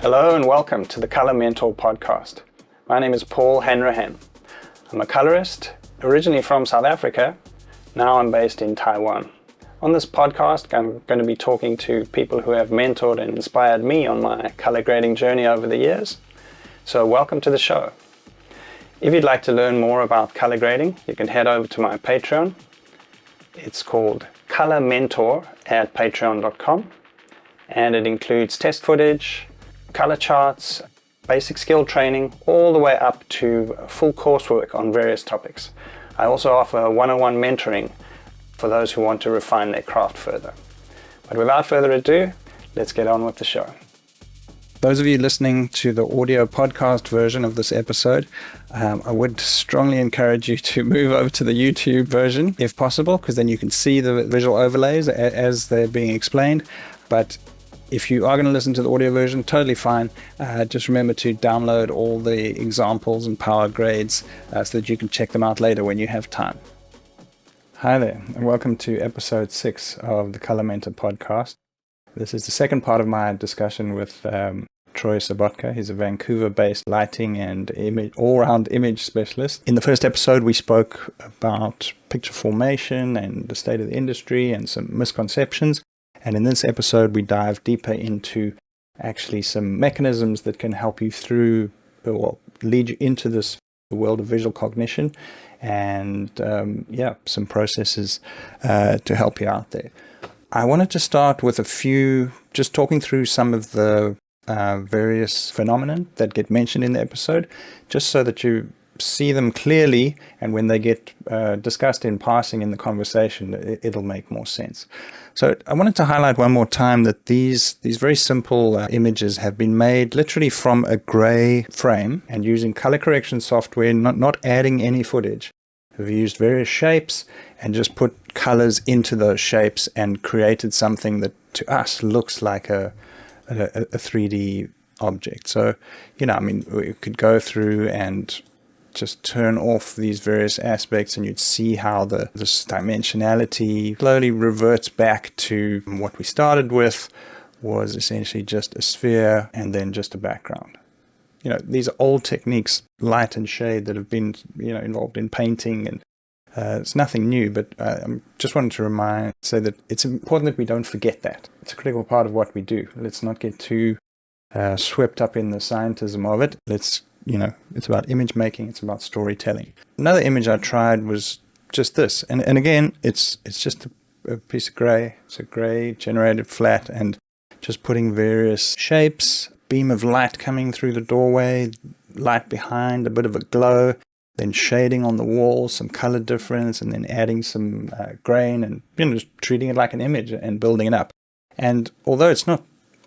Hello and welcome to the Color Mentor podcast. My name is Paul Hanrahan. I'm a colorist, originally from South Africa. Now I'm based in Taiwan. On this podcast, I'm going to be talking to people who have mentored and inspired me on my color grading journey over the years. So welcome to the show. If you'd like to learn more about color grading, you can head over to my Patreon. It's called Color Mentor at patreon.com, and it includes test footage, color charts, basic skill training, all the way up to full coursework on various topics. I also offer one-on-one mentoring for those who want to refine their craft further. But without further ado, let's get on with the show. Those of you listening to the audio podcast version of this episode, I would strongly encourage you to move over to the YouTube version if possible, because then you can see the visual overlays as they're being explained. But if you are going to listen to the audio version, totally fine. Just remember to download all the examples and power grades so that you can check them out later when you have time. Hi there, and welcome to episode 6 of the Color Mentor podcast. This is the second part of my discussion with Troy Sobotka. He's a Vancouver-based lighting and all-round image specialist. In the first episode, we spoke about picture formation and the state of the industry and some misconceptions. And in this episode, we dive deeper into actually some mechanisms that can help you through or lead you into the world of visual cognition and some processes to help you out there. I wanted to start with just talking through some of the various phenomena that get mentioned in the episode, just so that you see them clearly, and when they get discussed in passing in the conversation, it'll make more sense. So I wanted to highlight one more time that these very simple images have been made literally from a gray frame and using color correction software, not adding any footage. We've used various shapes and just put colors into those shapes and created something that to us looks like a 3D object. So, we could go through and just turn off these various aspects and you'd see how this dimensionality slowly reverts back to what we started with, was essentially just a sphere and then just a background. These are old techniques, light and shade, that have been involved in painting, and it's nothing new, but I just wanted to say that it's important that we don't forget that. It's a critical part of what we do. Let's not get too swept up in the scientism of it. It's about image making, it's about storytelling. Another image I tried was just this, and again, it's just a piece of gray. It's a gray generated flat, and just putting various shapes, beam of light coming through the doorway, light behind, a bit of a glow, then shading on the wall, some color difference, and then adding some grain, and just treating it like an image and building it up. And although it's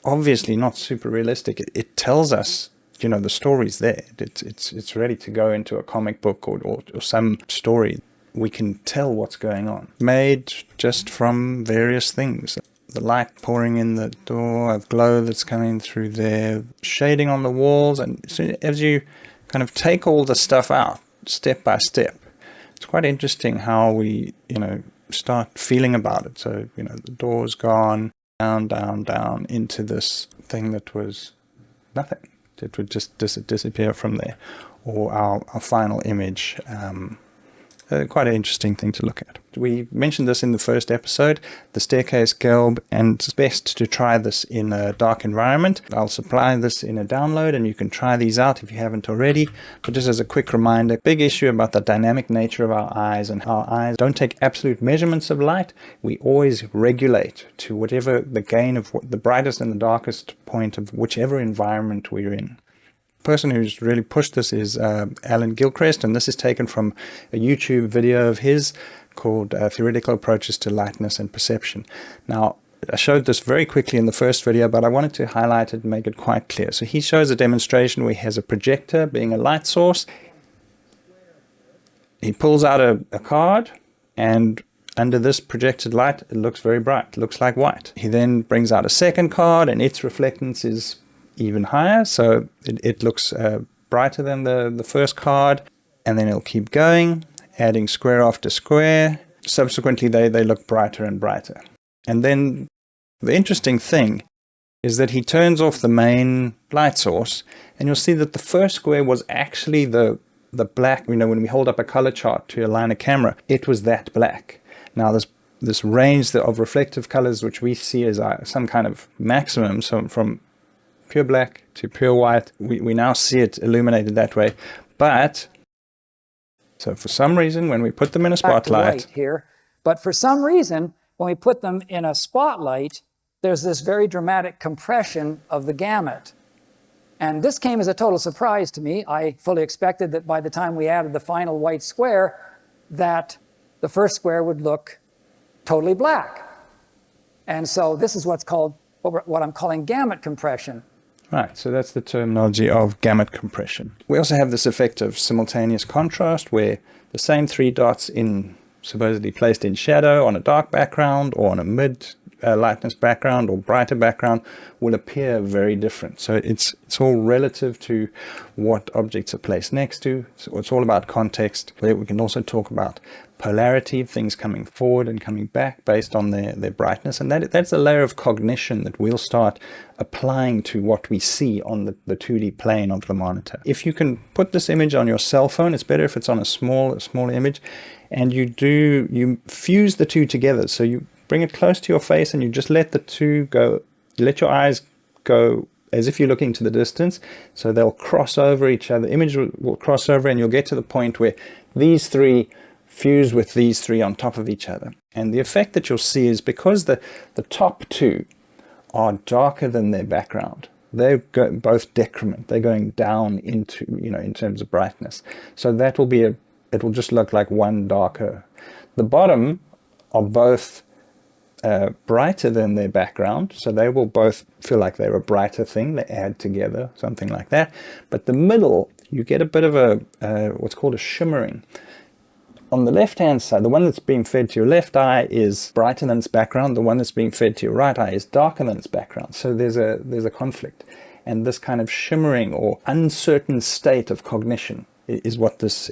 obviously not super realistic, it tells us the story's there. It's ready to go into a comic book or some story. We can tell what's going on. Made just from various things. The light pouring in the door, a glow that's coming through there, shading on the walls. And so as you kind of take all the stuff out, step by step, it's quite interesting how we, start feeling about it. So, the door's gone, down into this thing that was nothing. It would just disappear from there. Or our final image. Quite an interesting thing to look at. We mentioned this in the first episode, the staircase gelb, and it's best to try this in a dark environment. I'll supply this in a download, and you can try these out if you haven't already. But just as a quick reminder, big issue about the dynamic nature of our eyes, and how our eyes don't take absolute measurements of light. We always regulate to whatever the gain of the brightest and the darkest point of whichever environment we're in. Person who's really pushed this is Alan Gilchrest, and this is taken from a YouTube video of his called Theoretical Approaches to Lightness and Perception. Now, I showed this very quickly in the first video, but I wanted to highlight it and make it quite clear. So he shows a demonstration where he has a projector being a light source. He pulls out a card, and under this projected light, it looks very bright. It looks like white. He then brings out a second card, and its reflectance is even higher, so it looks brighter than the first card, and then it'll keep going, adding square after square. Subsequently, they look brighter and brighter. And then the interesting thing is that he turns off the main light source, and you'll see that the first square was actually the black. You know, when we hold up a color chart to align a camera, it was that black. Now this range of reflective colors, which we see as some kind of maximum, so from pure black to pure white, we now see it illuminated that way. But so for some reason, when we put them in a spotlight here, but for some reason, when we put them in a spotlight, there's this very dramatic compression of the gamut. And this came as a total surprise to me. I fully expected that by the time we added the final white square, that the first square would look totally black. And so this is what's called, what I'm calling gamut compression. Right, so that's the terminology of gamut compression. We also have this effect of simultaneous contrast, where the same three dots supposedly placed in shadow on a dark background or on a mid lightness background or brighter background will appear very different. So it's all relative to what objects are placed next to. So it's all about context. We can also talk about polarity, things coming forward and coming back based on their brightness, and that's a layer of cognition that we'll start applying to what we see on the 2D plane of the monitor. If you can put this image on your cell phone, it's better if it's on a small image, and you fuse the two together. So you bring it close to your face and you just let the two go, you let your eyes go as if you're looking to the distance, so they'll cross over each other. The image will cross over, and you'll get to the point where these three fuse with these three on top of each other. And the effect that you'll see is because the top two are darker than their background, they're both decrement, they're going down into, in terms of brightness. So that will be it will just look like one darker. The bottom are both brighter than their background, so they will both feel like they're a brighter thing. They add together, something like that. But the middle, you get a bit of what's called a shimmering. On the left-hand side, the one that's being fed to your left eye is brighter than its background. The one that's being fed to your right eye is darker than its background. So there's a conflict. And this kind of shimmering or uncertain state of cognition is what this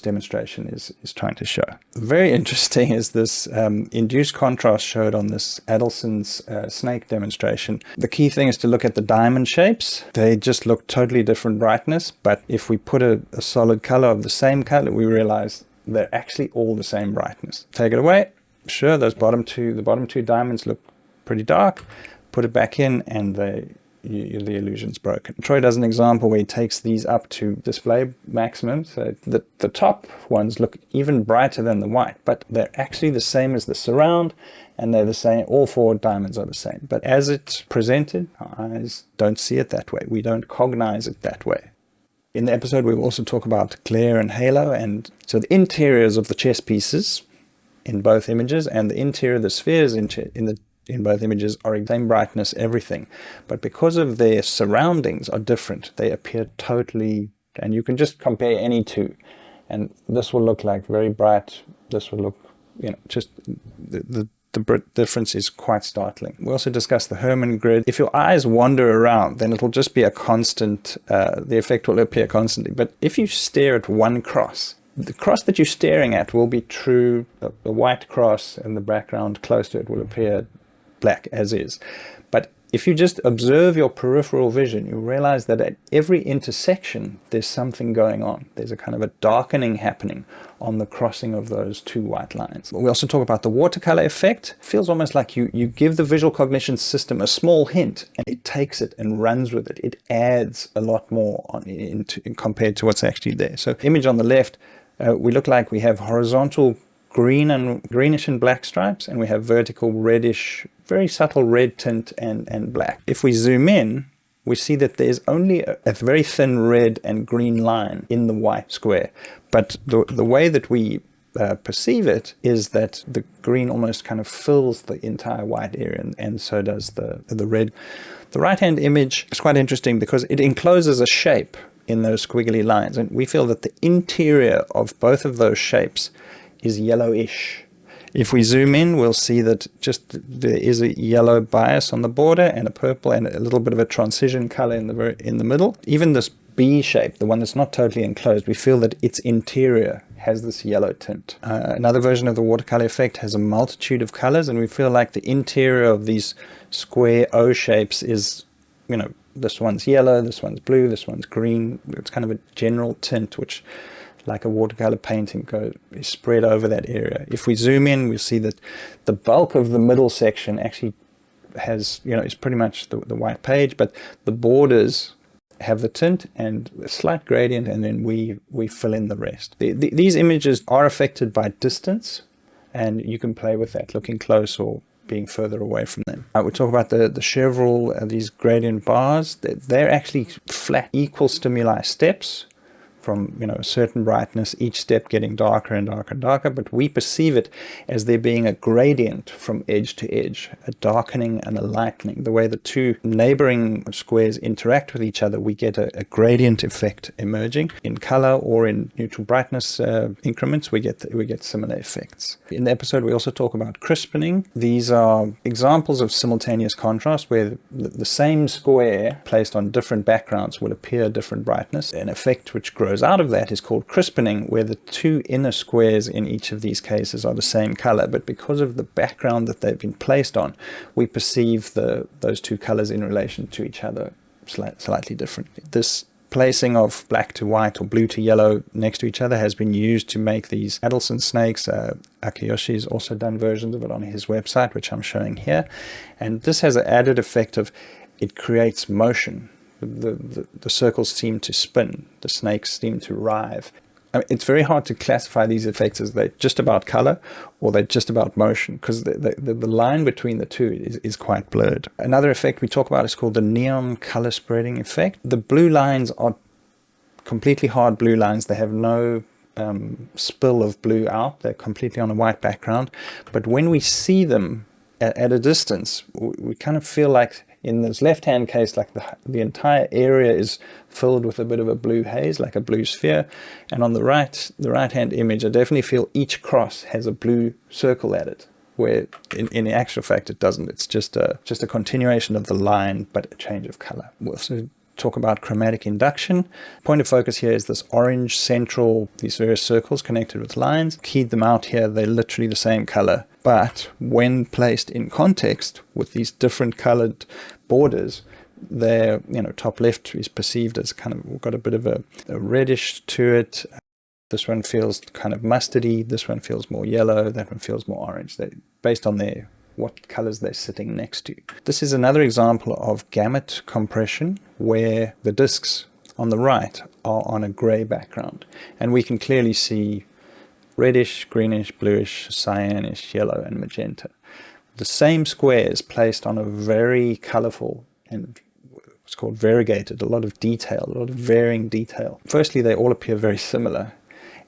demonstration is trying to show. Very interesting is this induced contrast showed on this Adelson's snake demonstration. The key thing is to look at the diamond shapes. They just look totally different brightness, but if we put a solid color of the same color, we realize they're actually all the same brightness. Take it away. Sure, the bottom two diamonds look pretty dark. Put it back in, and the illusion's broken. Troy does an example where he takes these up to display maximum. So the top ones look even brighter than the white, but they're actually the same as the surround, and they're the same. All four diamonds are the same. But as it's presented, our eyes don't see it that way. We don't cognize it that way. In the episode, we will also talk about glare and halo, and so the interiors of the chess pieces in both images and the interior of the spheres in both images are the same brightness, everything. But because of their surroundings are different, they appear totally, and you can just compare any two. And this will look like very bright, this will look, just the difference is quite startling. We also discussed the Hermann grid. If your eyes wander around, then it'll just be a constant, the effect will appear constantly. But if you stare at one cross, the cross that you're staring at will be true. The white cross in the background close to it will appear black as is. But if you just observe your peripheral vision, you realize that at every intersection there's something going on. There's a kind of a darkening happening on the crossing of those two white lines. We also talk about the watercolor effect. It feels almost like you give the visual cognition system a small hint, and it takes it and runs with it. It adds a lot more compared to what's actually there. So image on the left, we look like we have horizontal greenish and black stripes, and we have vertical reddish, very subtle red tint and black. If we zoom in, we see that there's only a very thin red and green line in the white square. But the way that we perceive it is that the green almost kind of fills the entire white area, and so does the red. The right-hand image is quite interesting because it encloses a shape in those squiggly lines, and we feel that the interior of both of those shapes is yellowish. If we zoom in, we'll see that just there is a yellow bias on the border and a purple and a little bit of a transition color in the middle. Even this B shape, the one that's not totally enclosed, we feel that its interior has this yellow tint. Another version of the watercolor effect has a multitude of colors, and we feel like the interior of these square O shapes is, you know, this one's yellow, this one's blue, this one's green. It's kind of a general tint, which, like a watercolor painting, is spread over that area. If we zoom in, we see that the bulk of the middle section actually has, you know, is pretty much the white page, but the borders have the tint and a slight gradient, and then we fill in the rest. These images are affected by distance, and you can play with that, looking close or being further away from them. We talk about the Chevreul, these gradient bars. They're actually flat, equal stimuli steps from, you know, a certain brightness, each step getting darker and darker and darker, but we perceive it as there being a gradient from edge to edge, a darkening and a lightening. The way the two neighboring squares interact with each other, we get a gradient effect emerging. In color or in neutral brightness increments, we get similar effects. In the episode, we also talk about crispening. These are examples of simultaneous contrast, where the same square placed on different backgrounds will appear different brightness. An effect which grows out of that is called crispening, where the two inner squares in each of these cases are the same color, but because of the background that they've been placed on, we perceive those two colors in relation to each other slightly differently. This placing of black to white or blue to yellow next to each other has been used to make these Adelson snakes. Akiyoshi's also done versions of it on his website, which I'm showing here, and this has an added effect of, it creates motion. The circles seem to spin, the snakes seem to writhe. I mean, it's very hard to classify these effects as they're just about color or they're just about motion, because the line between the two is quite blurred. Another effect we talk about is called the neon color spreading effect. The blue lines are completely hard blue lines. They have no spill of blue out. They're completely on a white background. But when we see them at a distance, we kind of feel like, in this left-hand case, like the entire area is filled with a bit of a blue haze, like a blue sphere. And on the right-hand image, I definitely feel each cross has a blue circle at it, where in the actual fact it doesn't. It's just a continuation of the line, but a change of color. We'll also talk about chromatic induction. Point of focus here is this orange central, these various circles connected with lines. Keyed them out here, they're literally the same color. But when placed in context with these different colored borders, their, you know, top left is perceived as kind of got a bit of a reddish to it. This one feels kind of mustardy. This one feels more yellow. That one feels more orange. Based on what colors they're sitting next to. This is another example of gamut compression, where the discs on the right are on a gray background, and we can clearly see reddish, greenish, bluish, cyanish, yellow, and magenta. The same squares placed on a very colorful and what's called variegated, a lot of detail, a lot of varying detail. Firstly, they all appear very similar,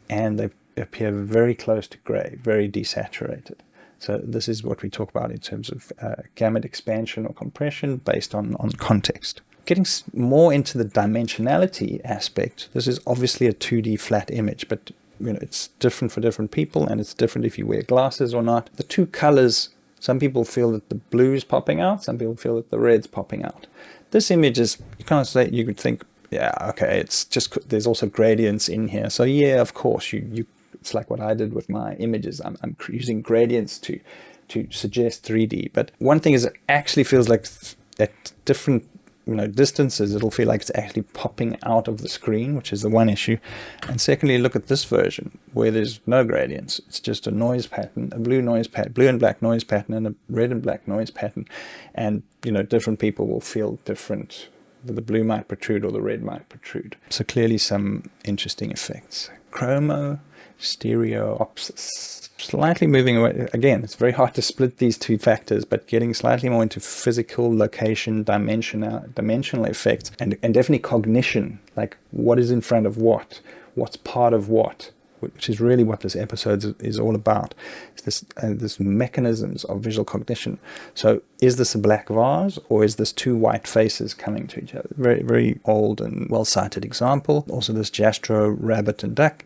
and they appear very close to gray, very desaturated. So this is what we talk about in terms of gamut expansion or compression based on context. Getting more into the dimensionality aspect, this is obviously a 2D flat image, but you know, it's different for different people, and it's different if you wear glasses or not. The two colors, some people feel that the blue is popping out, some people feel that the red's popping out. This image is, you can't say, you could think, yeah, okay, it's just, there's also gradients in here. So yeah, of course, it's like what I did with my images. I'm using gradients to suggest 3D. But one thing is, it actually feels like at different, you know, distances, it'll feel like it's actually popping out of the screen, which is the one issue. And secondly, look at this version where there's no gradients. It's just a noise pattern, a blue and black noise pattern, and a red and black noise pattern. And you know, different people will feel different. The blue might protrude or the red might protrude. So clearly some interesting effects. Chromostereopsis. Slightly moving away, again, it's very hard to split these two factors, but getting slightly more into physical, location, dimensional effects, and definitely cognition, like what is in front of what's part of what, which is really what this episode is all about. It's this mechanisms of visual cognition. So is this a black vase, or is this two white faces coming to each other? Very, very old and well-cited example. Also this Jastro rabbit and duck.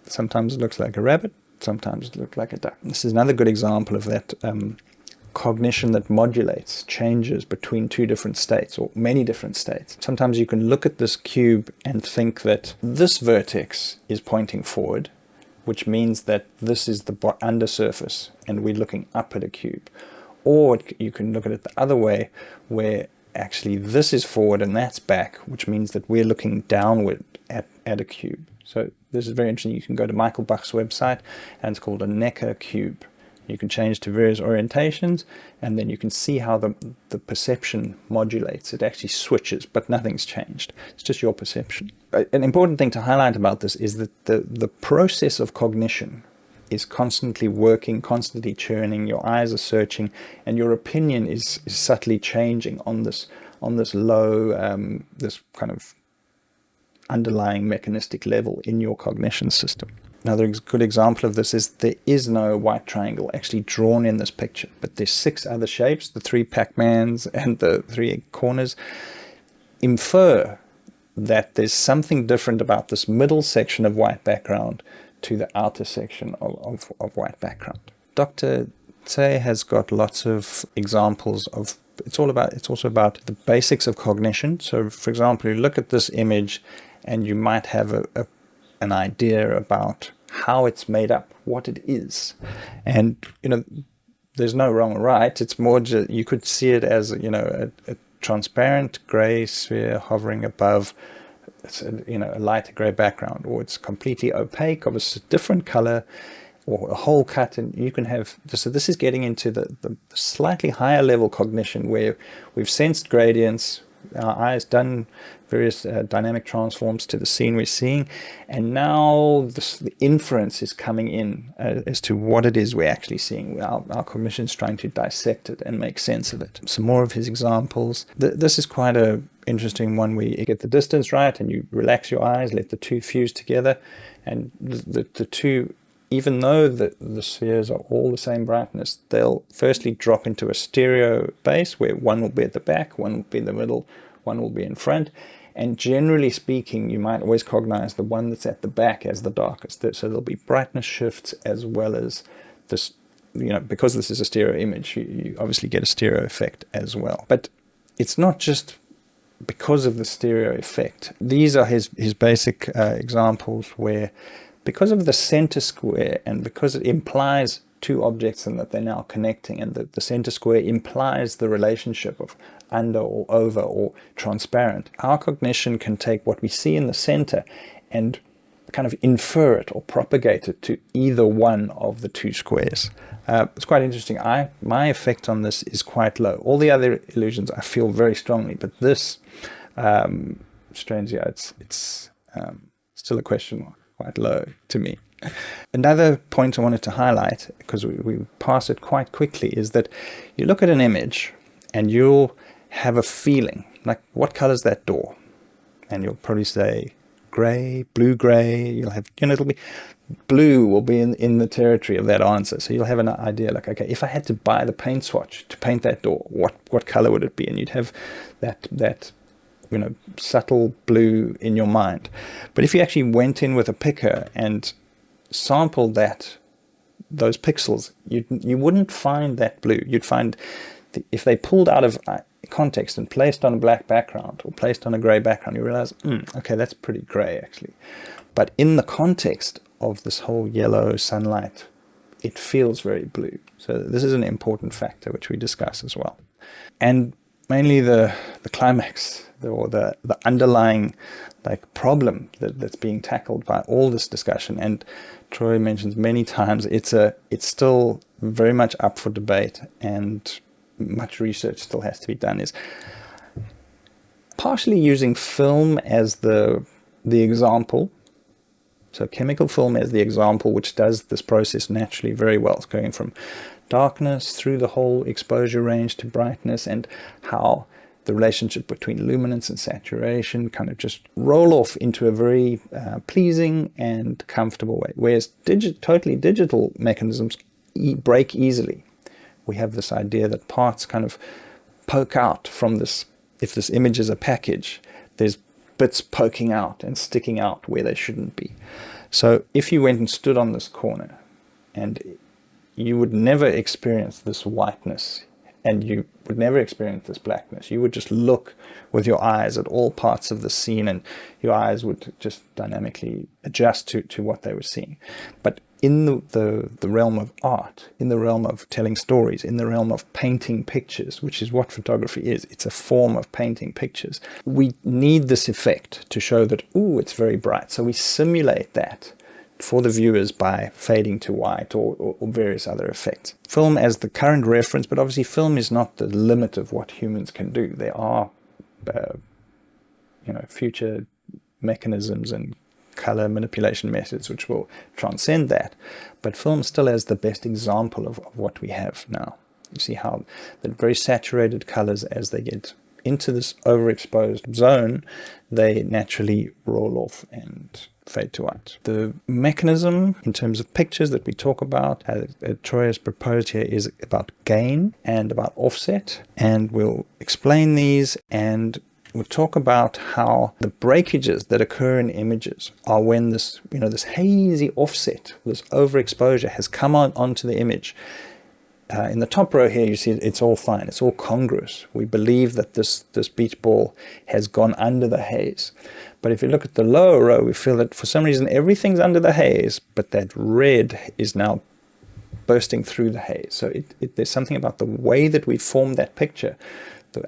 Sometimes it looks like a rabbit, sometimes it looks like a duck. This is another good example of that cognition that modulates, changes between two different states or many different states. Sometimes you can look at this cube and think that this vertex is pointing forward, which means that this is the undersurface and we're looking up at a cube. Or you can look at it the other way, where actually this is forward and that's back, which means that we're looking downward at a cube. So this is very interesting. You can go to Michael Bach's website, and it's called a Necker cube. You can change to various orientations, and then you can see how the perception modulates. It actually switches, but nothing's changed. It's just your perception. An important thing to highlight about this is that the process of cognition is constantly working, constantly churning. Your eyes are searching, and your opinion is subtly changing on this low, this kind of underlying mechanistic level in your cognition system. Another good example of this is there is no white triangle actually drawn in this picture, but there's 6 other shapes, the 3 Pac-Mans and the 3 corners, infer that there's something different about this middle section of white background to the outer section of white background. Dr. Tse has got lots of examples of, it's also about the basics of cognition. So for example, you look at this image and you might have an idea about how it's made up, what it is. And, there's no wrong or right. It's more just, you could see it as, a transparent gray sphere hovering above, a lighter gray background, or it's completely opaque of a different color, or a hole cut, and you can have, so this is getting into the slightly higher level cognition, where we've sensed gradients, our eyes done various dynamic transforms to the scene we're seeing, and now the inference is coming in as to what it is we're actually seeing. Our cognition is trying to dissect it and make sense of it. Some more of his examples. This is quite an interesting one, where you get the distance right and you relax your eyes, let the two fuse together, and the two, even though the spheres are all the same brightness, they'll firstly drop into a stereo base, where one will be at the back, one will be in the middle, one will be in front. And generally speaking, you might always cognize the one that's at the back as the darkest. So there'll be brightness shifts, as well as this, because this is a stereo image, you obviously get a stereo effect as well. But it's not just because of the stereo effect. These are his basic examples, where because of the center square, and because it implies two objects and that they're now connecting, and the center square implies the relationship of under or over or transparent, our cognition can take what we see in the center and kind of infer it or propagate it to either one of the two squares. It's quite interesting. My effect on this is quite low. All the other illusions I feel very strongly, but this, strangely, it's still a question mark, quite low to me. Another point I wanted to highlight, because we pass it quite quickly, is that you look at an image and you'll have a feeling, like, what color is that door? And you'll probably say gray, blue-gray. You'll have, it'll be, blue will be in the territory of that answer. So you'll have an idea, like, okay, if I had to buy the paint swatch to paint that door, what color would it be? And you'd have that subtle blue in your mind. But if you actually went in with a picker and sampled those pixels, you wouldn't find that blue. You'd find, if they pulled out of context and placed on a black background or placed on a gray background, you realize, okay, that's pretty gray actually. But in the context of this whole yellow sunlight, it feels very blue. So this is an important factor which we discuss as well. And mainly the climax, or the underlying problem that's being tackled by all this discussion, and Troy mentions many times, it's still very much up for debate, and much research still has to be done, is partially using film as the example. So chemical film as the example, which does this process naturally very well. It's going from darkness through the whole exposure range to brightness, and how the relationship between luminance and saturation kind of just roll off into a very pleasing and comfortable way. Whereas totally digital mechanisms break easily. We have this idea that parts kind of poke out from this. If this image is a package, there's bits poking out and sticking out where they shouldn't be. So if you went and stood on this corner, and you would never experience this whiteness and you would never experience this blackness. You would just look with your eyes at all parts of the scene, and your eyes would just dynamically adjust to what they were seeing. But in the realm of art, in the realm of telling stories, in the realm of painting pictures, which is what photography is, it's a form of painting pictures, we need this effect to show that, ooh, it's very bright. So we simulate that for the viewers by fading to white or various other effects. Film as the current reference, but obviously film is not the limit of what humans can do. There are future mechanisms and color manipulation methods which will transcend that, but film still has the best example of what we have now. You see how the very saturated colors, as they get into this overexposed zone, they naturally roll off and fade to white. The mechanism in terms of pictures that we talk about, Troy has proposed here, is about gain and about offset, and we'll explain these, and we'll talk about how the breakages that occur in images are when this, this hazy offset, this overexposure has come onto the image. In the top row here, you see it's all fine, it's all congruous. We believe that this beach ball has gone under the haze. But if you look at the lower row, we feel that for some reason everything's under the haze, but that red is now bursting through the haze. So there's something about the way that we form that picture,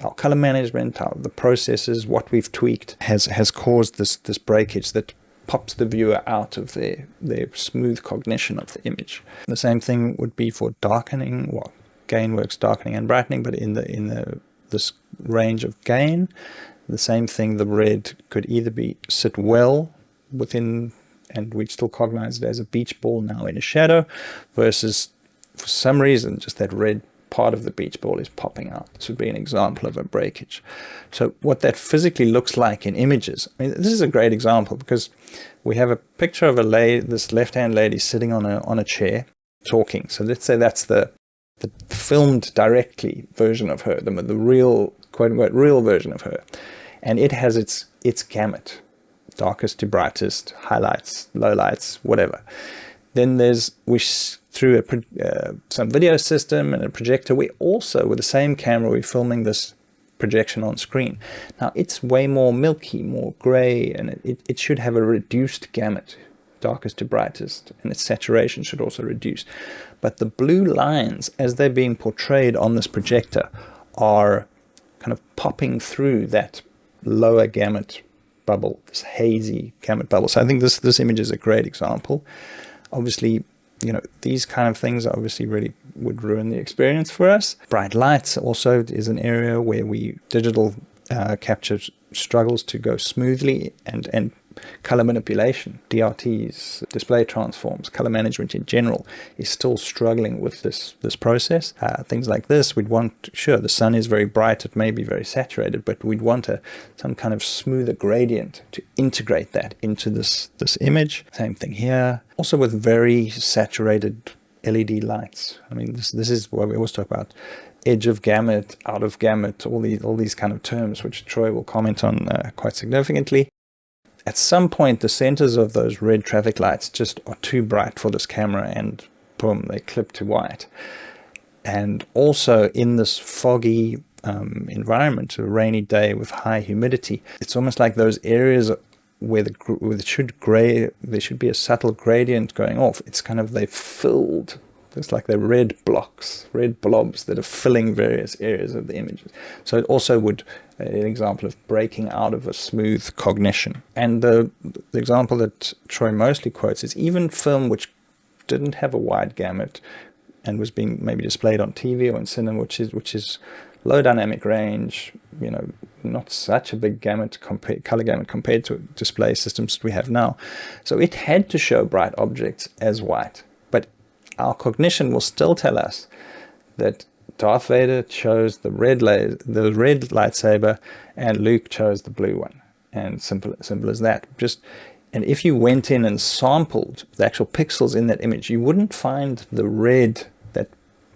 our color management, the processes, what we've tweaked has caused this breakage that pops the viewer out of their smooth cognition of the image. The same thing would be for darkening. Well, gain works darkening and brightening, but in this range of gain, the same thing, the red could either sit well within, and we'd still cognize it as a beach ball now in a shadow, versus for some reason just that red part of the beach ball is popping out. This would be an example of a breakage. So what that physically looks like in images, I mean, this is a great example because we have a picture of this left-hand lady sitting on a chair talking. So let's say that's the filmed directly version of her, the real, quote-unquote, real version of her. And it has its gamut, darkest to brightest, highlights, lowlights, whatever. Then through some video system and a projector, we also, with the same camera, we're filming this projection on screen. Now it's way more milky, more gray, and it should have a reduced gamut, darkest to brightest, and its saturation should also reduce. But the blue lines, as they're being portrayed on this projector, are kind of popping through that lower gamut bubble, this hazy gamut bubble. So I think this image is a great example. Obviously, these kind of things obviously really would ruin the experience for us. Bright lights also is an area where digital capture struggles to go smoothly, and color manipulation, DRTs, display transforms, color management in general is still struggling with this process. Things like this, we'd want, sure, the sun is very bright, it may be very saturated, but we'd want some kind of smoother gradient to integrate that into this image. Same thing here. Also with very saturated LED lights. I mean, this is what we always talk about. Edge of gamut, out of gamut, all these kind of terms, which Troy will comment on quite significantly. At some point, the centers of those red traffic lights just are too bright for this camera, and boom, they clip to white. And also in this foggy environment, a rainy day with high humidity, it's almost like those areas where there should be a subtle gradient going off. It's kind of, they've filled. It's like they're red blocks, red blobs that are filling various areas of the images. So it also would an example of breaking out of a smooth cognition. And the example that Troy mostly quotes is even film which didn't have a wide gamut and was being maybe displayed on TV or in cinema, which is low dynamic range, not such a big gamut, color gamut compared to display systems we have now. So it had to show bright objects as white. Our cognition will still tell us that Darth Vader chose the red lightsaber and Luke chose the blue one. And simple as that. And if you went in and sampled the actual pixels in that image, you wouldn't find the red, that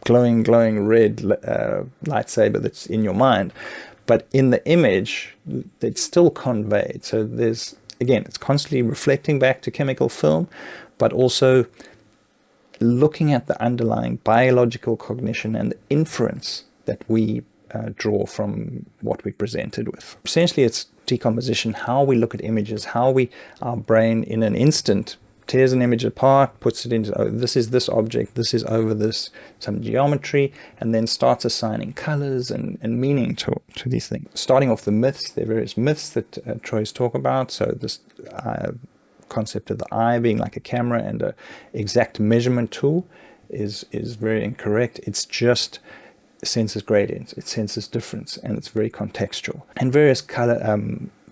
glowing red lightsaber that's in your mind. But in the image, it's still conveyed. So it's constantly reflecting back to chemical film, but also looking at the underlying biological cognition and the inference that we draw from what we presented with. Essentially, it's decomposition, how we look at images, our brain in an instant tears an image apart, puts it into, oh, this is this object, this is over this, some geometry, and then starts assigning colors and meaning to these things. Starting off the myths, there are various myths that Troy's talk about. So this concept of the eye being like a camera and a exact measurement tool is very incorrect. It's just senses gradients, it senses difference, and it's very contextual. And various color,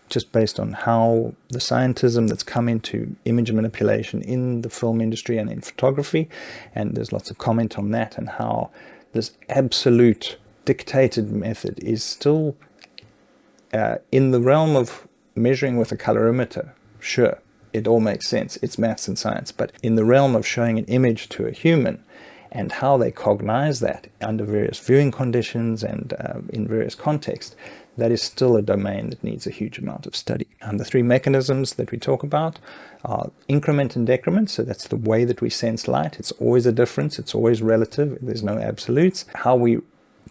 just based on how the scientism that's come into image manipulation in the film industry and in photography, and there's lots of comment on that, and how this absolute dictated method is still in the realm of measuring with a colorimeter. Sure, it all makes sense, it's maths and science, but in the realm of showing an image to a human and how they cognize that under various viewing conditions and in various contexts, that is still a domain that needs a huge amount of study. And the three mechanisms that we talk about are increment and decrement. So that's the way that we sense light. It's always a difference. It's always relative. There's no absolutes. How we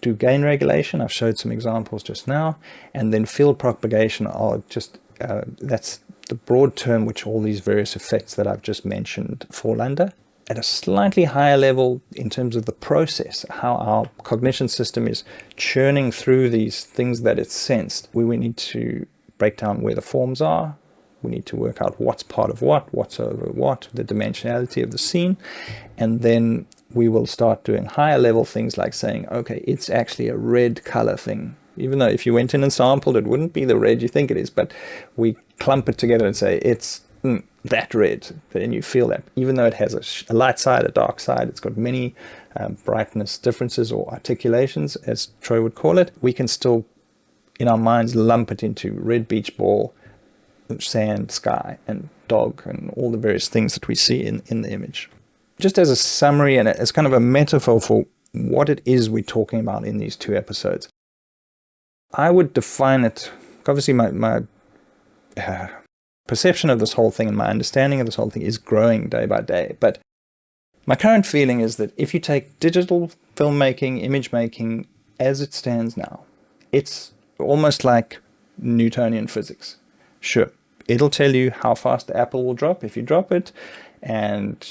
do gain regulation, I've showed some examples just now. And then field propagation are just, that's the broad term which all these various effects that I've just mentioned fall under. At a slightly higher level in terms of the process, how our cognition system is churning through these things that it's sensed, we need to break down where the forms are. We need to work out what's part of what's over what, the dimensionality of the scene. And then we will start doing higher level things like saying, okay, it's actually a red color thing. Even though if you went in and sampled, it wouldn't be the red you think it is, but we clump it together and say it's that red, then you feel that. Even though it has a light side, a dark side, it's got many brightness differences or articulations, as Troy would call it, we can still, in our minds, lump it into red beach ball, sand, sky, and dog, and all the various things that we see in the image. Just as a summary and as kind of a metaphor for what it is we're talking about in these two episodes, I would define it, obviously my perception of this whole thing and my understanding of this whole thing is growing day by day. But my current feeling is that if you take digital filmmaking, image making as it stands now, it's almost like Newtonian physics. Sure, it'll tell you how fast the apple will drop if you drop it, and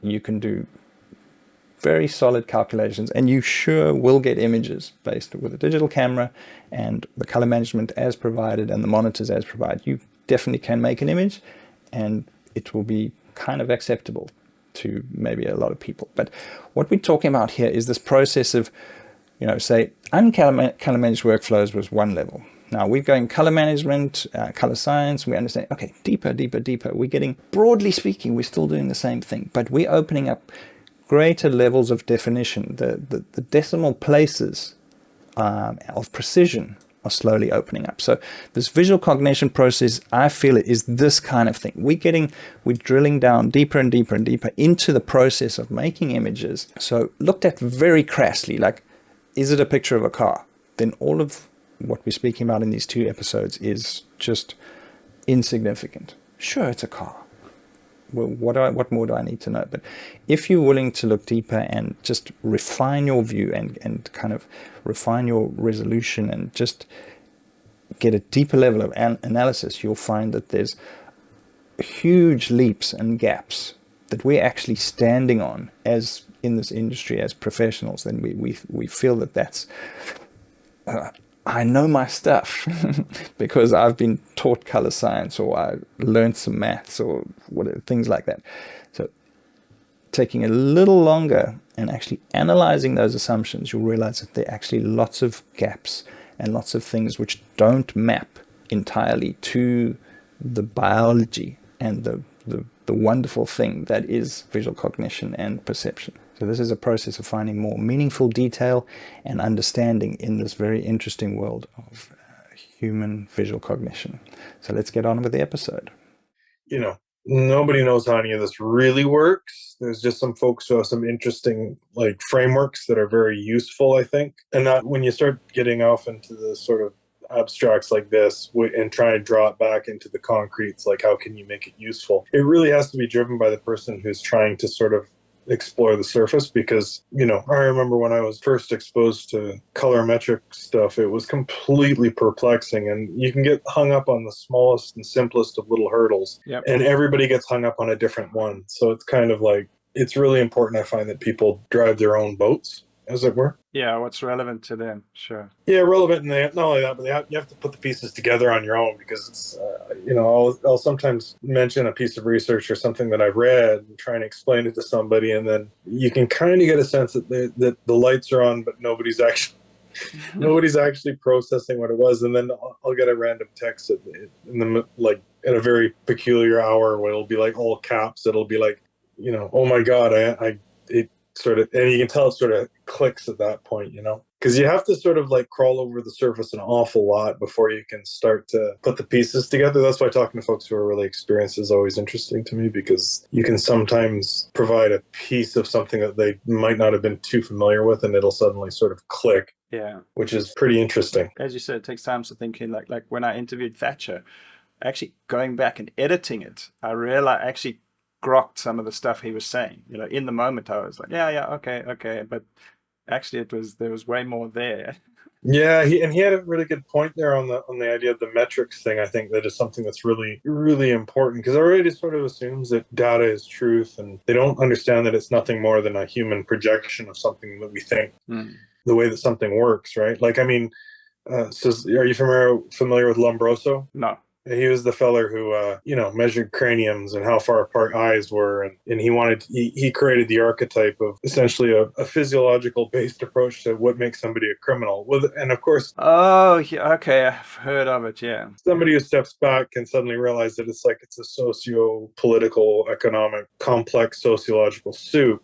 you can do very solid calculations, and you sure will get images based with a digital camera and the color management as provided and the monitors as provided. You definitely can make an image, and it will be kind of acceptable to maybe a lot of people. But what we're talking about here is this process of, say, color managed workflows was one level. Now we're going color management, color science, we understand, okay, deeper. We're getting, broadly speaking, we're still doing the same thing, but we're opening up greater levels of definition. The decimal places of precision are slowly opening up. So this visual cognition process, I feel it is this kind of thing. We're drilling down deeper and deeper and deeper into the process of making images. So looked at very crassly, like, is it a picture of a car? Then all of what we're speaking about in these two episodes is just insignificant. Sure, it's a car. Well, what more do I need to know? But if you're willing to look deeper and just refine your view and kind of refine your resolution and just get a deeper level of analysis, you'll find that there's huge leaps and gaps that we're actually standing on as in this industry as professionals. Then we feel that that's I know my stuff because I've been taught color science, or I learned some maths, or whatever, things like that. So taking a little longer and actually analyzing those assumptions, you'll realize that there are actually lots of gaps and lots of things which don't map entirely to the biology and the wonderful thing that is visual cognition and perception. So this is a process of finding more meaningful detail and understanding in this very interesting world of human visual cognition. So let's get on with the episode. Nobody knows how any of this really works. There's just some folks who have some interesting frameworks that are very useful, I think. And that when you start getting off into the sort of abstracts like this and try to draw it back into the concretes, like how can you make it useful? It really has to be driven by the person who's trying to sort of explore the surface, because, I remember when I was first exposed to colorimetric stuff, it was completely perplexing, and you can get hung up on the smallest and simplest of little hurdles. Yep. And everybody gets hung up on a different one. So it's kind of like, it's really important, I find, that people drive their own boats, as it were. Yeah, what's relevant to them, sure. Yeah, relevant, and not only that, but you have to put the pieces together on your own, because it's, I'll sometimes mention a piece of research or something that I've read and try and explain it to somebody, and then you can kind of get a sense that the lights are on, but nobody's actually processing what it was, and then I'll get a random text at a very peculiar hour where it'll be like all caps. It'll be like, oh my God, it sort of, and you can tell it sort of clicks at that point, because you have to sort of like crawl over the surface an awful lot before you can start to put the pieces together. That's why talking to folks who are really experienced is always interesting to me, because you can sometimes provide a piece of something that they might not have been too familiar with, and it'll suddenly sort of click. Yeah, which is pretty interesting. As you said, it takes time to thinking. Like when I interviewed Thatcher, actually going back and editing it, I realized I actually grokked some of the stuff he was saying. In the moment I was like, yeah, okay, but actually there was way more there. Yeah, he had a really good point there on the idea of the metrics thing. I think that is something that's really, really important, because everybody sort of assumes that data is truth, and they don't understand that it's nothing more than a human projection of something that we think, the way that something works, right? Like, I mean, so are you familiar with Lombroso? No. He was the feller who, measured craniums and how far apart eyes were. And he created the archetype of essentially a physiological based approach to what makes somebody a criminal. And of course, oh, yeah, okay, I've heard of it, yeah. Somebody who steps back can suddenly realize that it's a socio-political, economic, complex sociological soup.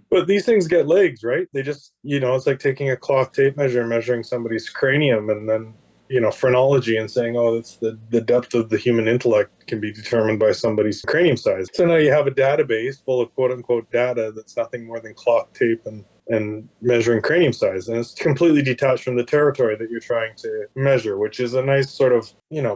But these things get legs, right? They just, it's like taking a cloth tape measure and measuring somebody's cranium, and then, phrenology, and saying, oh, that's the depth of the human intellect can be determined by somebody's cranium size. So now you have a database full of quote unquote data that's nothing more than cloth tape and measuring cranium size. And it's completely detached from the territory that you're trying to measure, which is a nice sort of,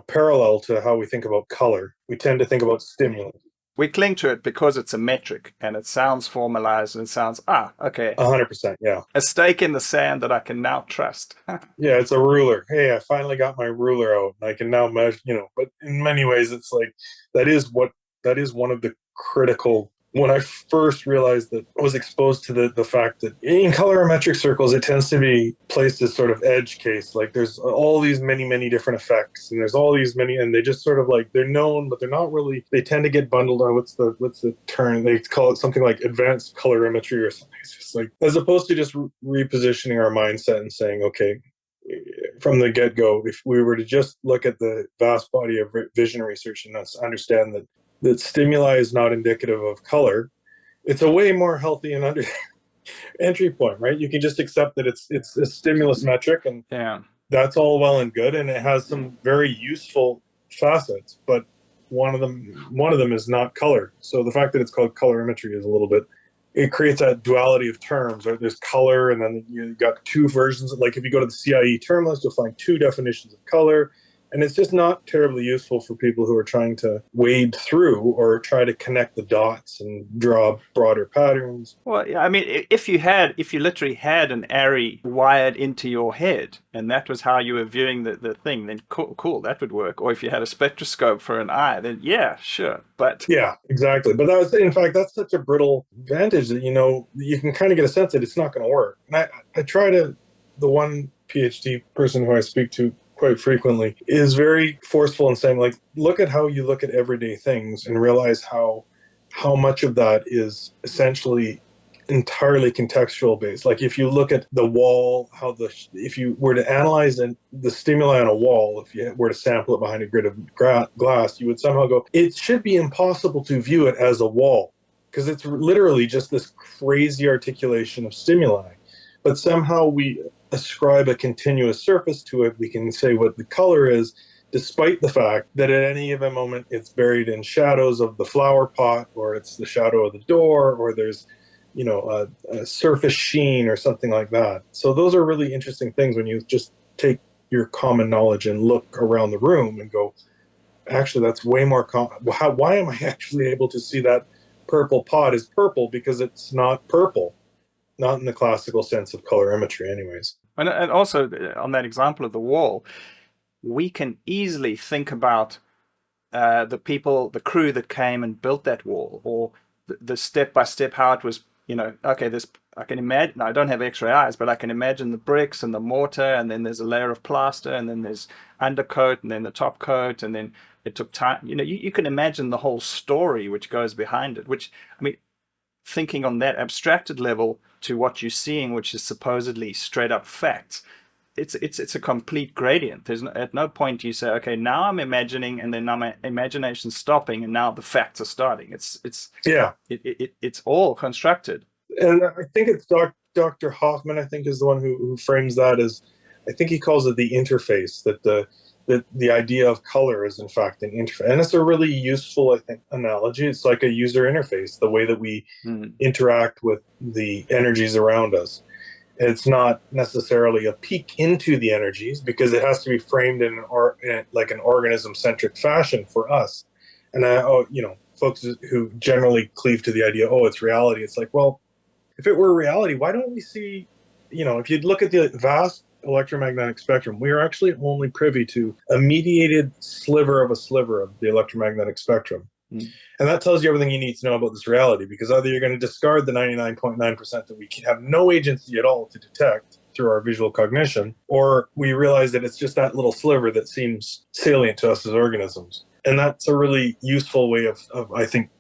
parallel to how we think about color. We tend to think about stimuli. We cling to it because it's a metric and it sounds formalized and it sounds, okay. 100%, yeah. A stake in the sand that I can now trust. Yeah, it's a ruler. Hey, I finally got my ruler out and I can now measure, but in many ways it's like, that is one of the critical, when I first realized that I was exposed to the fact that in colorimetric circles, it tends to be placed as sort of edge case. Like there's all these many, many different effects, and there's all these many, and they just sort of like, they're known, but they're not really, they tend to get bundled on, what's the term? They call it something like advanced colorimetry or something. It's just like, as opposed to just repositioning our mindset and saying, okay, from the get-go, if we were to just look at the vast body of vision research and understand that stimuli is not indicative of color, it's a way more healthy and entry point, right? You can just accept that it's a stimulus metric, and that's all well and good, and it has some very useful facets, but one of them is not color. So the fact that it's called colorimetry is a little bit, it creates that duality of terms, right? There's color, and then you got two versions. Like if you go to the CIE term list, you'll find two definitions of color. And it's just not terribly useful for people who are trying to wade through or try to connect the dots and draw broader patterns. Well, yeah, I mean, if you literally had an array wired into your head and that was how you were viewing the thing, then cool, that would work. Or if you had a spectroscope for an eye, then yeah, sure. But yeah, exactly. But that's such a brittle advantage that, you can kind of get a sense that it's not going to work. And I try to, the one PhD person who I speak to quite frequently is very forceful in saying, like, look at how you look at everyday things and realize how much of that is essentially entirely contextual based. Like if you look at the wall, if you were to analyze the stimuli on a wall, if you were to sample it behind a grid of glass, you would somehow go, it should be impossible to view it as a wall, because it's literally just this crazy articulation of stimuli. But somehow we ascribe a continuous surface to it. We can say what the color is, despite the fact that at any given moment it's buried in shadows of the flower pot, or it's the shadow of the door, or there's a surface sheen or something like that. So those are really interesting things when you just take your common knowledge and look around the room and go, actually, that's way more why am I actually able to see that purple pot is purple because it's not purple, not in the classical sense of colorimetry anyways. And also on that example of the wall, we can easily think about the crew that came and built that wall, or the step by step how it was. Okay, I can imagine. I don't have X-ray eyes, but I can imagine the bricks and the mortar, and then there's a layer of plaster, and then there's undercoat, and then the top coat, and then it took time. You can imagine the whole story which goes behind it. Which, I mean, thinking on that abstracted level to what you're seeing, which is supposedly straight up facts. It's a complete gradient. There's at no point you say, okay, now I'm imagining, and then now my imagination's stopping, and now the facts are starting. It's all constructed. And I think it's Dr. Hoffman, I think, is the one who frames that as, I think he calls it the interface, that the idea of color is in fact an interface. And it's a really useful, I think, analogy. It's like a user interface, the way that we interact with the energies around us. It's not necessarily a peek into the energies, because it has to be framed in like an organism-centric fashion for us. And folks who generally cleave to the idea, it's reality. It's like, well, if it were reality, why don't we see, if you look at the vast electromagnetic spectrum, we are actually only privy to a mediated sliver of the electromagnetic spectrum. And that tells you everything you need to know about this reality, because either you're going to discard the 99.9% that we have no agency at all to detect through our visual cognition, or we realize that it's just that little sliver that seems salient to us as organisms. And that's a really useful way of I think,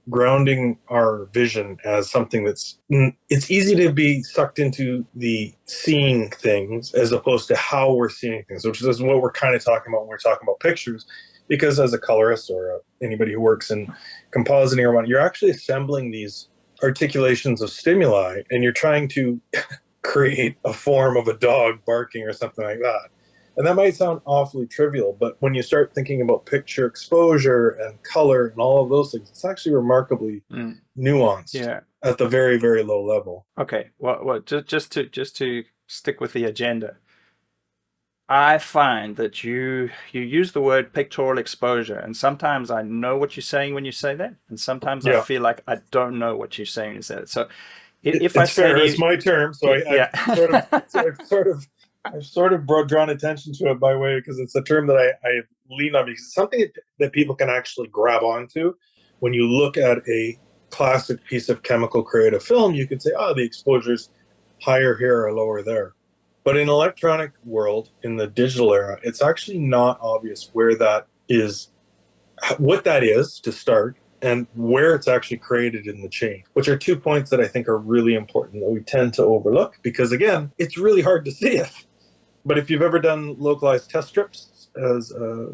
grounding our vision as something it's easy to be sucked into the seeing things as opposed to how we're seeing things, which is what we're kind of talking about when we're talking about pictures. Because as a colorist or anybody who works in compositing or whatnot, you're actually assembling these articulations of stimuli, and you're trying to create a form of a dog barking or something like that. And that might sound awfully trivial, but when you start thinking about picture exposure and color and all of those things, it's actually remarkably nuanced at the very, very low level. Okay, well, just to stick with the agenda, I find that you use the word pictorial exposure, and sometimes I know what you're saying when you say that, and sometimes I feel like I don't know what you're saying when you say that. So if I say fair, it's my term, so I've sort of drawn attention to it by way, because it's a term that I lean on, because it's something that people can actually grab onto. When you look at a classic piece of chemical creative film, you could say, the exposure's higher here or lower there. But in electronic world, in the digital era, it's actually not obvious where that is, what that is to start, and where it's actually created in the chain, which are 2 points that I think are really important that we tend to overlook, because again, it's really hard to see it. But if you've ever done localized test strips as a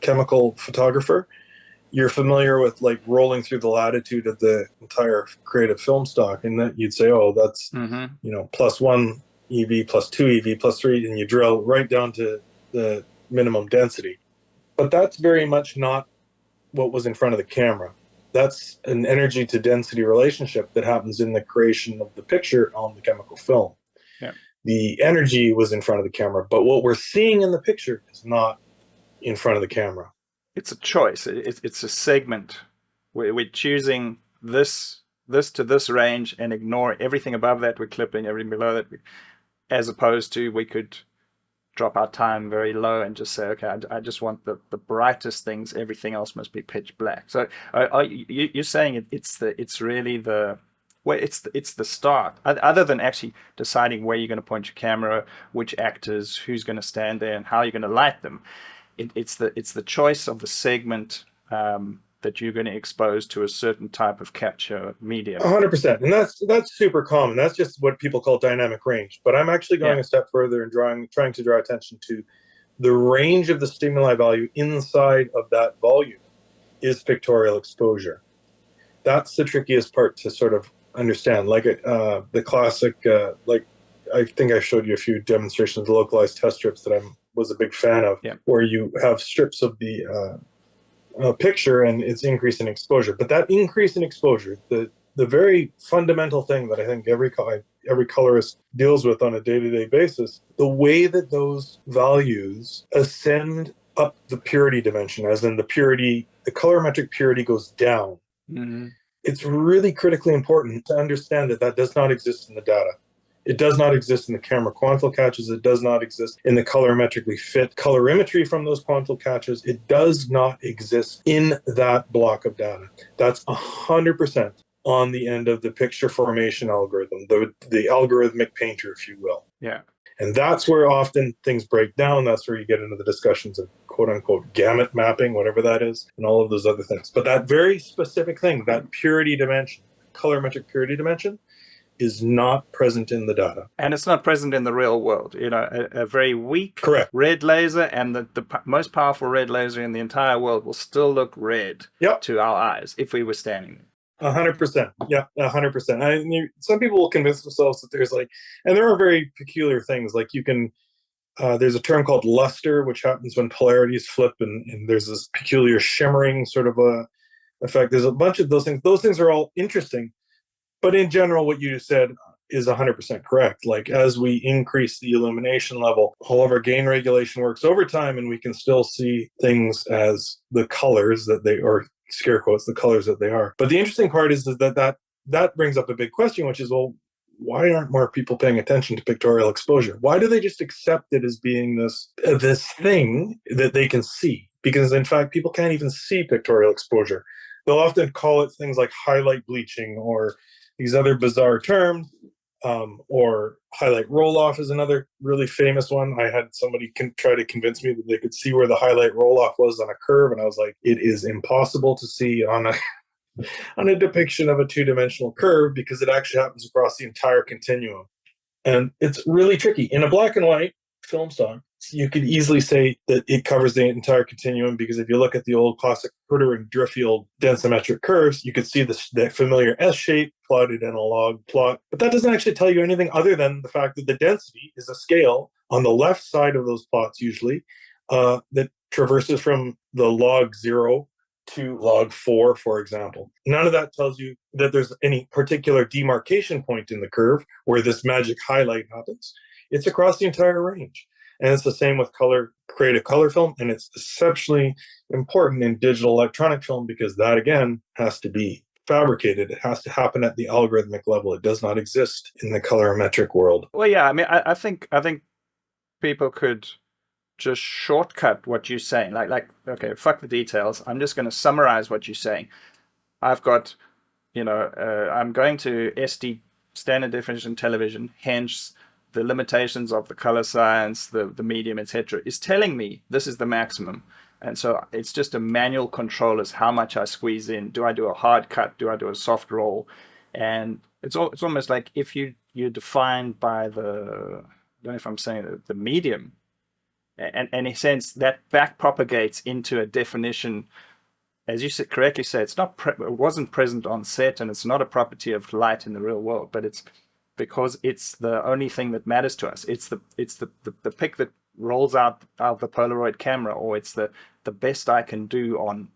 chemical photographer, you're familiar with like rolling through the latitude of the entire creative film stock, and that you'd say, that's +1 EV, +2 EV, +3, and you drill right down to the minimum density. But that's very much not what was in front of the camera. That's an energy to density relationship that happens in the creation of the picture on the chemical film. Yeah. The energy was in front of the camera, but what we're seeing in the picture is not in front of the camera. It's a choice. It's a segment. We're choosing this to this range and ignore everything above that. We're clipping everything below that. As opposed to, we could drop our time very low and just say, okay, I just want the brightest things. Everything else must be pitch black. So you're saying it's really the start. Other than actually deciding where you're going to point your camera, which actors, who's going to stand there, and how you're going to light them. It's the choice of the segment that you're going to expose to a certain type of capture medium. 100%, and that's super common. That's just what people call dynamic range. But I'm actually going a step further and trying to draw attention to the range of the stimuli value inside of that volume is pictorial exposure. That's the trickiest part to sort of understand. Like the classic, like I think I showed you a few demonstrations of localized test strips that I was a big fan of, where you have strips of the picture and it's increase in exposure. But that increase in exposure, the very fundamental thing that I think every colorist deals with on a day-to-day basis, the way that those values ascend up the purity dimension, as in the colorimetric purity goes down. it's really critically important to understand that that does not exist in the data. It does not exist in the camera quantal catches. It does not exist in the colorimetrically fit colorimetry from those quantal catches. It does not exist in that block of data. That's 100% on the end of the picture formation algorithm, the algorithmic painter, if you will. Yeah. And that's where often things break down. That's where you get into the discussions of quote unquote gamut mapping, whatever that is, and all of those other things. But that very specific thing, that purity dimension, colorimetric purity dimension, is not present in the data. And it's not present in the real world. You know, a very weak Correct. red laser and the most powerful red laser in the entire world will still look red to our eyes if we were standing there. 100%. Yeah, 100%. Some people will convince themselves that there's like, and there are very peculiar things. Like you can, there's a term called luster, which happens when polarities flip, and there's this peculiar shimmering sort of a effect. There's a bunch of those things. Those things are all interesting. But in general, what you said is 100% correct. Like as we increase the illumination level, all of our gain regulation works over time, and we can still see things as the colors that they, or scare quotes, the colors that they are. But the interesting part is that brings up a big question, which is, well, why aren't more people paying attention to pictorial exposure? Why do they just accept it as being this thing that they can see? Because in fact, people can't even see pictorial exposure. They'll often call it things like highlight bleaching or these other bizarre terms, or highlight roll-off is another really famous one. I had somebody try to convince me that they could see where the highlight roll-off was on a curve, and I was like, it is impossible to see on a depiction of a two-dimensional curve because it actually happens across the entire continuum. And it's really tricky. In a black and white film stock, you could easily say that it covers the entire continuum, because if you look at the old classic Herter and Driffield densometric curves, you could see the familiar S shape plotted in a log plot. But that doesn't actually tell you anything other than the fact that the density is a scale on the left side of those plots usually that traverses from the log 0 to log 4, for example. None of that tells you that there's any particular demarcation point in the curve where this magic highlight happens. It's across the entire range. And it's the same with creative color film, and it's exceptionally important in digital electronic film because that, again, has to be fabricated. It has to happen at the algorithmic level. It does not exist in the colorimetric world. Well, yeah, I mean, I think people could just shortcut what you're saying. Like, okay, fuck the details. I'm just going to summarize what you're saying. I've got, I'm going to SD, standard definition television, hence the limitations of the color science, the medium, etc., is telling me this is the maximum. And so it's just a manual control as how much I squeeze in. Do I do a hard cut? Do I do a soft roll? And it's almost like if you're defined by I don't know if I'm saying the medium, and in a sense that back propagates into a definition, as you correctly say, it wasn't present on set, and it's not a property of light in the real world, but it's because it's the only thing that matters to us. It's the pic that rolls out of the Polaroid camera, or it's the best I can do on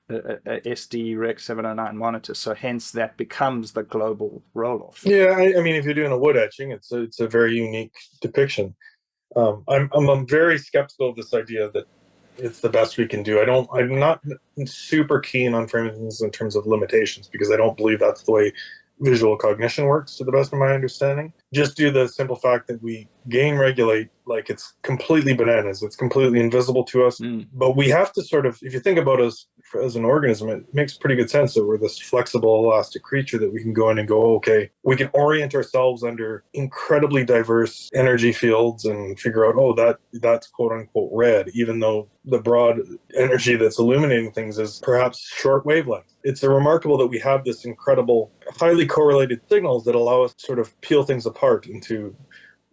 a SD Rec 709 monitor. So hence that becomes the global roll-off. Yeah, I mean, if you're doing a wood etching, it's a very unique depiction. I'm very skeptical of this idea that it's the best we can do. I'm not super keen on framings in terms of limitations, because I don't believe that's the way visual cognition works, to the best of my understanding. Just due to the simple fact that we gain regulate like it's completely bananas. It's completely invisible to us. But we have to sort of, if you think about us as an organism, it makes pretty good sense that we're this flexible, elastic creature that we can go in and go, okay, we can orient ourselves under incredibly diverse energy fields and figure out, that's quote unquote red, even though the broad energy that's illuminating things is perhaps short wavelength. It's remarkable that we have this incredible, highly correlated signals that allow us to sort of peel things apart into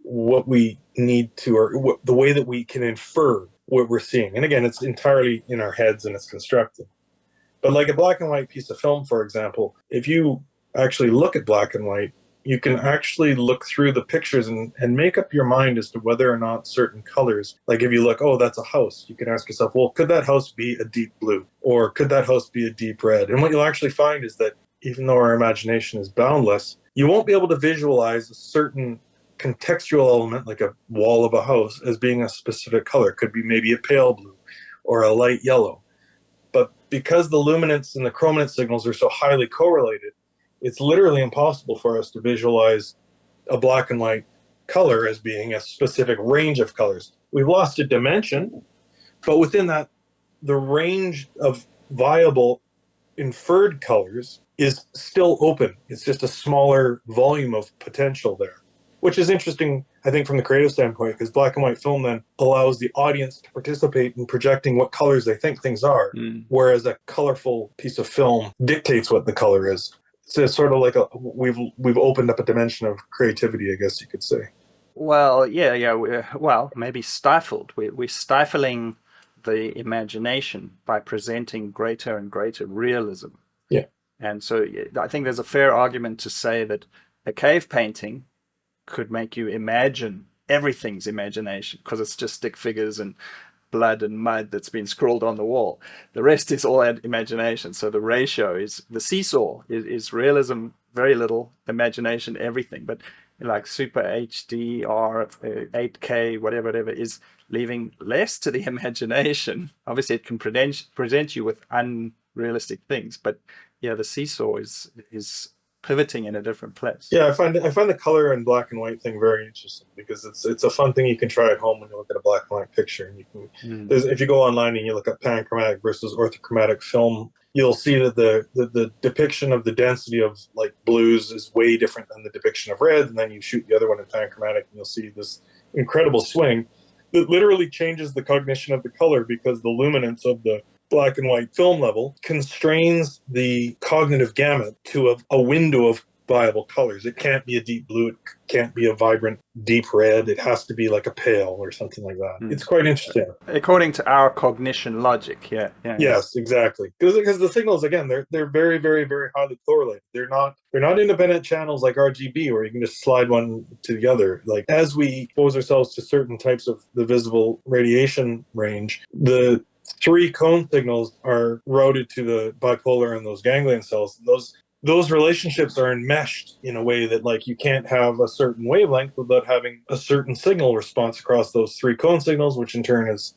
what we need to, or the way that we can infer what we're seeing. And again, it's entirely in our heads and it's constructed. But like a black and white piece of film, for example, if you actually look at black and white, you can actually look through the pictures and make up your mind as to whether or not certain colors, like if you look, that's a house, you can ask yourself, well, could that house be a deep blue? Or could that house be a deep red? And what you'll actually find is that even though our imagination is boundless, you won't be able to visualize a certain contextual element, like a wall of a house, as being a specific color. It could be maybe a pale blue or a light yellow. But because the luminance and the chrominance signals are so highly correlated, it's literally impossible for us to visualize a black and white color as being a specific range of colors. We've lost a dimension, but within that, the range of viable inferred colors is still open. It's just a smaller volume of potential there, which is interesting, I think, from the creative standpoint, because black and white film then allows the audience to participate in projecting what colors they think things are, whereas a colorful piece of film dictates what the color is. So it's sort of like we've opened up a dimension of creativity, I guess you could say. Well, well, maybe stifled. We're stifling the imagination by presenting greater and greater realism. Yeah. And so I think there's a fair argument to say that a cave painting could make you imagine everything's imagination, because it's just stick figures and blood and mud that's been scrawled on the wall. The rest is all imagination. So the ratio is the seesaw is realism, very little, imagination, everything. But like super HD or 8K, whatever is leaving less to the imagination. Obviously, it can present you with unrealistic things, but yeah, the seesaw is pivoting in a different place. Yeah, I find the color and black and white thing very interesting, because it's a fun thing you can try at home when you look at a black and white picture. And you can if you go online and you look at panchromatic versus orthochromatic film, you'll see that the depiction of the density of like blues is way different than the depiction of red, and then you shoot the other one in panchromatic and you'll see this incredible swing that literally changes the cognition of the color, because the luminance of the black and white film level constrains the cognitive gamut to a window of viable colors. It can't be a deep blue, it can't be a vibrant deep red, it has to be like a pale or something like that. It's quite interesting. According to our cognition logic, yeah. Yes, exactly. Because the signals, again, they're very, very, very highly correlated. They're not independent channels like RGB where you can just slide one to the other. Like, as we expose ourselves to certain types of the visible radiation range, the 3 cone signals are routed to the bipolar and those ganglion cells. Those relationships are enmeshed in a way that, like, you can't have a certain wavelength without having a certain signal response across those 3 cone signals, which in turn is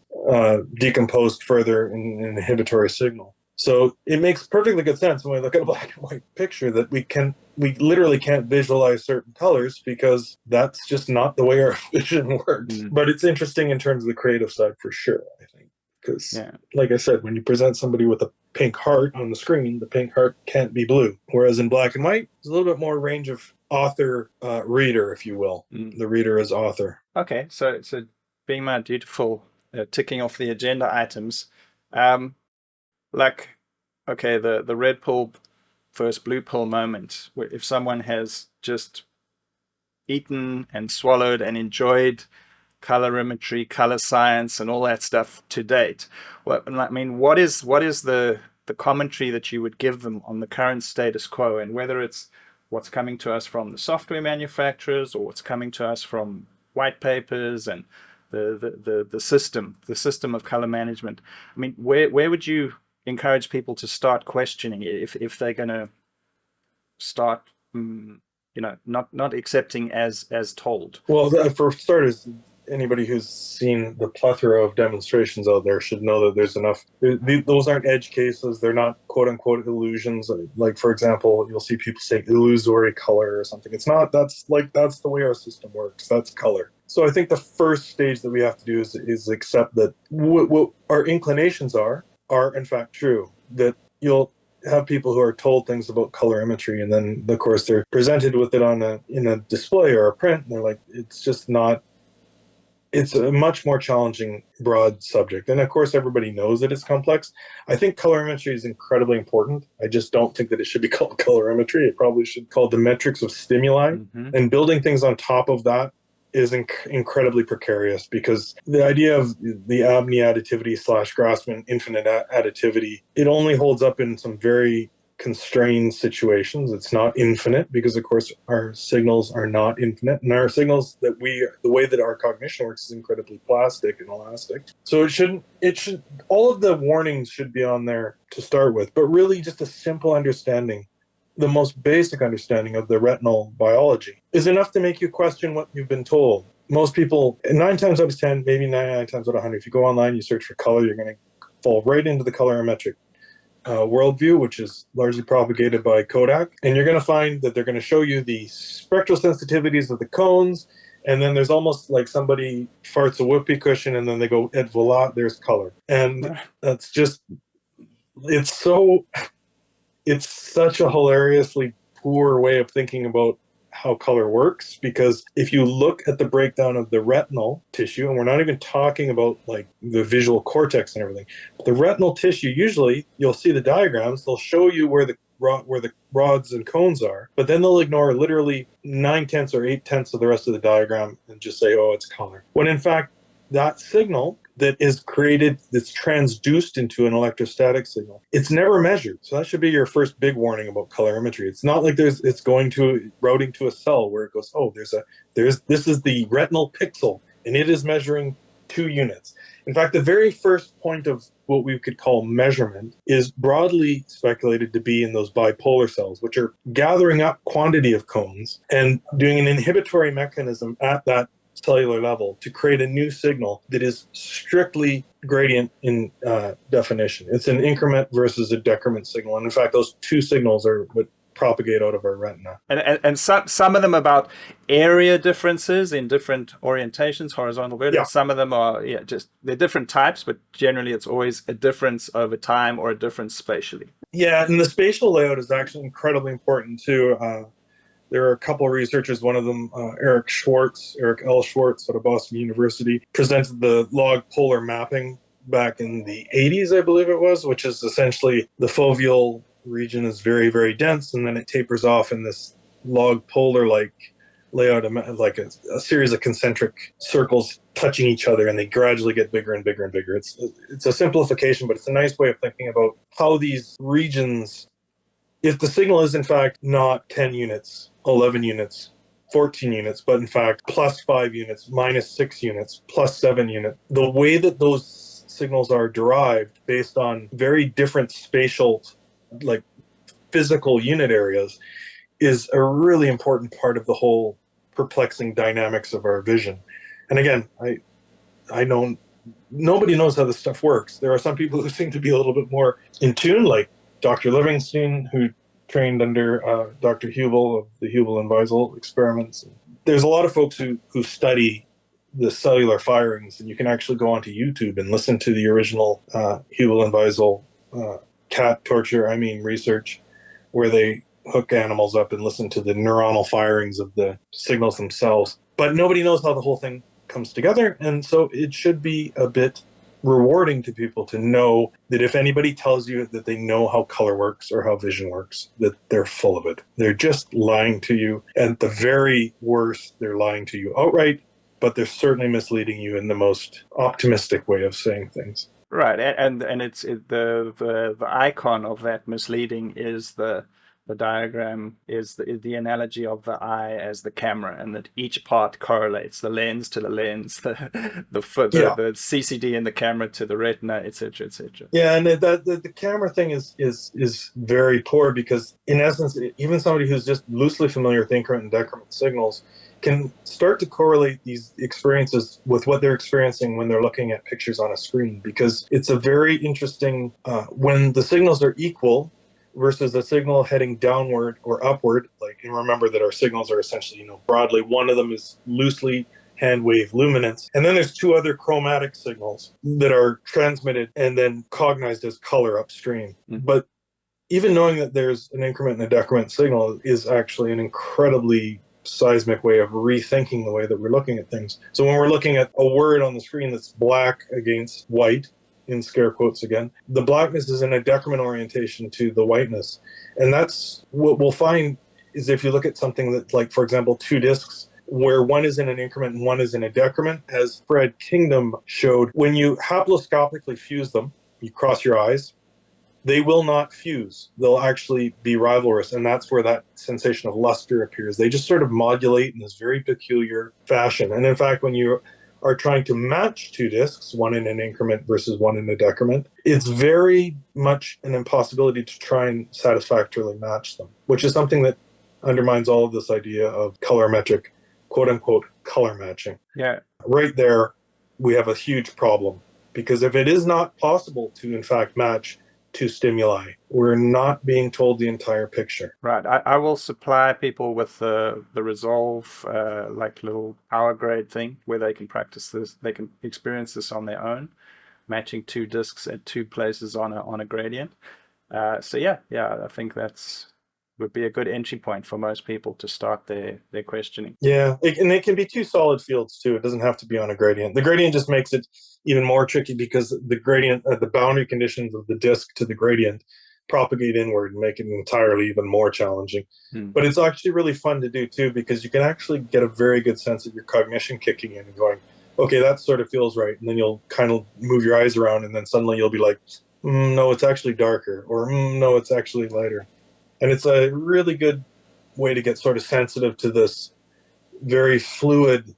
decomposed further in an inhibitory signal. So it makes perfectly good sense when we look at a black and white picture that we literally can't visualize certain colors, because that's just not the way our vision works. But it's interesting in terms of the creative side for sure, I think. Because, like I said, when you present somebody with a pink heart on the screen, the pink heart can't be blue. Whereas in black and white, there's a little bit more range of author, reader, if you will. The reader is author. Okay, so being my dutiful ticking off the agenda items, like, okay, the red pill versus blue pill moment, where if someone has just eaten and swallowed and enjoyed colorimetry, color science, and all that stuff to date, what is the commentary that you would give them on the current status quo, and whether it's what's coming to us from the software manufacturers or what's coming to us from white papers and the system of color management? I mean, where would you encourage people to start questioning it if they're going to start not accepting as told? Well, for starters, anybody who's seen the plethora of demonstrations out there should know that there's enough. Those aren't edge cases. They're not quote unquote illusions. Like, for example, you'll see people say illusory color or something. It's not. That's the way our system works. That's color. So I think the first stage that we have to do is accept that what our inclinations are in fact true. That you'll have people who are told things about colorimetry, and then of course they're presented with it in a display or a print, and they're like, it's just not. It's a much more challenging, broad subject. And of course, everybody knows that it's complex. I think colorimetry is incredibly important. I just don't think that it should be called colorimetry. It probably should be called the metrics of stimuli. And building things on top of that is incredibly precarious, because the idea of the Abney additivity / Grassmann infinite additivity, it only holds up in some very constrained situations. It's not infinite, because of course our signals are not infinite, and our signals the way that our cognition works is incredibly plastic and elastic. So it should all of the warnings should be on there to start with, but really just a simple understanding, the most basic understanding of the retinal biology is enough to make you question what you've been told. Most people, 9 times out of 10, maybe 99 times out of 100, if you go online, you search for color, you're going to fall right into the colorimetric worldview, which is largely propagated by Kodak. And you're going to find that they're going to show you the spectral sensitivities of the cones. And then there's almost like somebody farts a whoopee cushion and then they go, et voila, there's color. And that's just, it's such a hilariously poor way of thinking about how color works, because if you look at the breakdown of the retinal tissue, and we're not even talking about like the visual cortex and everything, the retinal tissue, usually you'll see the diagrams, they'll show you where the rods and cones are, but then they'll ignore literally 9/10 or 8/10 of the rest of the diagram and just say, oh, it's color. When in fact, that signal that is created, that's transduced into an electrostatic signal, it's never measured. So that should be your first big warning about colorimetry. It's not like it's going to routing to a cell where it goes, oh, this is the retinal pixel, and it is measuring 2 units. In fact, the very first point of what we could call measurement is broadly speculated to be in those bipolar cells, which are gathering up quantity of cones and doing an inhibitory mechanism at that cellular level to create a new signal that is strictly gradient in definition. It's an increment versus a decrement signal. And in fact, those 2 signals are what propagate out of our retina. And some of them about area differences in different orientations, horizontal, vertical. Yeah. Some of them are just they're different types, but generally it's always a difference over time or a difference spatially. Yeah, and the spatial layout is actually incredibly important too. There are a couple of researchers, one of them, Eric L. Schwartz out of Boston University, presented the log polar mapping back in the 80s, I believe it was, which is essentially the foveal region is very, very dense, and then it tapers off in this log polar-like layout, like a series of concentric circles touching each other, and they gradually get bigger and bigger and bigger. It's a simplification, but it's a nice way of thinking about how these regions, if the signal is in fact not 10 units, 11 units, 14 units, but in fact plus 5 units, minus 6 units, plus 7 units, the way that those signals are derived based on very different spatial, like physical unit areas, is a really important part of the whole perplexing dynamics of our vision. And again, nobody knows how this stuff works. There are some people who seem to be a little bit more in tune, like Dr. Livingston, who trained under Dr. Hubel of the Hubel and Wiesel experiments. There's a lot of folks who study the cellular firings, and you can actually go onto YouTube and listen to the original Hubel and Wiesel cat torture, research, where they hook animals up and listen to the neuronal firings of the signals themselves. But nobody knows how the whole thing comes together, and so it should be a bit rewarding to people to know that if anybody tells you that they know how color works or how vision works, that they're full of it. They're just lying to you. At the very worst, they're lying to you outright, but they're certainly misleading you in the most optimistic way of saying things. Right, and it's the icon of that misleading is the diagram is the analogy of the eye as the camera, and that each part correlates, the lens to the lens, the CCD in the camera to the retina, etc., etc. Yeah, and the camera thing is very poor, because in essence, even somebody who's just loosely familiar with increment and decrement signals can start to correlate these experiences with what they're experiencing when they're looking at pictures on a screen, because it's a very interesting, when the signals are equal versus a signal heading downward or upward, like, and remember that our signals are essentially, broadly, one of them is loosely hand wave luminance, and then there's 2 other chromatic signals that are transmitted and then cognized as color upstream. Mm-hmm. But even knowing that there's an increment and a decrement signal is actually an incredibly seismic way of rethinking the way that we're looking at things. So when we're looking at a word on the screen that's black against white, in scare quotes again, the blackness is in a decrement orientation to the whiteness. And that's what we'll find is if you look at something that, like, for example, 2 discs, where one is in an increment and one is in a decrement, as Fred Kingdom showed, when you haploscopically fuse them, you cross your eyes, they will not fuse. They'll actually be rivalrous, and that's where that sensation of luster appears. They just sort of modulate in this very peculiar fashion. And in fact, when you are trying to match 2 discs, one in an increment versus one in a decrement, it's very much an impossibility to try and satisfactorily match them, which is something that undermines all of this idea of colorimetric, quote-unquote, color matching. Yeah. Right there, we have a huge problem, because if it is not possible to, in fact, match to stimuli. We're not being told the entire picture. Right. I will supply people with the Resolve like little power grade thing where they can practice this. They can experience this on their own, matching two discs at two places on a gradient. So yeah, I think would be a good entry point for most people to start their questioning. Yeah, and it can be two solid fields too. It doesn't have to be on a gradient. The gradient just makes it even more tricky because the gradient, the boundary conditions of the disk to the gradient propagate inward and make it entirely even more challenging. But it's actually really fun to do too, because you can actually get a very good sense of your cognition kicking in and going, okay, that sort of feels right. And then you'll kind of move your eyes around and then suddenly you'll be like, no, it's actually darker, or no, it's actually lighter. And it's a really good way to get sort of sensitive to this very fluid,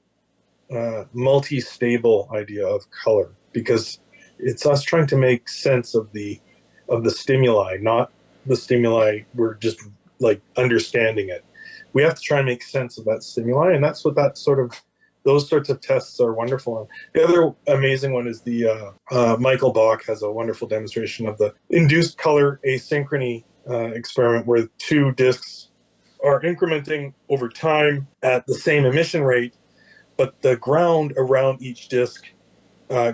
multi-stable idea of color, because it's us trying to make sense of the stimuli, not the stimuli we're just like understanding it. We have to try and make sense of that stimuli, and that's what those sorts of tests are wonderful. The other amazing one is the Michael Bach has a wonderful demonstration of the induced color asynchrony experiment, where two disks are incrementing over time at the same emission rate, but the ground around each disk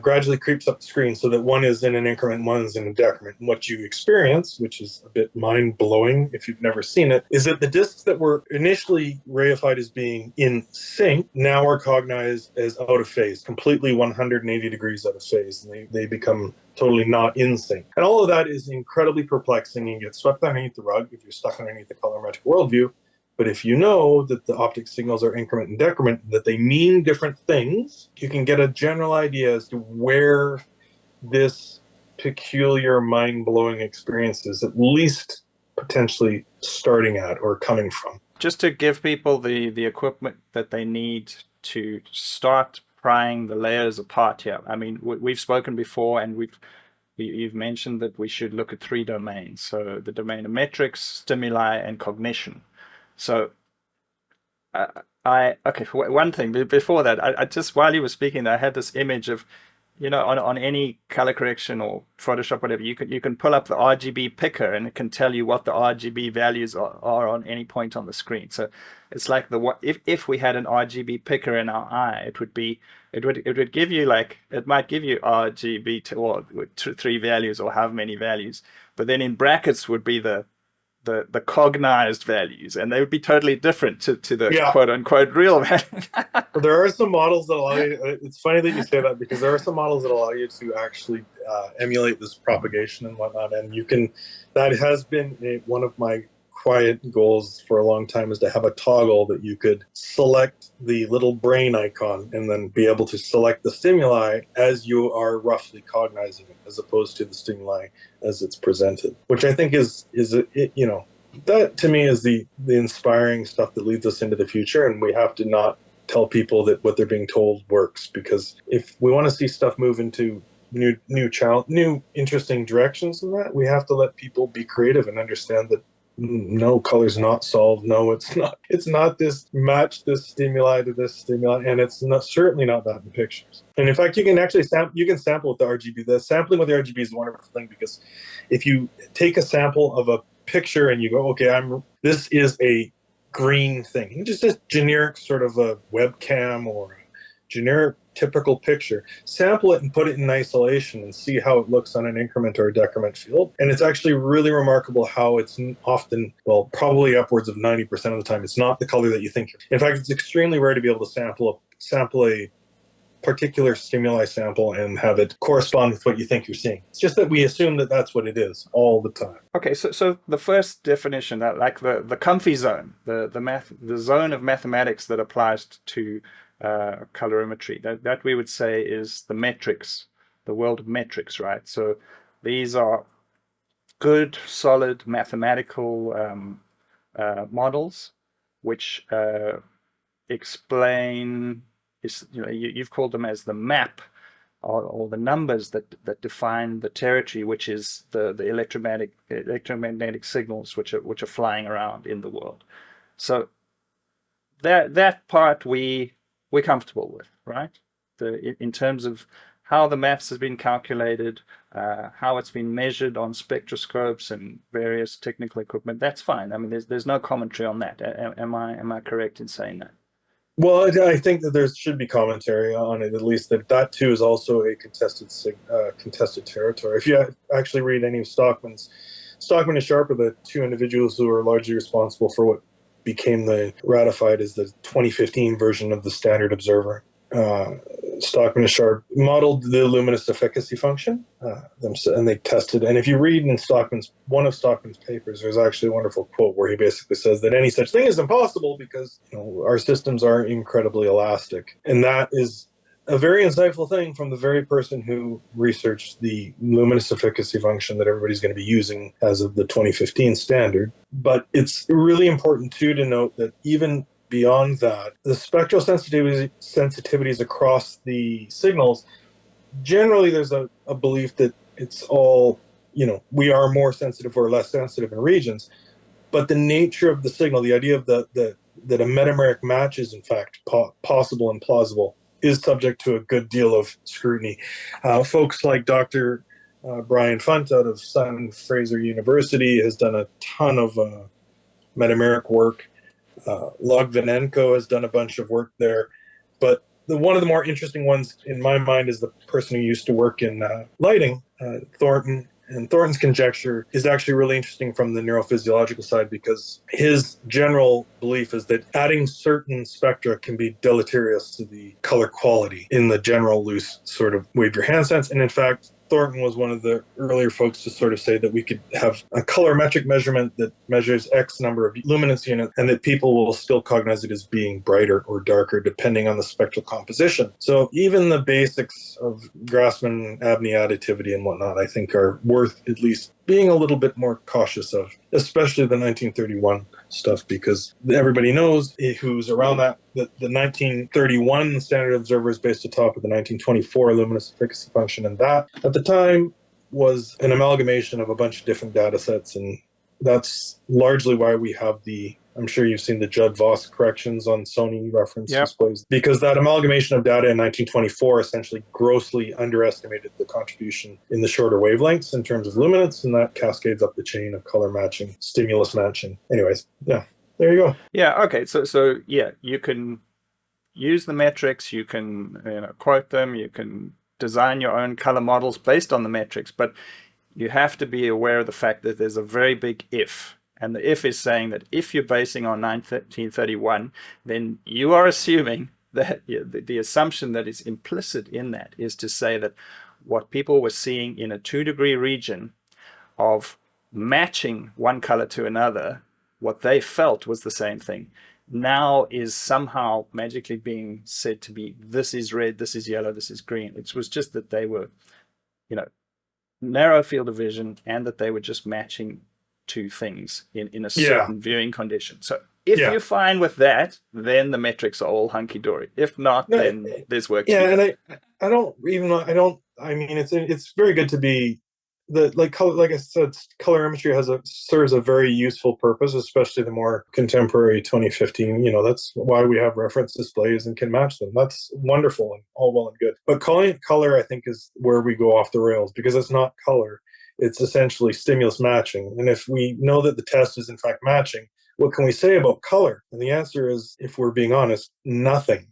gradually creeps up the screen so that one is in an increment, one is in a decrement. And what you experience, which is a bit mind-blowing if you've never seen it, is that the disks that were initially reified as being in sync now are cognized as out of phase, completely 180 degrees out of phase, and they become totally not in sync. And all of that is incredibly perplexing and gets swept underneath the rug if you're stuck underneath the colorimetric worldview. But if you know that the optic signals are increment and decrement, that they mean different things, you can get a general idea as to where this peculiar, mind-blowing experience is at least potentially starting at or coming from. Just to give people the equipment that they need to start prying the layers apart here. I mean, we've spoken before, and you've mentioned that we should look at three domains. So the domain of metrics, stimuli, and cognition. So okay, for one thing before that, I just, while you were speaking, I had this image of, on any color correction or Photoshop, whatever, you can pull up the RGB picker and it can tell you what the RGB values are on any point on the screen. So it's like if we had an RGB picker in our eye, it would give you it might give you RGB or three values or how many values, but then in brackets would be the cognized values, and they would be totally different to the quote unquote real values. There are some models that allow you, it's funny that you say that, because there are some models that allow you to actually emulate this propagation and whatnot, and that has been one of my quiet goals for a long time, is to have a toggle that you could select the little brain icon and then be able to select the stimuli as you are roughly cognizing it, as opposed to the stimuli as it's presented, which I think is that to me is the inspiring stuff that leads us into the future. And we have to not tell people that what they're being told works, because if we want to see stuff move into new interesting directions in that, we have to let people be creative and understand that no, color's not solved. No, it's not. It's not this match this stimuli to this stimuli, and it's certainly not that in pictures. And in fact, you can actually sample with the RGB. The sampling with the RGB is a wonderful thing, because if you take a sample of a picture and you go, okay, this is a green thing, just a generic sort of a webcam or a generic typical picture, sample it and put it in isolation and see how it looks on an increment or a decrement field. And it's actually really remarkable how it's often, well, probably upwards of 90% of the time, it's not the color that you think. In fact, it's extremely rare to be able to sample a particular stimuli sample and have it correspond with what you think you're seeing. It's just that we assume that that's what it is all the time. Okay, so the first definition, that like the comfy zone, the zone of mathematics that applies to colorimetry, that we would say is the metrics, the world of metrics, right? So these are good, solid mathematical models which explain, you've called them as the map, or the numbers that define the territory, which is the electromagnetic signals which are flying around in the world. So that part we're comfortable with, right? In terms of how the maths has been calculated, how it's been measured on spectroscopes and various technical equipment, that's fine. I mean, there's no commentary on that. Am I correct in saying that? Well, I think that there should be commentary on it, at least that too is also a contested territory. If you actually read any of Stockman and Sharp are the two individuals who are largely responsible for what became ratified as the 2015 version of the Standard Observer. Stockman and Sharp modeled the luminous efficacy function, and they tested. And if you read in one of Stockman's papers, there's actually a wonderful quote where he basically says that any such thing is impossible because our systems are incredibly elastic, and that is a very insightful thing from the very person who researched the luminous efficacy function that everybody's going to be using as of the 2015 standard. But it's really important too to note that even beyond that, the spectral sensitivities across the signals, generally there's a belief that it's all, we are more sensitive or less sensitive in regions, but the nature of the signal, the idea of that a metameric match is in fact possible and plausible, is subject to a good deal of scrutiny. Folks like Dr. Brian Funt out of Simon Fraser University has done a ton of metameric work. Logvinenko has done a bunch of work there, but one of the more interesting ones in my mind is the person who used to work in lighting, Thornton. And Thornton's conjecture is actually really interesting from the neurophysiological side because his general belief is that adding certain spectra can be deleterious to the color quality in the general loose sort of wave your hand sense. And in fact, Thornton was one of the earlier folks to sort of say that we could have a colorimetric measurement that measures X number of luminance units and that people will still cognize it as being brighter or darker depending on the spectral composition. So even the basics of Grassmann, Abney additivity and whatnot, I think are worth at least being a little bit more cautious of, especially the 1931 stuff, because everybody knows who's around that the 1931 Standard Observer is based atop of the 1924 luminous efficacy function, and that at the time was an amalgamation of a bunch of different data sets, and that's largely why we have I'm sure you've seen the Judd-Voss corrections on Sony reference displays, because that amalgamation of data in 1924 essentially grossly underestimated the contribution in the shorter wavelengths in terms of luminance, and that cascades up the chain of color matching, stimulus matching. Anyways, yeah, there you go. Yeah, okay, so yeah, you can use the metrics, you can quote them, you can design your own color models based on the metrics, but you have to be aware of the fact that there's a very big if. And the if is saying that if you're basing on 1931, then you are assuming that the assumption that is implicit in that is to say that what people were seeing in a 2-degree region of matching one color to another, what they felt was the same thing, now is somehow magically being said to be, this is red, this is yellow, this is green. It was just that they were, narrow field of vision, and that they were just matching two things in a certain viewing condition. So if you're fine with that, then the metrics are all hunky-dory. If not, then there's work to do. And I mean, it's very good to be like I said, colorimetry serves a very useful purpose, especially the more contemporary 2015. That's why we have reference displays and can match them. That's wonderful and all well and good. But calling it color, I think, is where we go off the rails, because it's not color. It's essentially stimulus matching. And if we know that the test is in fact matching, what can we say about color? And the answer is, if we're being honest, nothing.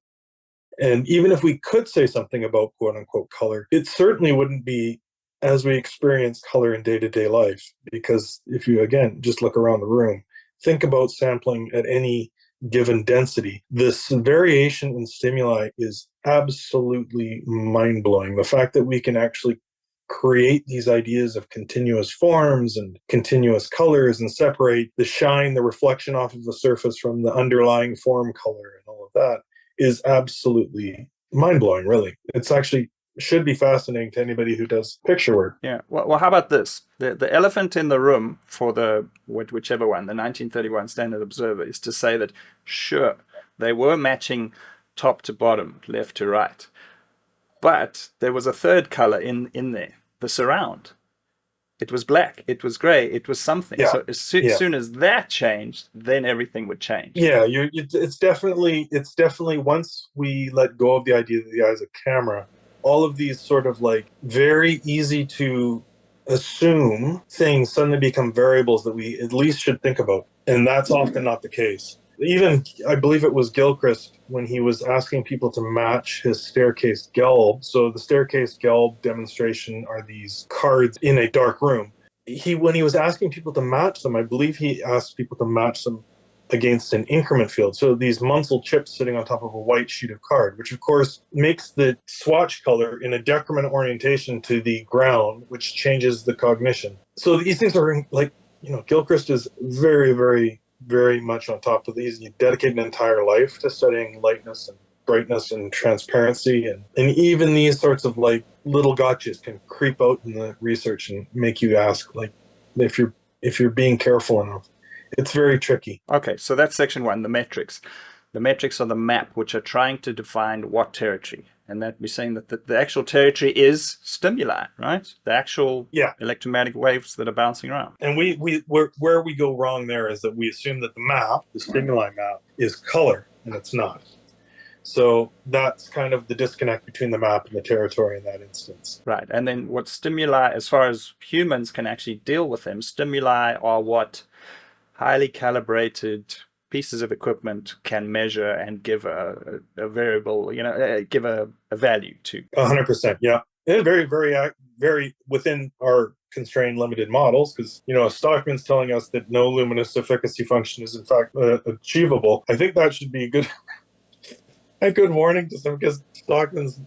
And even if we could say something about quote unquote color, it certainly wouldn't be as we experience color in day-to-day life. Because if you, again, just look around the room, think about sampling at any given density. This variation in stimuli is absolutely mind-blowing. The fact that we can actually create these ideas of continuous forms and continuous colors and separate the shine, the reflection off of the surface from the underlying form color and all of that is absolutely mind-blowing, really. It's actually should be fascinating to anybody who does picture work. Yeah. Well, how about this? The elephant in the room for whichever one, the 1931 Standard Observer, is to say that, sure, they were matching top to bottom, left to right. But there was a third color in there, the surround. It was black, it was gray, it was something. Yeah. So as soon as that changed, then everything would change. Yeah, it's definitely once we let go of the idea that the eye is a camera, all of these sort of like very easy to assume things suddenly become variables that we at least should think about. And that's often not the case. Even, I believe it was Gilchrest when he was asking people to match his staircase gelb. So the staircase gelb demonstration are these cards in a dark room. When he was asking people to match them, I believe he asked people to match them against an increment field. So these Munsell chips sitting on top of a white sheet of card, which of course makes the swatch color in a decrement orientation to the ground, which changes the cognition. So these things are like, Gilchrest is very, very, very much on top of these. You dedicate an entire life to studying lightness and brightness and transparency. And even these sorts of like little gotchas can creep out in the research and make you ask, like, if you're being careful enough. It's very tricky. Okay, so that's section 1, the metrics. The metrics are the map, which are trying to define what territory. And that we're saying that the actual territory is stimuli, right? The actual electromagnetic waves that are bouncing around. And where we go wrong there is that we assume that the map, the stimuli map, is color, and it's not. So that's kind of the disconnect between the map and the territory in that instance. Right. And then what stimuli, as far as humans can actually deal with them, stimuli are what highly calibrated pieces of equipment can measure and give a variable, give a value to. 100%, yeah. And very, very, very within our constrained limited models, because, Stockman's telling us that no luminous efficacy function is in fact achievable. I think that should be a good warning to some, because Stockman's,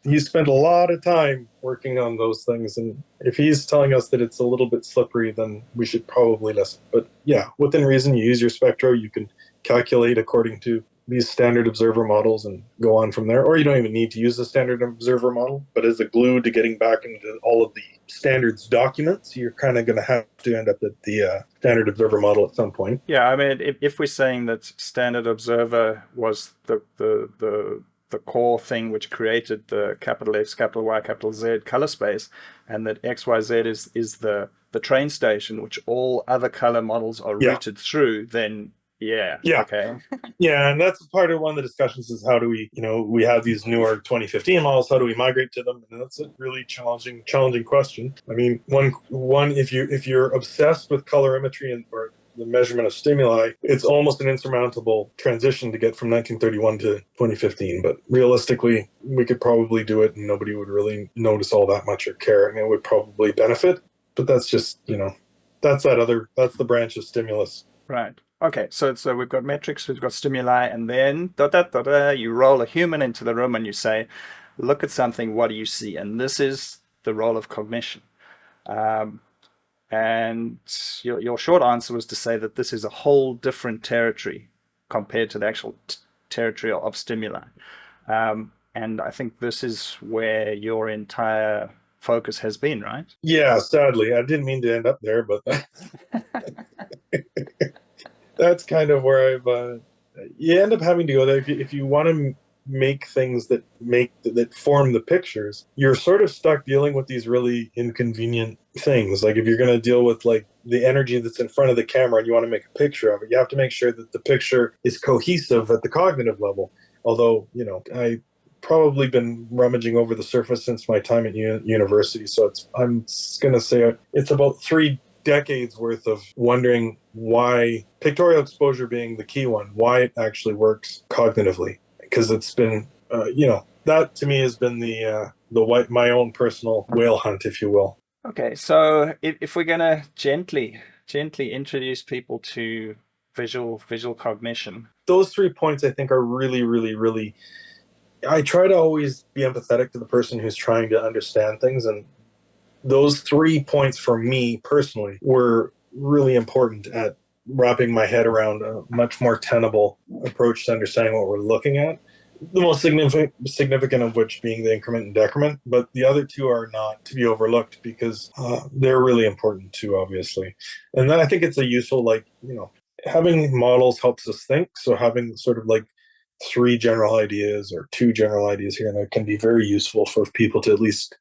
he's spent a lot of time working on those things, and if he's telling us that it's a little bit slippery, then we should probably listen. But yeah, within reason, you use your spectra, you can calculate according to these standard observer models and go on from there, or you don't even need to use the standard observer model, but as a glue to getting back into all of the standards documents, you're kind of going to have to end up at the standard observer model at some point. Yeah, I mean, if we're saying that standard observer was the core thing which created the capital X, capital Y, capital Z color space, and that XYZ is the train station which all other color models are routed through, then okay. Yeah, and that's part of one of the discussions is how do we, we have these newer 2015 models, how do we migrate to them? And that's a really challenging question. I mean, one if you're obsessed with colorimetry or the measurement of stimuli, it's almost an insurmountable transition to get from 1931 to 2015. But realistically, we could probably do it and nobody would really notice all that much or care, and it would probably benefit. But that's just, that's the branch of stimulus. Right. Okay, so we've got metrics, we've got stimuli, and then you roll a human into the room and you say, look at something, what do you see? And this is the role of cognition. And your short answer was to say that this is a whole different territory compared to the actual territory of stimuli. And I think this is where your entire focus has been, right? Yeah, sadly. I didn't mean to end up there, but that's kind of where you end up having to go there. If you want to make things that form the pictures, you're sort of stuck dealing with these really inconvenient things. Like if you're going to deal with like the energy that's in front of the camera and you want to make a picture of it, you have to make sure that the picture is cohesive at the cognitive level. Although, I probably been rummaging over the surface since my time at university. So I'm going to say it's about 3 decades worth of wondering why pictorial exposure being the key one, why it actually works cognitively. Because it's been, that to me has been my own personal whale hunt, if you will. Okay, so if we're going to gently introduce people to visual cognition, those 3 points I think are really, really, really. I try to always be empathetic to the person who's trying to understand things, and those 3 points for me personally were really important at wrapping my head around a much more tenable approach to understanding what we're looking at. The most significant of which being the increment and decrement, but the other 2 are not to be overlooked because they're really important too, obviously. And then I think it's a useful, having models helps us think. So having sort of like 3 general ideas or 2 general ideas here and there can be very useful for people to at least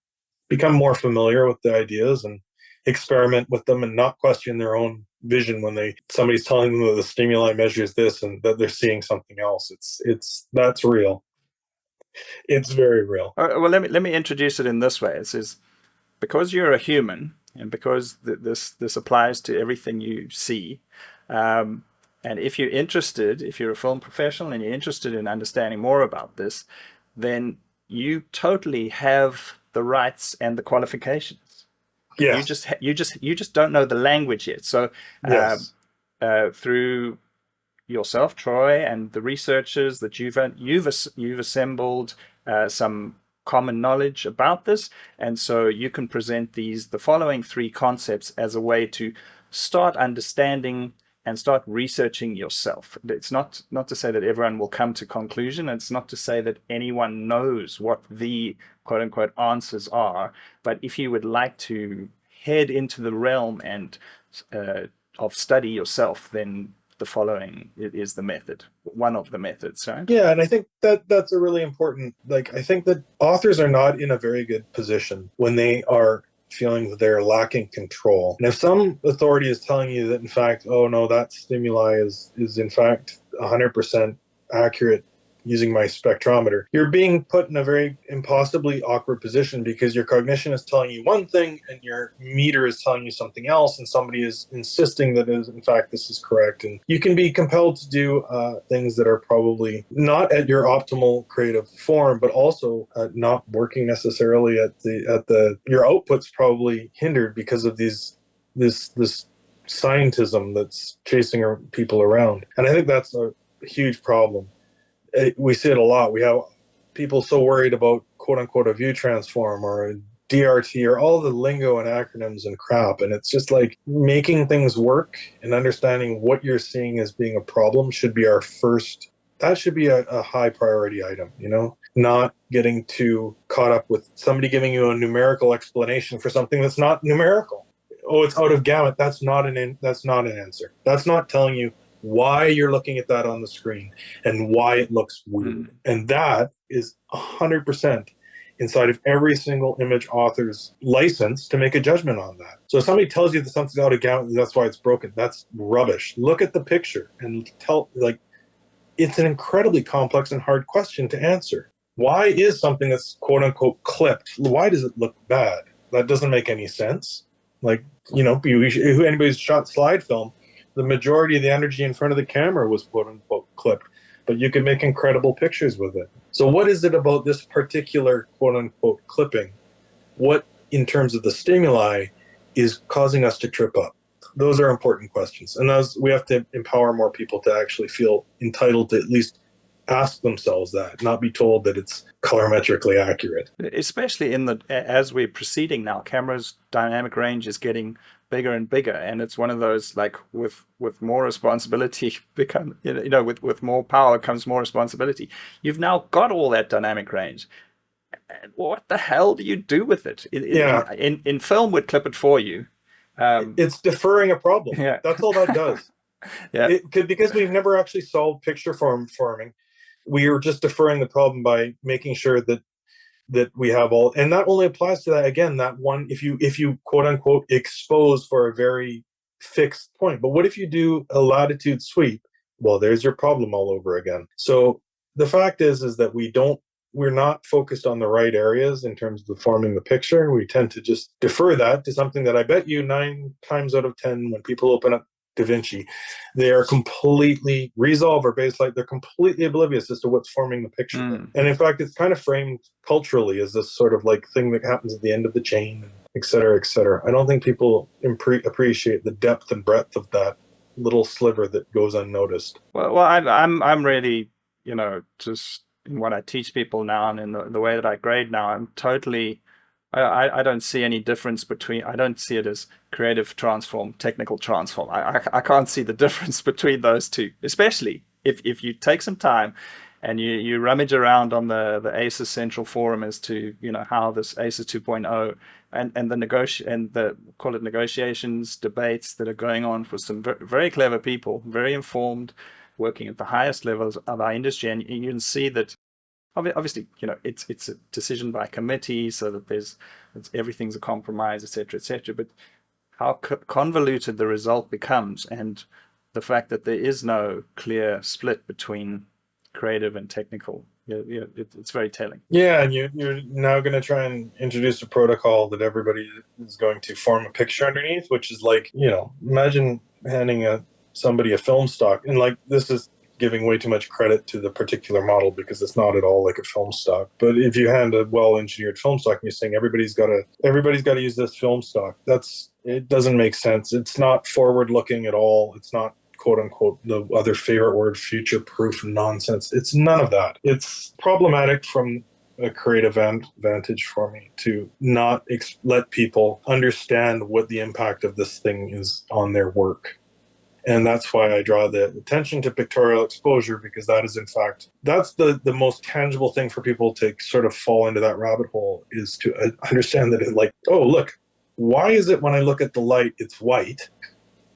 become more familiar with the ideas and experiment with them and not question their own vision when somebody's telling them that the stimuli measures this and that they're seeing something else. That's real. It's very real. Well, let me introduce it in this way. It says, because you're a human, and because this applies to everything you see, um, and if you're interested, if you're a film professional and you're interested in understanding more about this, then you totally have the rights and the qualifications. Yes. You just don't know the language yet. So Yes. through yourself, Troy, and the researchers that you've assembled some common knowledge about this, and so you can present the following three concepts as a way to start understanding and start researching yourself. It's not to say that everyone will come to conclusion. It's not to say that anyone knows what the quote unquote answers are. But if you would like to head into the realm and of study yourself, then the following is the method, one of the methods, right? Yeah, and I think that that's a really important, like, I think that authors are not in a very good position when they are feeling that they're lacking control. And if some authority is telling you that, in fact, oh no, that stimuli is in fact 100% accurate using my spectrometer, you're being put in a very impossibly awkward position because your cognition is telling you one thing and your meter is telling you something else, and somebody is insisting that is, in fact, this is correct. And you can be compelled to do things that are probably not at your optimal creative form, but also not working necessarily at the your output's probably hindered because of this scientism that's chasing people around. And I think that's a huge problem. We see it a lot. We have people so worried about quote unquote a view transform or a DRT or all the lingo and acronyms and crap. And it's just like making things work and understanding what you're seeing as being a problem should be our first, that should be a high priority item, you know, not getting too caught up with somebody giving you a numerical explanation for something that's not numerical. Oh, it's out of gamut. That's not an answer. That's not telling you why you're looking at that on the screen and why it looks weird. And that is 100% inside of every single image author's license to make a judgment on that. So if somebody tells you that something's out of gamut, that's why it's broken, that's rubbish. Look at the picture and tell, like, it's an incredibly complex and hard question to answer. Why is something that's quote unquote clipped, why does it look bad? That doesn't make any sense. Like, you know, anybody's shot slide film, the majority of the energy in front of the camera was quote unquote clipped, but you could make incredible pictures with it. So what is it about this particular quote unquote clipping? What, in terms of the stimuli, is causing us to trip up? Those are important questions. And those, we have to empower more people to actually feel entitled to at least ask themselves that, not be told that it's colorimetrically accurate. Especially as we're proceeding now, camera's dynamic range is getting bigger and bigger, and it's one of those, like, with more responsibility with more power comes more responsibility. You've now got all that dynamic range, and what the hell do you do with it? In film, would clip it for you. It's deferring a problem. Yeah. That's all that does. Yeah. Because we've never actually solved picture forming, we are just deferring the problem by making sure that we have all, and that only applies to that, again, that one, if you quote unquote expose for a very fixed point. But what if you do a latitude sweep? Well, there's your problem all over again. So the fact is that we're not focused on the right areas in terms of forming the picture. We tend to just defer that to something that I bet you 9 times out of 10, when people open up Da Vinci, they are completely resolve or baselight. They're completely oblivious as to what's forming the picture. And in fact, it's kind of framed culturally as this sort of like thing that happens at the end of the chain, et cetera, et cetera. I don't think people appreciate the depth and breadth of that little sliver that goes unnoticed. Well, I'm really, just in what I teach people now and in the way that I grade now, I'm totally, I don't see any difference between, I don't see it as creative transform, technical transform. I can't see the difference between those two, especially if you take some time and you rummage around on the ACES Central Forum as to, how this ACES 2.0 and the call it negotiations, debates that are going on for some very clever people, very informed, working at the highest levels of our industry. And you can see that obviously, it's a decision by committee, so that everything's a compromise, etc., but how convoluted the result becomes, and the fact that there is no clear split between creative and technical, it's very telling. Yeah, and you're now going to try and introduce a protocol that everybody is going to form a picture underneath, which is like, imagine handing somebody a film stock, and like this is giving way too much credit to the particular model because it's not at all like a film stock. But if you hand a well-engineered film stock and you're saying everybody's got to use this film stock, it doesn't make sense. It's not forward-looking at all. It's not quote unquote the other favorite word, future-proof nonsense. It's none of that. It's problematic from a creative vantage for me to not let people understand what the impact of this thing is on their work. And that's why I draw the attention to pictorial exposure, because that is, in fact, that's the most tangible thing for people to sort of fall into that rabbit hole, is to understand that, like, oh, look, why is it when I look at the light, it's white?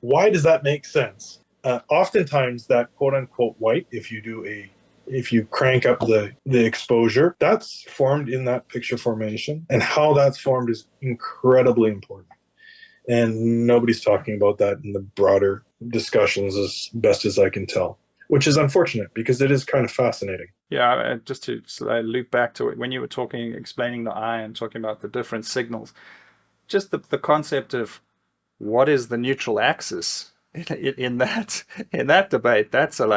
Why does that make sense? Oftentimes that quote unquote white, if you crank up the exposure, that's formed in that picture formation, and how that's formed is incredibly important. And nobody's talking about that in the broader discussions, as best as I can tell, which is unfortunate because it is kind of fascinating. Yeah, just to loop back to it, when you were explaining the eye and talking about the different signals, just the concept of what is the neutral axis in that debate, that's and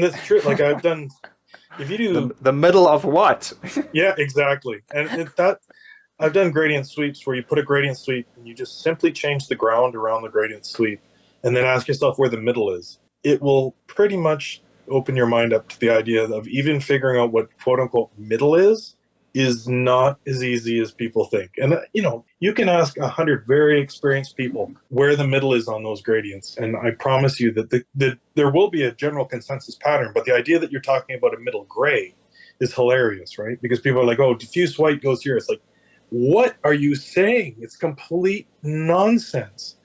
that's true. Like I've done, if you do the middle of what? Yeah, exactly. And I've done gradient sweeps where you put a gradient sweep and you just simply change the ground around the gradient sweep and then ask yourself where the middle is. It will pretty much open your mind up to the idea of even figuring out what quote unquote middle is not as easy as people think. And, you can ask 100 very experienced people where the middle is on those gradients. And I promise you that there will be a general consensus pattern. But the idea that you're talking about a middle gray is hilarious, right? Because people are like, oh, diffuse white goes here. It's like, what are you saying? It's complete nonsense.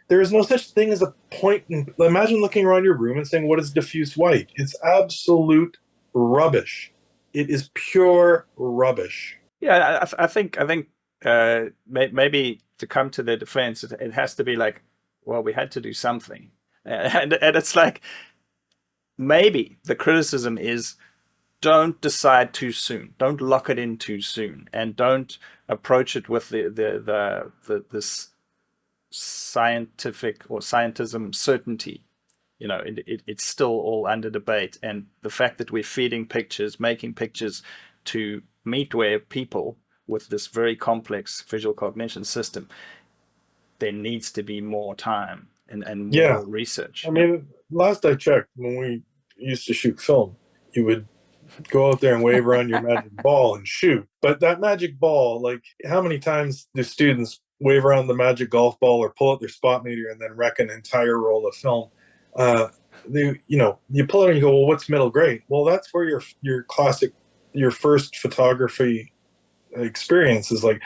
There is no such thing as a point. Imagine looking around your room and saying, what is diffuse white? It's absolute rubbish. It is pure rubbish. Yeah, I think maybe to come to their defense, it has to be like, well, we had to do something. And it's like, maybe the criticism is, don't decide too soon. Don't lock it in too soon, and don't approach it with this scientific or scientism certainty. It's still all under debate, and the fact that we're making pictures to meet where people with this very complex visual cognition system, there needs to be more time and more research. I mean, last I checked, when we used to shoot film, you would go out there and wave around your magic ball and shoot. But that magic ball, like, how many times do students wave around the magic golf ball or pull out their spot meter and then wreck an entire roll of film? You pull it and you go, well, what's middle gray? Well, that's where your first photography experience is like,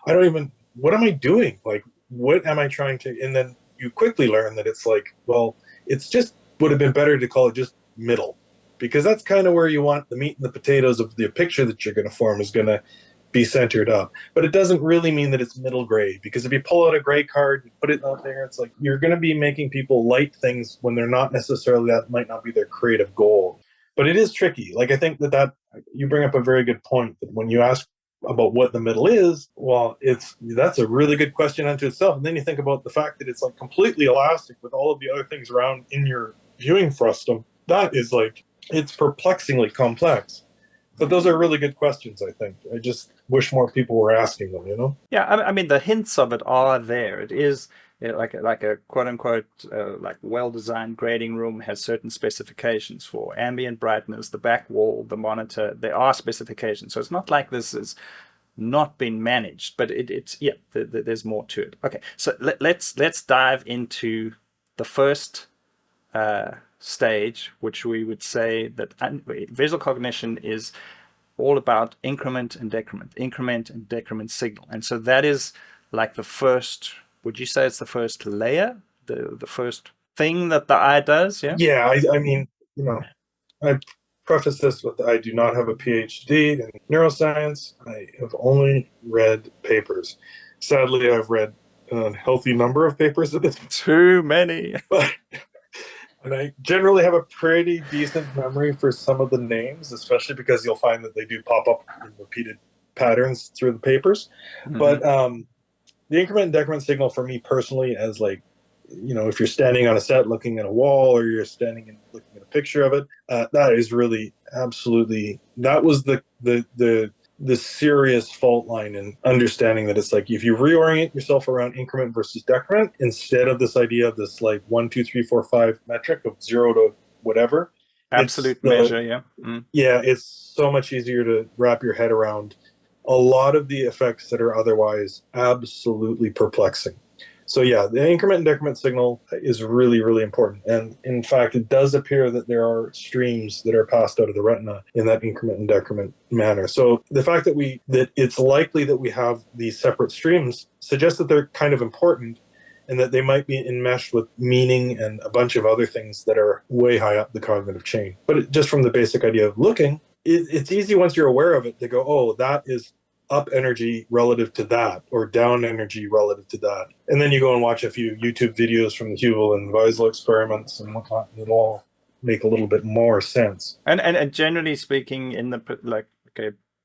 what am I doing? Like, what am I trying to, and then you quickly learn that it's like, well, it's just, would have been better to call it just middle, because that's kind of where you want the meat and the potatoes of the picture that you're going to form is going to be centered up. But it doesn't really mean that it's middle gray, because if you pull out a gray card and put it out there, it's like you're going to be making people like things when they're not necessarily, that might not be their creative goal. But it is tricky. Like, I think that you bring up a very good point, that when you ask about what the middle is, well, that's a really good question unto itself. And then you think about the fact that it's like completely elastic with all of the other things around in your viewing frustum. That is like, it's perplexingly complex. But those are really good questions, I think. I just wish more people were asking them, Yeah, I mean, the hints of it are there. It is like a quote-unquote like well-designed grading room has certain specifications for ambient brightness, the back wall, the monitor. There are specifications. So it's not like this has not been managed, but there's more to it. Okay, so let's dive into the first stage, which we would say that visual cognition is all about increment and decrement signal. And so that is like the first, would you say it's the first layer, the first thing that the eye does? Yeah, I mean, I preface this with, I do not have a PhD in neuroscience. I have only read papers. Sadly, I've read a healthy number of papers at this point. Too many. And I generally have a pretty decent memory for some of the names, especially because you'll find that they do pop up in repeated patterns through the papers. Mm-hmm. But the increment and decrement signal for me personally, as like, if you're standing on a set looking at a wall, or you're standing and looking at a picture of it, that is really absolutely, that was the serious fault line in understanding that it's like, if you reorient yourself around increment versus decrement, instead of this idea of this like 1, 2, 3, 4, 5 metric of 0 to whatever, Absolute measure, yeah. Yeah, it's so much easier to wrap your head around a lot of the effects that are otherwise absolutely perplexing. So yeah, the increment and decrement signal is really, really important. And in fact, it does appear that there are streams that are passed out of the retina in that increment and decrement manner. So the fact that it's likely that we have these separate streams suggests that they're kind of important, and that they might be enmeshed with meaning and a bunch of other things that are way high up the cognitive chain. But just from the basic idea of looking, it's easy once you're aware of it to go, oh, that is up energy relative to that, or down energy relative to that. And then you go and watch a few YouTube videos from the Hubel and Wiesel experiments and whatnot, and it'll all make a little bit more sense. And generally speaking,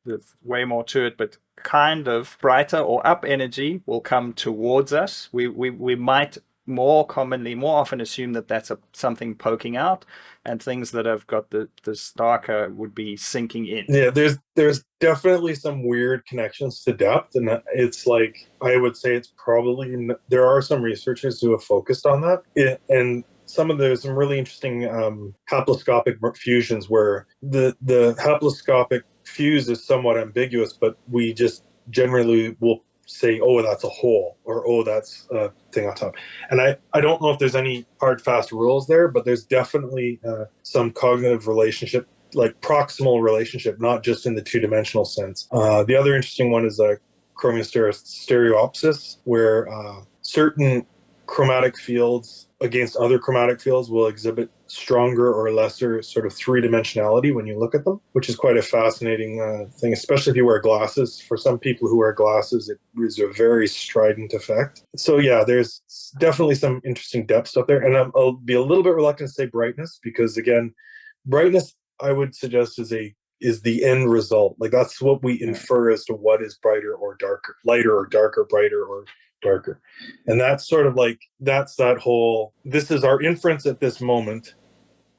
there's way more to it, but kind of brighter or up energy will come towards us. We might more often assume that that's something poking out, and things that have got this darker would be sinking in. Yeah, there's definitely some weird connections to depth, and it's like, I would say it's probably, there are some researchers who have focused on that, and there's some really interesting haploscopic fusions where the haploscopic fuse is somewhat ambiguous, but we just generally will say, oh, that's a hole, or oh, that's a thing on top. And I don't know if there's any hard, fast rules there, but there's definitely some cognitive relationship, like proximal relationship, not just in the two-dimensional sense. The other interesting one is Chromostereopsis, where certain chromatic fields against other chromatic fields will exhibit stronger or lesser sort of three-dimensionality when you look at them, which is quite a fascinating thing, especially if you wear glasses. For some people who wear glasses, it is a very strident effect. So yeah, there's definitely some interesting depth stuff there. And I'll be a little bit reluctant to say brightness, because again, brightness, I would suggest, is the end result. Like, that's what we infer as to what is brighter or darker, lighter or darker, brighter or darker. And that's sort of like, that's that whole, this is our inference at this moment,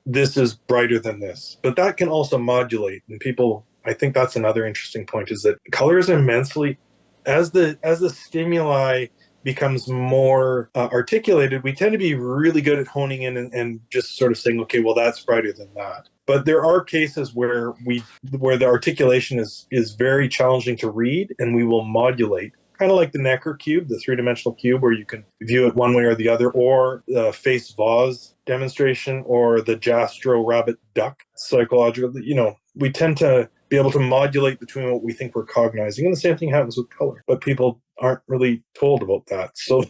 this is brighter than this. But that can also modulate, and people, I think that's another interesting point, is that color is immensely, as the stimuli becomes more articulated, we tend to be really good at honing in and just sort of saying, okay, well, that's brighter than that. But there are cases where the articulation is very challenging to read, and we will modulate, kind of like the Necker cube, the three-dimensional cube, where you can view it one way or the other, or the face vase demonstration, or the Jastrow rabbit duck psychological. We tend to be able to modulate between what we think we're cognizing, and the same thing happens with color. But people aren't really told about that. So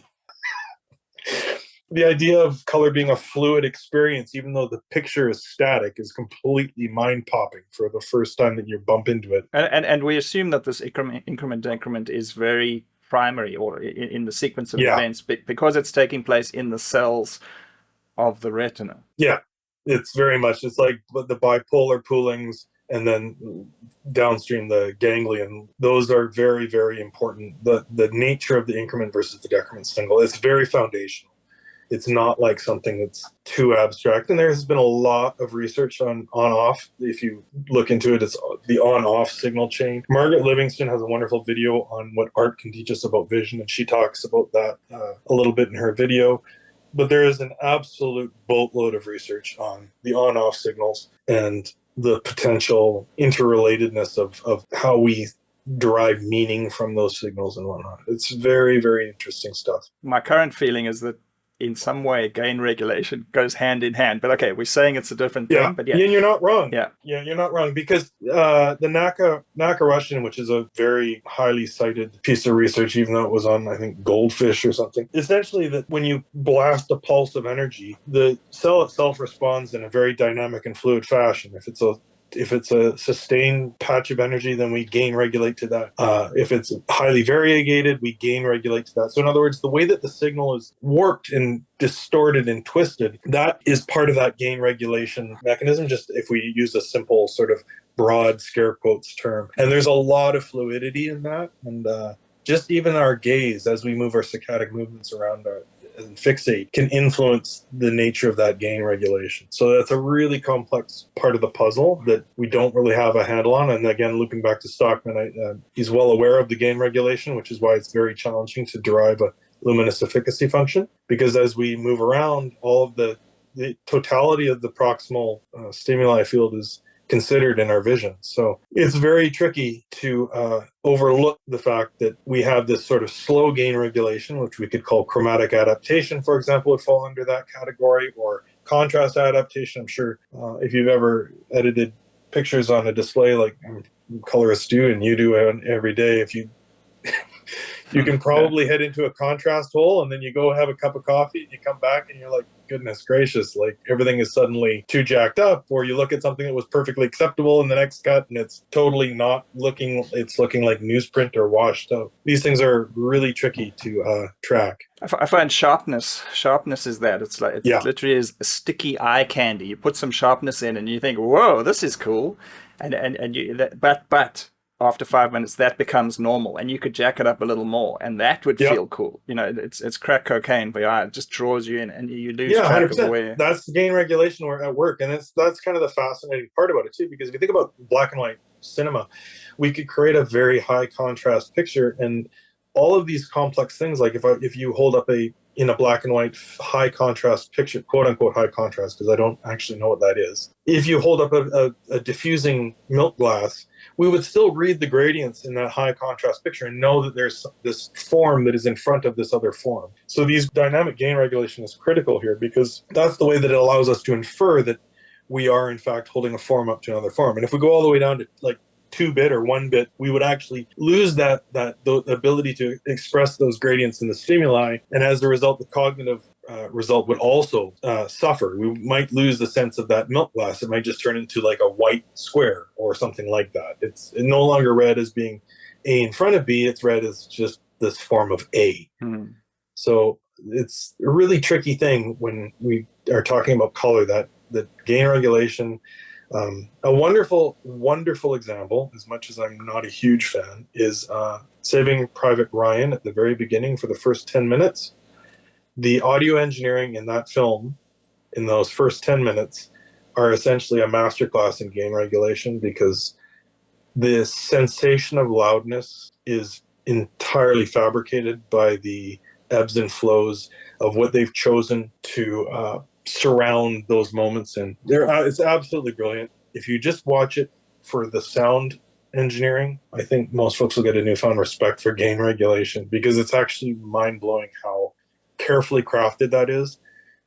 the idea of color being a fluid experience, even though the picture is static, is completely mind-popping for the first time that you bump into it. And we assume that this increment decrement is very primary, or in the sequence of events, because it's taking place in the cells of the retina. Yeah, it's very much, it's like the bipolar poolings, and then downstream the ganglion. Those are very, very important. The nature of the increment versus the decrement signal is very foundational. It's not like something that's too abstract. And there has been a lot of research on on-off. If you look into it, it's the on-off signal chain. Margaret Livingston has a wonderful video on what art can teach us about vision, and she talks about that a little bit in her video. But there is an absolute boatload of research on the on-off signals and the potential interrelatedness of how we derive meaning from those signals and whatnot. It's very, very interesting stuff. My current feeling is that in some way gain regulation goes hand in hand, but okay, we're saying it's a different thing. But yeah, you're not wrong. Yeah, you're not wrong, because the Naka Russian, which is a very highly cited piece of research, even though it was on, I think, goldfish or something, essentially that when you blast a pulse of energy, the cell itself responds in a very dynamic and fluid fashion. If it's a If it's a sustained patch of energy, then we gain regulate to that. If it's highly variegated, we gain regulate to that. So in other words, the way that the signal is warped and distorted and twisted, that is part of that gain regulation mechanism, just if we use a simple sort of broad scare quotes term. And there's a lot of fluidity in that. And just even our gaze, as we move our saccadic movements around and fixate, can influence the nature of that gain regulation. So that's a really complex part of the puzzle that we don't really have a handle on. And again, looping back to Stockman, he's well aware of the gain regulation, which is why it's very challenging to derive a luminous efficacy function, because as we move around, all of the totality of the proximal stimuli field is considered in our vision. So it's very tricky to overlook the fact that we have this sort of slow gain regulation, which we could call chromatic adaptation, for example, would fall under that category, or contrast adaptation. I'm sure if you've ever edited pictures on a display like colorists do, and you do every day, if you you can probably head into a contrast hole, and then you go have a cup of coffee and you come back and you're like, goodness gracious, like everything is suddenly too jacked up. Or you look at something that was perfectly acceptable in the next cut and it's totally not looking, it's looking like newsprint or washed out. These things are really tricky to track. I find sharpness is that. It's like, it literally is a sticky eye candy. You put some sharpness in and you think, whoa, this is cool. But after 5 minutes, that becomes normal, and you could jack it up a little more, and that would feel cool. You know, it's crack cocaine, but it just draws you in, and you lose track 100%. Of where. That's the gain regulation at work, and that's kind of the fascinating part about it too. Because if you think about black and white cinema, we could create a very high contrast picture, and all of these complex things, like if you hold up in a black and white high contrast picture, quote unquote high contrast, because I don't actually know what that is. If you hold up a diffusing milk glass, we would still read the gradients in that high contrast picture and know that there's this form that is in front of this other form. So these dynamic gain regulation is critical here, because that's the way that it allows us to infer that we are in fact holding a form up to another form. And if we go all the way down to like 2-bit or 1-bit, we would actually lose the ability to express those gradients in the stimuli, and as a result, the cognitive result would also suffer. We might lose the sense of that milk glass. It might just turn into like a white square or something like that. It's no longer read as being A in front of B. It's read as just this form of A. So it's a really tricky thing when we are talking about color, that gain regulation. A wonderful, wonderful example, as much as I'm not a huge fan, is Saving Private Ryan at the very beginning for the first 10 minutes. The audio engineering in that film, in those first 10 minutes, are essentially a masterclass in gain regulation, because the sensation of loudness is entirely fabricated by the ebbs and flows of what they've chosen to surround those moments in. It's absolutely brilliant. If you just watch it for the sound engineering, I think most folks will get a newfound respect for gain regulation, because it's actually mind-blowing how carefully crafted that is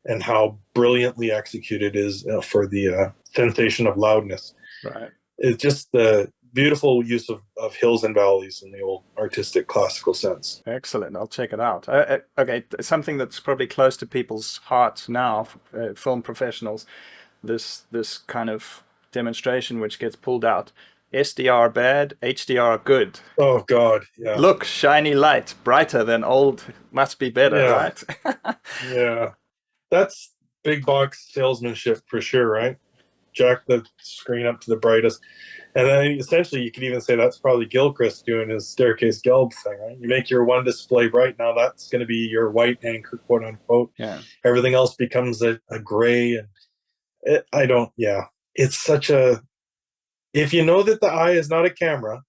and how brilliantly executed is for the sensation of loudness. Right. It's just the beautiful use of hills and valleys in the old artistic classical sense. Excellent. I'll check it out. Okay, something that's probably close to people's hearts now, film professionals, this kind of demonstration which gets pulled out. SDR bad, HDR good. Oh God, yeah. Look, shiny light, brighter than old, must be better, right? Yeah. That's big box salesmanship for sure, right? Jack the screen up to the brightest. And then essentially you could even say that's probably Gilchrest doing his staircase Gelb thing, right? You make your one display bright, now that's going to be your white anchor, quote unquote. Yeah. Everything else becomes a gray. And it's such a, if you know that the eye is not a camera,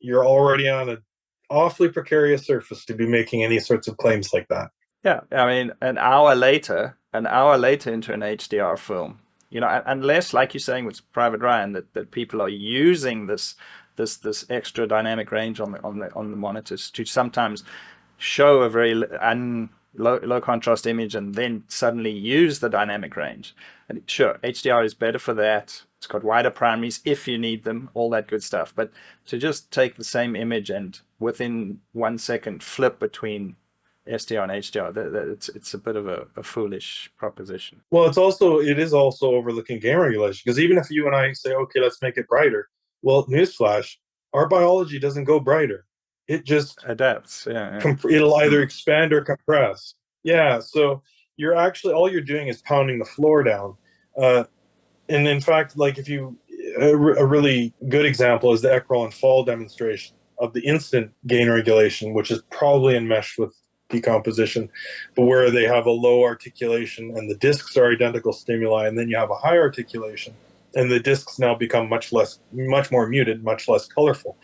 you're already on an awfully precarious surface to be making any sorts of claims like that. Yeah, I mean, an hour later into an HDR film, you know, unless, like you're saying with Private Ryan, that people are using this extra dynamic range on the monitors to sometimes show a very low contrast image and then suddenly use the dynamic range. And sure, HDR is better for that. It's got wider primaries if you need them, all that good stuff. But to just take the same image and within 1 second flip between SDR and HDR. It's a bit of a foolish proposition. Well, it is also overlooking gain regulation, because even if you and I say, okay, let's make it brighter, well, newsflash, our biology doesn't go brighter. It just adapts. Yeah. It'll either expand or compress. Yeah, so you're actually, all you're doing is pounding the floor down. And in fact, like if you, a really good example is the Eckerl and Fall demonstration of the instant gain regulation, which is probably enmeshed with decomposition, but where they have a low articulation and the discs are identical stimuli, and then you have a high articulation and the discs now become much more muted, much less colorful.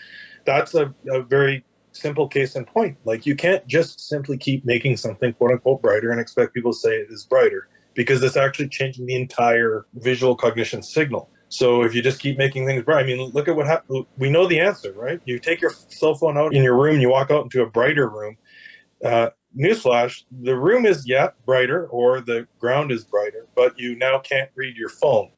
That's a very simple case in point. Like, you can't just simply keep making something quote unquote brighter and expect people to say it is brighter, because it's actually changing the entire visual cognition signal. So if you just keep making things bright, I mean, look at what happened. We know the answer, right? You take your cell phone out in your room, you walk out into a brighter room. Newsflash, the room is brighter, or the ground is brighter, but you now can't read your phone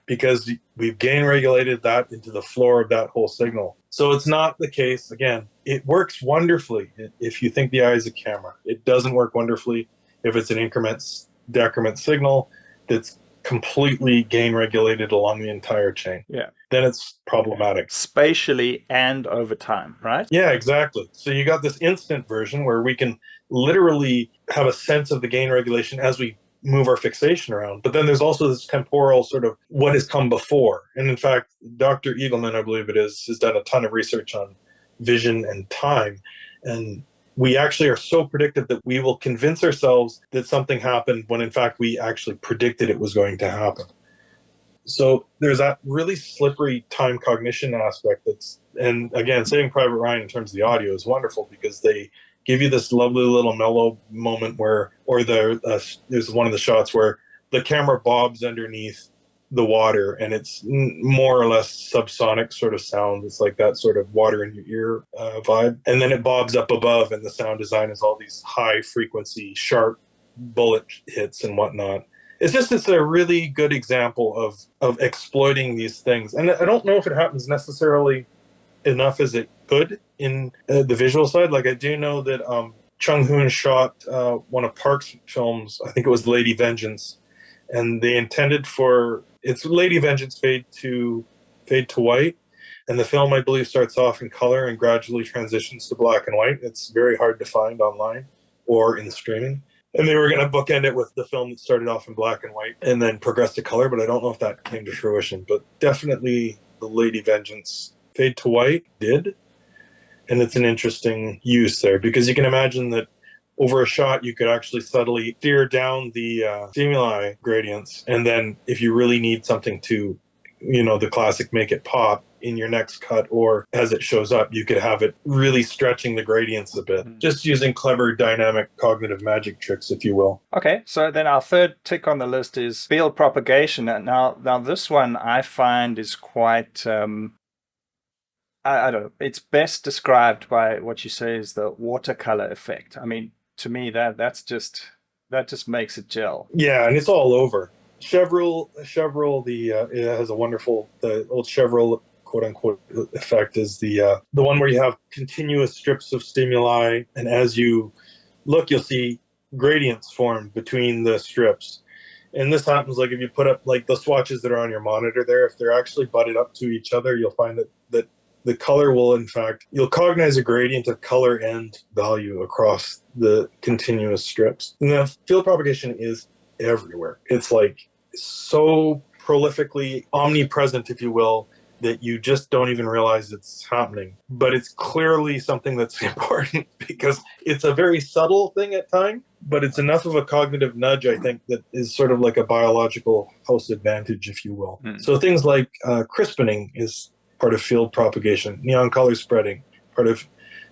because we've gain regulated that into the floor of that whole signal. So it's not the case. Again, it works wonderfully if you think the eye is a camera. It doesn't work wonderfully if it's an increment decrement signal that's completely gain regulated along the entire chain. Yeah. Then it's problematic. Spatially and over time, right? Yeah, exactly. So you got this instant version where we can literally have a sense of the gain regulation as we move our fixation around. But then there's also this temporal sort of what has come before. And in fact, Dr. Eagleman, I believe it is, has done a ton of research on vision and time. And we actually are so predictive that we will convince ourselves that something happened when in fact we actually predicted it was going to happen. So there's that really slippery time cognition aspect and again, Saving Private Ryan in terms of the audio is wonderful, because they give you this lovely little mellow moment there's one of the shots where the camera bobs underneath the water, and it's more or less subsonic sort of sound. It's like that sort of water in your ear vibe. And then it bobs up above, and the sound design is all these high frequency, sharp bullet hits and whatnot. It's a really good example of exploiting these things. And I don't know if it happens necessarily enough as it could in the visual side. Like, I do know that Chung Hoon shot one of Park's films, I think it was Lady Vengeance, and they intended it's Lady Vengeance fade to white, and the film, I believe, starts off in color and gradually transitions to black and white. It's very hard to find online or in streaming. And they were going to bookend it with the film that started off in black and white and then progressed to color, but I don't know if that came to fruition. But definitely the Lady Vengeance fade to white did. And it's an interesting use there, because you can imagine that over a shot, you could actually subtly steer down the stimuli gradients. And then if you really need something to, the classic make it pop in your next cut, or as it shows up, you could have it really stretching the gradients a bit, just using clever dynamic cognitive magic tricks, if you will. Okay, so then our third tick on the list is field propagation. Now this one I find is quite, I don't know, it's best described by what you say is the watercolor effect. I mean, to me, that just makes it gel. Yeah, and it's all over. Chevreul, it has a wonderful, the old Chevreul quote unquote effect is the one where you have continuous strips of stimuli, and as you look, you'll see gradients form between the strips. And this happens like if you put up like the swatches that are on your monitor there, if they're actually butted up to each other, you'll find that the color will, in fact, you'll cognize a gradient of color and value across the continuous strips. And the field propagation is everywhere. It's like so prolifically omnipresent, if you will, that you just don't even realize it's happening. But it's clearly something that's important, because it's a very subtle thing at times, but it's enough of a cognitive nudge, I think, that is sort of like a biological house advantage, if you will. So things like crispening is part of field propagation, neon color spreading, part of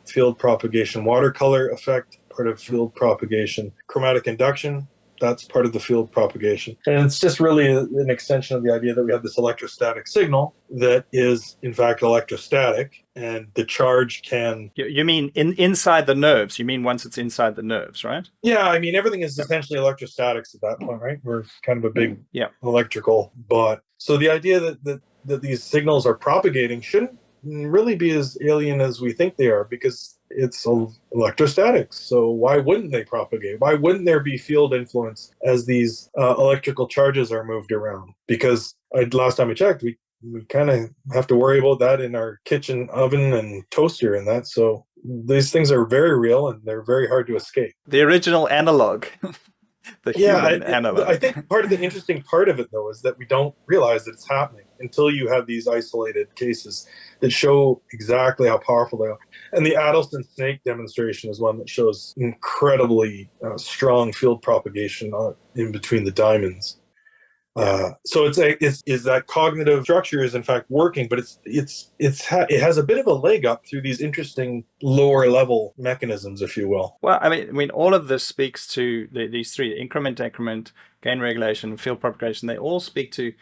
field propagation, watercolor effect, part of field propagation, chromatic induction, that's part of the field propagation. And it's just really an extension of the idea that we have this electrostatic signal that is, in fact, electrostatic, and the charge can... You mean inside the nerves? You mean once it's inside the nerves, right? Yeah, I mean, everything is essentially electrostatics at that point, right? We're kind of a big electrical bot. So the idea that these signals are propagating shouldn't really be as alien as we think they are, because it's electrostatics. So why wouldn't they propagate? Why wouldn't there be field influence as these electrical charges are moved around? Because last time I checked, we kind of have to worry about that in our kitchen oven and toaster and that. So these things are very real and they're very hard to escape. The original analog. The human analog. I think part of the interesting part of it, though, is that we don't realize that it's happening until you have these isolated cases that show exactly how powerful they are. And the Addleston snake demonstration is one that shows incredibly strong field propagation in between the diamonds. So it's that cognitive structure is in fact working, but it has a bit of a leg up through these interesting lower level mechanisms, if you will. Well, I mean, all of this speaks to these three: increment, decrement, gain regulation, field propagation. They all speak to.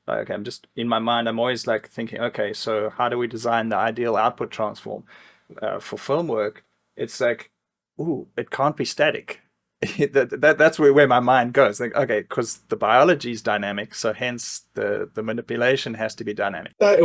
Okay, I'm just in my mind. I'm always like thinking, okay, so how do we design the ideal output transform for film work? It's like, ooh, it can't be static. That's where my mind goes. Like, okay, because the biology is dynamic, so hence the manipulation has to be dynamic. That's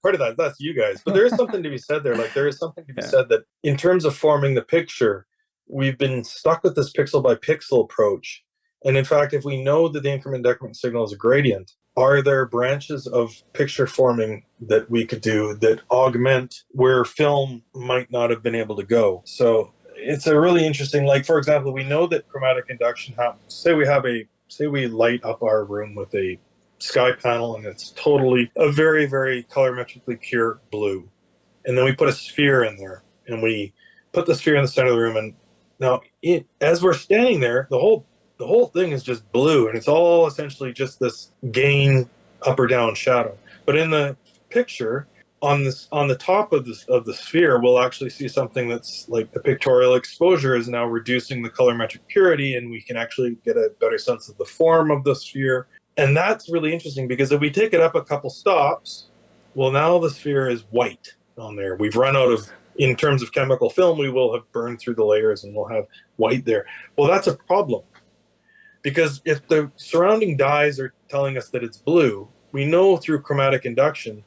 part of that's you guys. But there is something to be said there. Like there is something to be said that in terms of forming the picture, we've been stuck with this pixel by pixel approach. And in fact, if we know that the increment decrement signal is a gradient, are there branches of picture forming that we could do that augment where film might not have been able to go? So it's a really interesting, like, for example, we know that chromatic induction happens. Say we light up our room with a sky panel and it's totally a very, very colorimetrically pure blue. And then we put a sphere in there and we put the sphere in the center of the room. And now as we're standing there, the whole thing is just blue, and it's all essentially just this gain up or down shadow. But in the picture, on the top of the sphere, we'll actually see something that's like the pictorial exposure is now reducing the colorimetric purity, and we can actually get a better sense of the form of the sphere. And that's really interesting, because if we take it up a couple stops, well, now the sphere is white on there. We've run out of, in terms of chemical film, we will have burned through the layers and we'll have white there. Well, that's a problem, because if the surrounding dyes are telling us that it's blue, we know through chromatic induction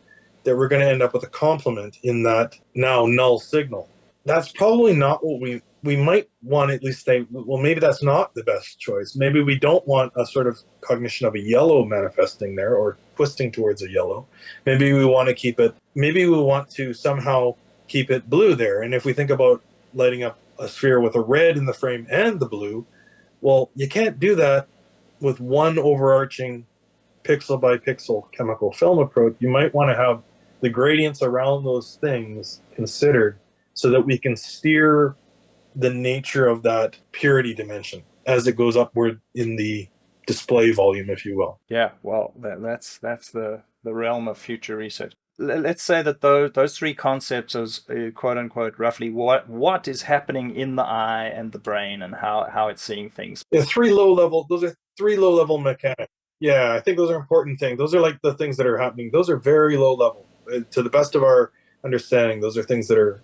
that we're going to end up with a complement in that now null signal. That's probably not what we might want to at least say, well, maybe that's not the best choice. Maybe we don't want a sort of cognition of a yellow manifesting there or twisting towards a yellow. Maybe we want to somehow keep it blue there. And if we think about lighting up a sphere with a red in the frame and the blue, well, you can't do that with one overarching pixel by pixel chemical film approach. You might want to have the gradients around those things considered so that we can steer the nature of that purity dimension as it goes upward in the display volume, if you will. Yeah, well, that's the realm of future research. Let's say that those three concepts is quote unquote roughly what is happening in the eye and the brain and how it's seeing things. Those are three low level mechanics. Yeah, I think those are important things. Those are like the things that are happening. Those are very low level. To the best of our understanding, those are things that are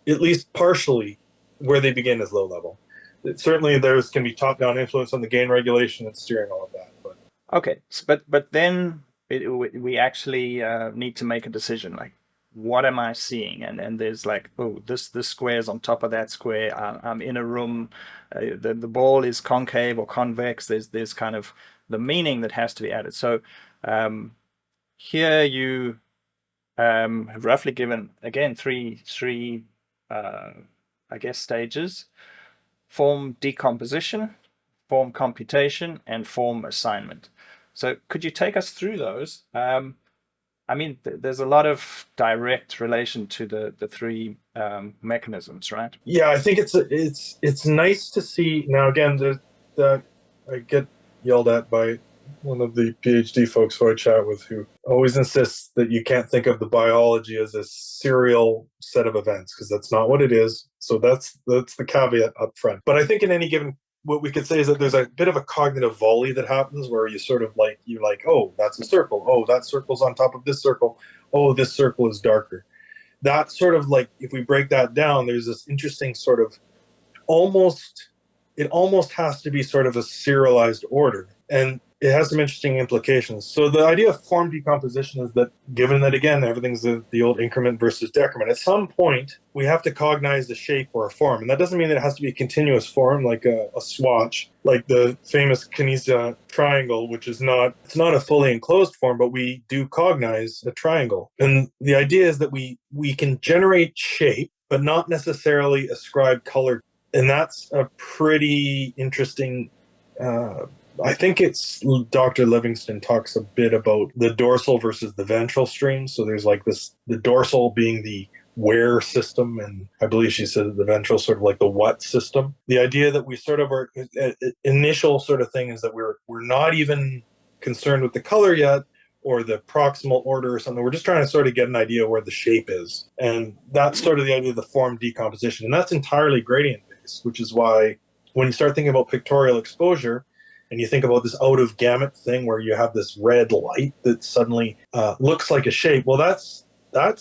at least partially where they begin as low level. Certainly there's can be top-down influence on the gain regulation and steering all of that. But okay, but then we actually need to make a decision, like, what am I seeing? And there's like, oh, this square is on top of that square. I'm in a room. The ball is concave or convex. There's kind of the meaning that has to be added. So here you have roughly given, again, three I guess stages: form decomposition, form computation, and form assignment. So could you take us through those? I mean, there's a lot of direct relation to the three mechanisms, right? Yeah, I think it's nice to see. Now, again, I get yelled at by one of the PhD folks who I chat with, who always insists that you can't think of the biology as a serial set of events, because that's not what it is. So that's the caveat up front. But I think in any given, what we could say is that there's a bit of a cognitive volley that happens where you sort of like, oh, that's a circle. Oh, that circle's on top of this circle. Oh, this circle is darker. That sort of like, if we break that down, there's this interesting sort of it almost has to be sort of a serialized order. And it has some interesting implications. So the idea of form decomposition is that, given that, again, everything's the old increment versus decrement, at some point we have to cognize the shape or a form. And that doesn't mean that it has to be a continuous form, like a swatch, like the famous Kanizsa triangle, which is it's not a fully enclosed form, but we do cognize a triangle. And the idea is that we can generate shape, but not necessarily ascribe color. And that's a pretty interesting I think it's Dr. Livingston talks a bit about the dorsal versus the ventral stream. So there's like the dorsal being the where system, and I believe she said the ventral sort of like the what system. The idea that we sort of are initial sort of thing is that we're not even concerned with the color yet or the proximal order or something. We're just trying to sort of get an idea where the shape is. And that's sort of the idea of the form decomposition. And that's entirely gradient based, which is why when you start thinking about pictorial exposure, and you think about this out of gamut thing where you have this red light that suddenly looks like a shape. Well, that's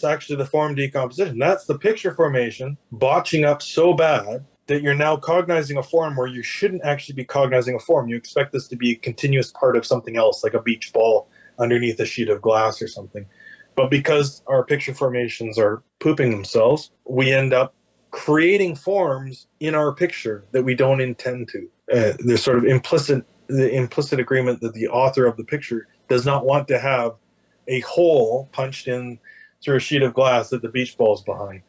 actually the form decomposition. That's the picture formation botching up so bad that you're now cognizing a form where you shouldn't actually be cognizing a form. You expect this to be a continuous part of something else, like a beach ball underneath a sheet of glass or something. But because our picture formations are pooping themselves, we end up creating forms in our picture that we don't intend to. There's sort of the implicit agreement that the author of the picture does not want to have a hole punched in through a sheet of glass that the beach ball is behind.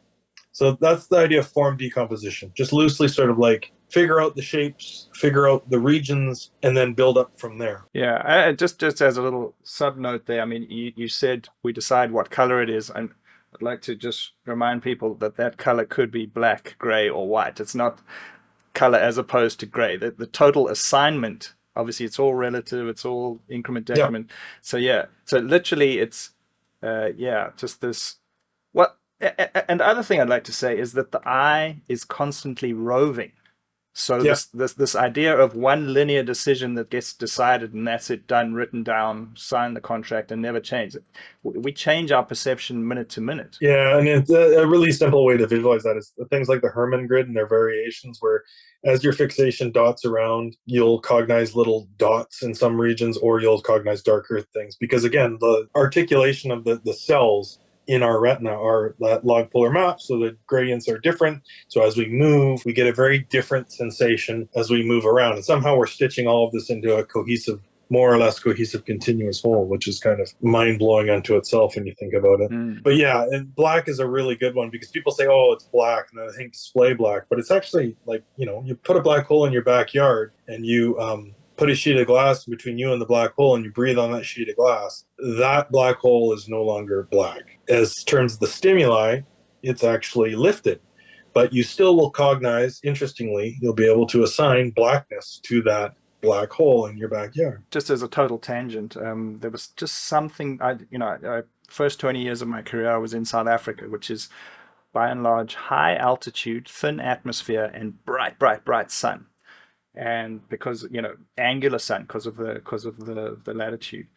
So that's the idea of form decomposition. Just loosely sort of like figure out the shapes, figure out the regions, and then build up from there. Yeah, just as a little sub note there, I mean, you said we decide what color it is, and I'd like to just remind people that color could be black, gray, or white. It's not color as opposed to gray. The total assignment, obviously it's all relative, it's all increment, decrement. Yeah. So literally it's just this. And the other thing I'd like to say is that the eye is constantly roving. So this idea of one linear decision that gets decided and that's it, done, written down, sign the contract, and never change it. We change our perception minute to minute. Yeah, and it's a really simple way to visualize that is things like the Hermann grid and their variations, where as your fixation dots around, you'll cognize little dots in some regions, or you'll cognize darker things. Because again, the articulation of the cells in our retina are that log polar map, so the gradients are different. So as we move, we get a very different sensation as we move around. And somehow we're stitching all of this into a cohesive, more or less cohesive continuous whole, which is kind of mind-blowing unto itself when you think about it. But yeah, and black is a really good one because people say, oh, it's black, and I think display black. But it's actually like, you put a black hole in your backyard and you put a sheet of glass between you and the black hole and you breathe on that sheet of glass, that black hole is no longer black. As terms of the stimuli, it's actually lifted. But you still will cognize, interestingly, you'll be able to assign blackness to that black hole in your backyard. Just as a total tangent, there was just something, first 20 years of my career, I was in South Africa, which is by and large high altitude, thin atmosphere, and bright, bright, bright sun. And because angular sun, because of the latitude.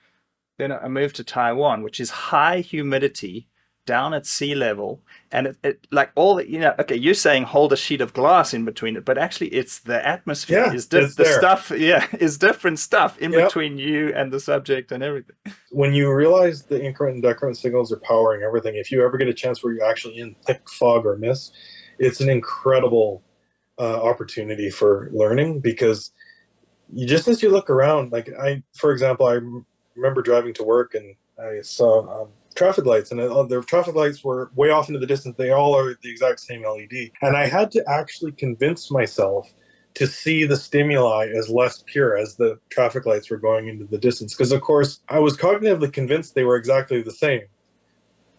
Then I moved to Taiwan, which is high humidity down at sea level, and it like all the okay, you're saying hold a sheet of glass in between it, but actually it's the atmosphere is the stuff is different stuff in between you and the subject and everything. When you realize the increment and decrement signals are powering everything, if you ever get a chance where you're actually in thick fog or mist, it's an incredible opportunity for learning, because just as you look around, like for example, I remember driving to work and I saw traffic lights, and the traffic lights were way off into the distance. They all are the exact same LED, and I had to actually convince myself to see the stimuli as less pure as the traffic lights were going into the distance, because of course I was cognitively convinced they were exactly the same,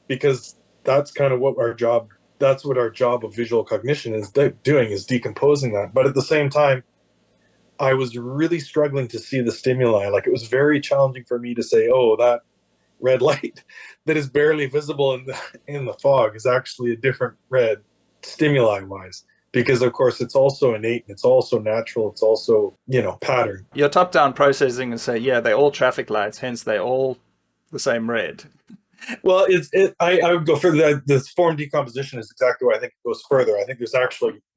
because that's kind of what our job of visual cognition is doing, is decomposing that. But at the same time, I was really struggling to see the stimuli. Like, it was very challenging for me to say, oh, that red light that is barely visible in the fog is actually a different red stimuli wise, because of course it's also innate, it's also natural, it's also pattern. Your top-down processing and say, yeah, they're all traffic lights, hence they're all the same red. Well, I would go further. That this form decomposition is exactly why I think it goes further. I think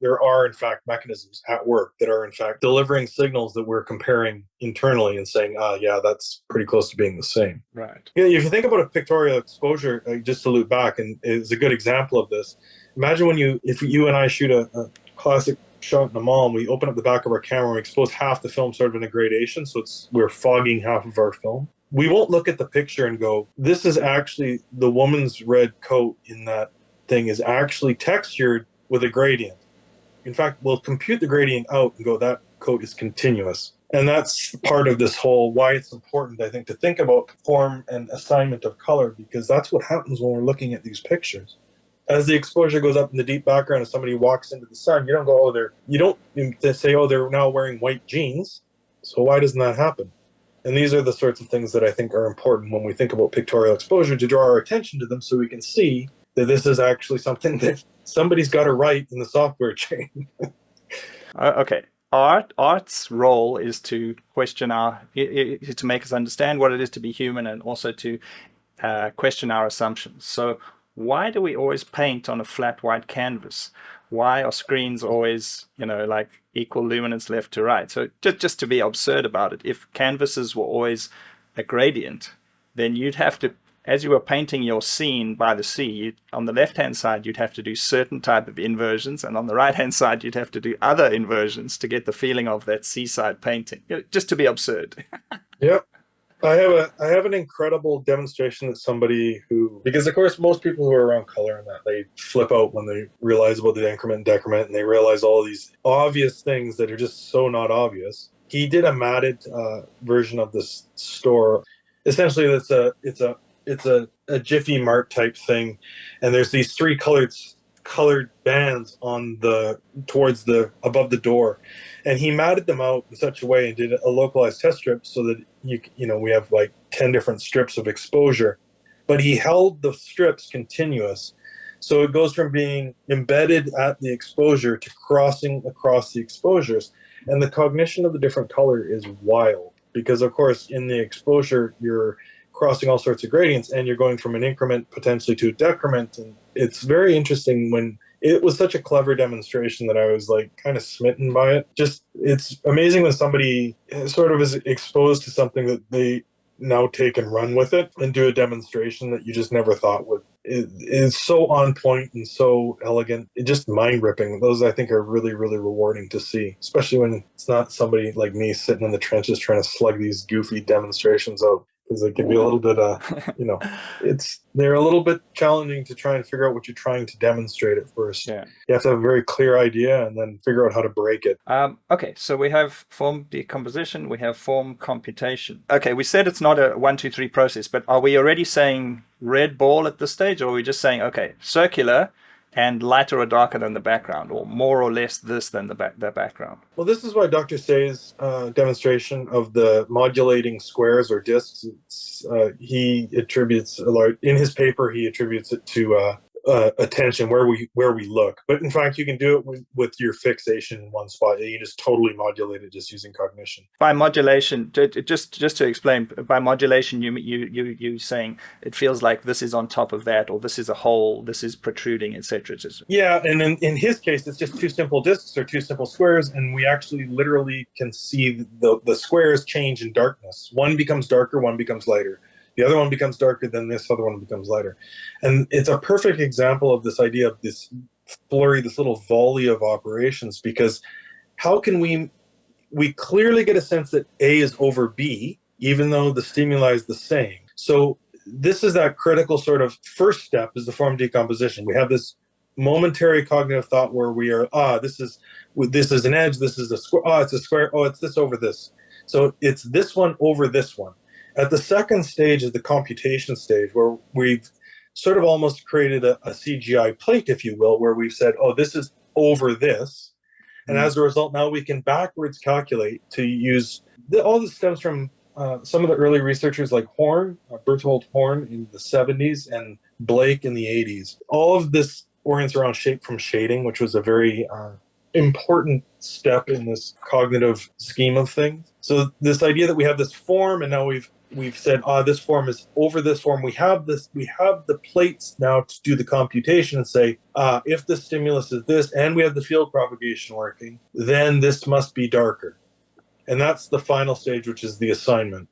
there are in fact mechanisms at work that are in fact delivering signals that we're comparing internally and saying, yeah, that's pretty close to being the same. Right. Yeah, if you think about a pictorial exposure, just to loop back, and it's a good example of this. Imagine if you and I shoot a classic shot in the mall, and we open up the back of our camera and we expose half the film sort of in a gradation, so we're fogging half of our film. We won't look at the picture and go, this is actually the woman's red coat in that thing is actually textured with a gradient. In fact, we'll compute the gradient out and go, that coat is continuous. And that's part of this whole why it's important, I think, to think about form and assignment of color, because that's what happens when we're looking at these pictures. As the exposure goes up in the deep background, as somebody walks into the sun, you don't go, you don't say, oh, they're now wearing white jeans. So why doesn't that happen? And these are the sorts of things that I think are important when we think about pictorial exposure, to draw our attention to them so we can see that this is actually something that somebody's got to write in the software chain. Okay. Art's role is to question to make us understand what it is to be human, and also to question our assumptions. So why do we always paint on a flat white canvas? Why are screens always, like equal luminance left to right? So just to be absurd about it, if canvases were always a gradient, then you'd have to, as you were painting your scene by the sea, on the left-hand side, you'd have to do certain type of inversions, and on the right-hand side, you'd have to do other inversions to get the feeling of that seaside painting. Just to be absurd. Yep. I have an incredible demonstration that somebody because of course most people who are around color and that, they flip out when they realize about the increment and decrement, and they realize all these obvious things that are just so not obvious. He did a matted version of this store. Essentially, it's a Jiffy Mart type thing, and there's these three colored bands on above the door, and he matted them out in such a way and did a localized test strip so that we have like 10 different strips of exposure, but he held the strips continuous, so it goes from being embedded at the exposure to crossing across the exposures. And the cognition of the different color is wild, because of course in the exposure you're crossing all sorts of gradients, and you're going from an increment potentially to a decrement. And it's very interesting. When it was such a clever demonstration that I was like kind of smitten by it. Just, it's amazing when somebody sort of is exposed to something that they now take and run with it and do a demonstration that you just never thought would. It is so on point and so elegant. It just mind-ripping. Those, I think, are really, really rewarding to see, especially when it's not somebody like me sitting in the trenches trying to slug these goofy demonstrations out. Because it can be a little bit, they're a little bit challenging to try and figure out what you're trying to demonstrate at first. Yeah. You have to have a very clear idea and then figure out how to break it. Okay, so we have form decomposition, we have form computation. Okay, we said it's not a 1, 2, 3 process, but are we already saying red ball at this stage, or are we just saying, okay, circular and lighter or darker than the background, or more or less this than the background? Well, this is why Dr. Say's demonstration of the modulating squares or disks, he attributes in his paper, he attributes it to attention, where we look. But in fact, you can do it with your fixation in one spot. You just totally modulate it just using cognition. By modulation, just to explain, by modulation, you saying it feels like this is on top of that, or this is a hole, this is protruding, etc. Yeah, and in his case, it's just two simple disks or two simple squares, and we actually literally can see the squares change in darkness. One becomes darker, one becomes lighter. The other one becomes darker, then this other one becomes lighter. And it's a perfect example of this idea of this flurry, this little volley of operations, because how can we clearly get a sense that A is over B, even though the stimuli is the same. So this is that critical sort of first step, is the form decomposition. We have this momentary cognitive thought where we are, this is an edge, this is a square, it's a square, it's this over this. So it's this one over this one. At the second stage is the computation stage, where we've sort of almost created a CGI plate, if you will, where we've said, this is over this. And as a result, now we can backwards calculate to use, all this stems from some of the early researchers like Horn, Berthold Horn in the 70s, and Blake in the 80s. All of this orients around shape from shading, which was a very important step in this cognitive scheme of things. So this idea that we have this form, and now we've we've said, this form is over this form. We have the plates now to do the computation and say, if the stimulus is this and we have the field propagation working, then this must be darker. And that's the final stage, which is the assignment.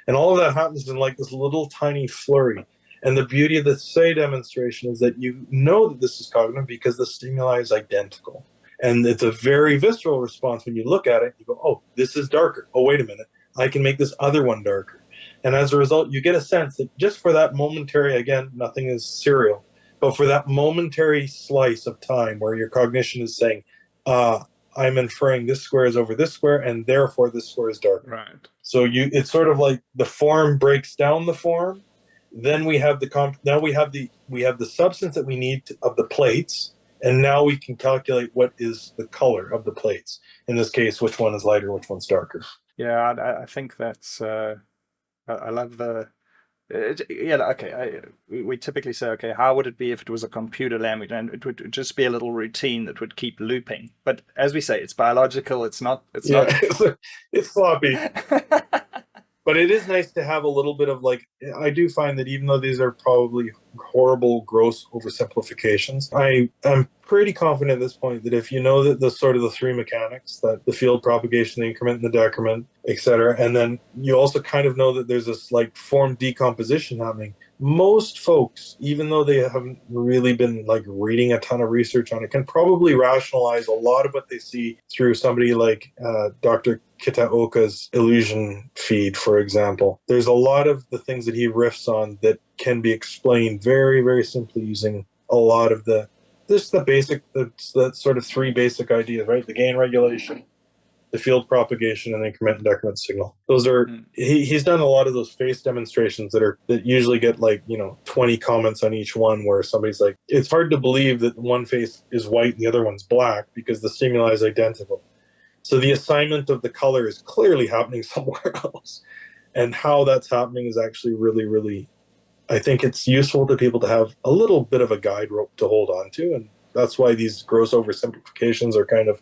And all of that happens in like this little tiny flurry. And the beauty of the say demonstration is that you know that this is cognitive because the stimuli is identical. And it's a very visceral response when you look at it. You go, oh, this is darker. Oh, wait a minute. I can make this other one darker. And as a result, you get a sense that just for that momentary, again, nothing is serial, but for that momentary slice of time where your cognition is saying, I'm inferring this square is over this square, and therefore this square is darker. Right. So it's sort of like the form breaks down the form. Then we have the substance that we need of the plates, and now we can calculate what is the color of the plates. In this case, which one is lighter, which one's darker. Yeah, I think that's. I love the. Okay. We typically say, okay, how would it be if it was a computer language, and it would just be a little routine that would keep looping. But as we say, it's biological. It's not. It's not. It's sloppy. But it is nice to have a little bit of like, I do find that even though these are probably horrible, gross oversimplifications, I am pretty confident at this point that if you know that the sort of the three mechanics, that the field propagation, the increment, and the decrement, etc., and then you also kind of know that there's this like form decomposition happening. Most folks, even though they haven't really been like reading a ton of research on it, can probably rationalize a lot of what they see through somebody like Dr. Kitaoka's illusion feed, for example. There's a lot of the things that he riffs on that can be explained very, very simply using a lot of the sort of three basic ideas, right? The gain regulation, the field propagation, and the increment and decrement signal. Those are he's done a lot of those face demonstrations that usually get like 20 comments on each one, where somebody's like, it's hard to believe that one face is white and the other one's black because the stimuli is identical. So the assignment of the color is clearly happening somewhere else, and how that's happening is actually really, really, I think it's useful to people to have a little bit of a guide rope to hold on to, and that's why these gross oversimplifications are kind of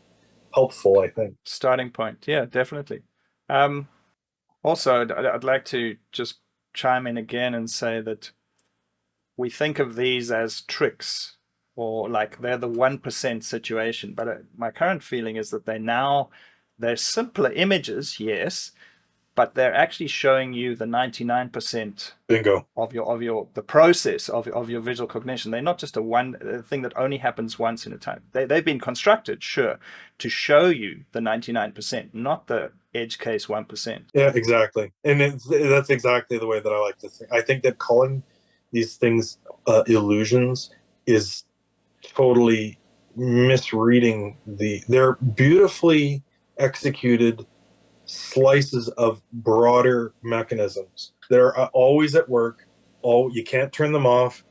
helpful, I think. Starting point. Yeah, definitely. Also, I'd like to just chime in again and say that we think of these as tricks, or like they're the 1% situation. But my current feeling is that they're simpler images, yes, but they're actually showing you the 99% bingo of the process of your visual cognition. They're not just a thing that only happens once in a time. They've been constructed, sure, to show you the 99%, not the edge case 1%. Yeah, exactly. And that's exactly the way that I like to think. I think that calling these things illusions is totally misreading they're beautifully executed slices of broader mechanisms that are always at work. You can't turn them off,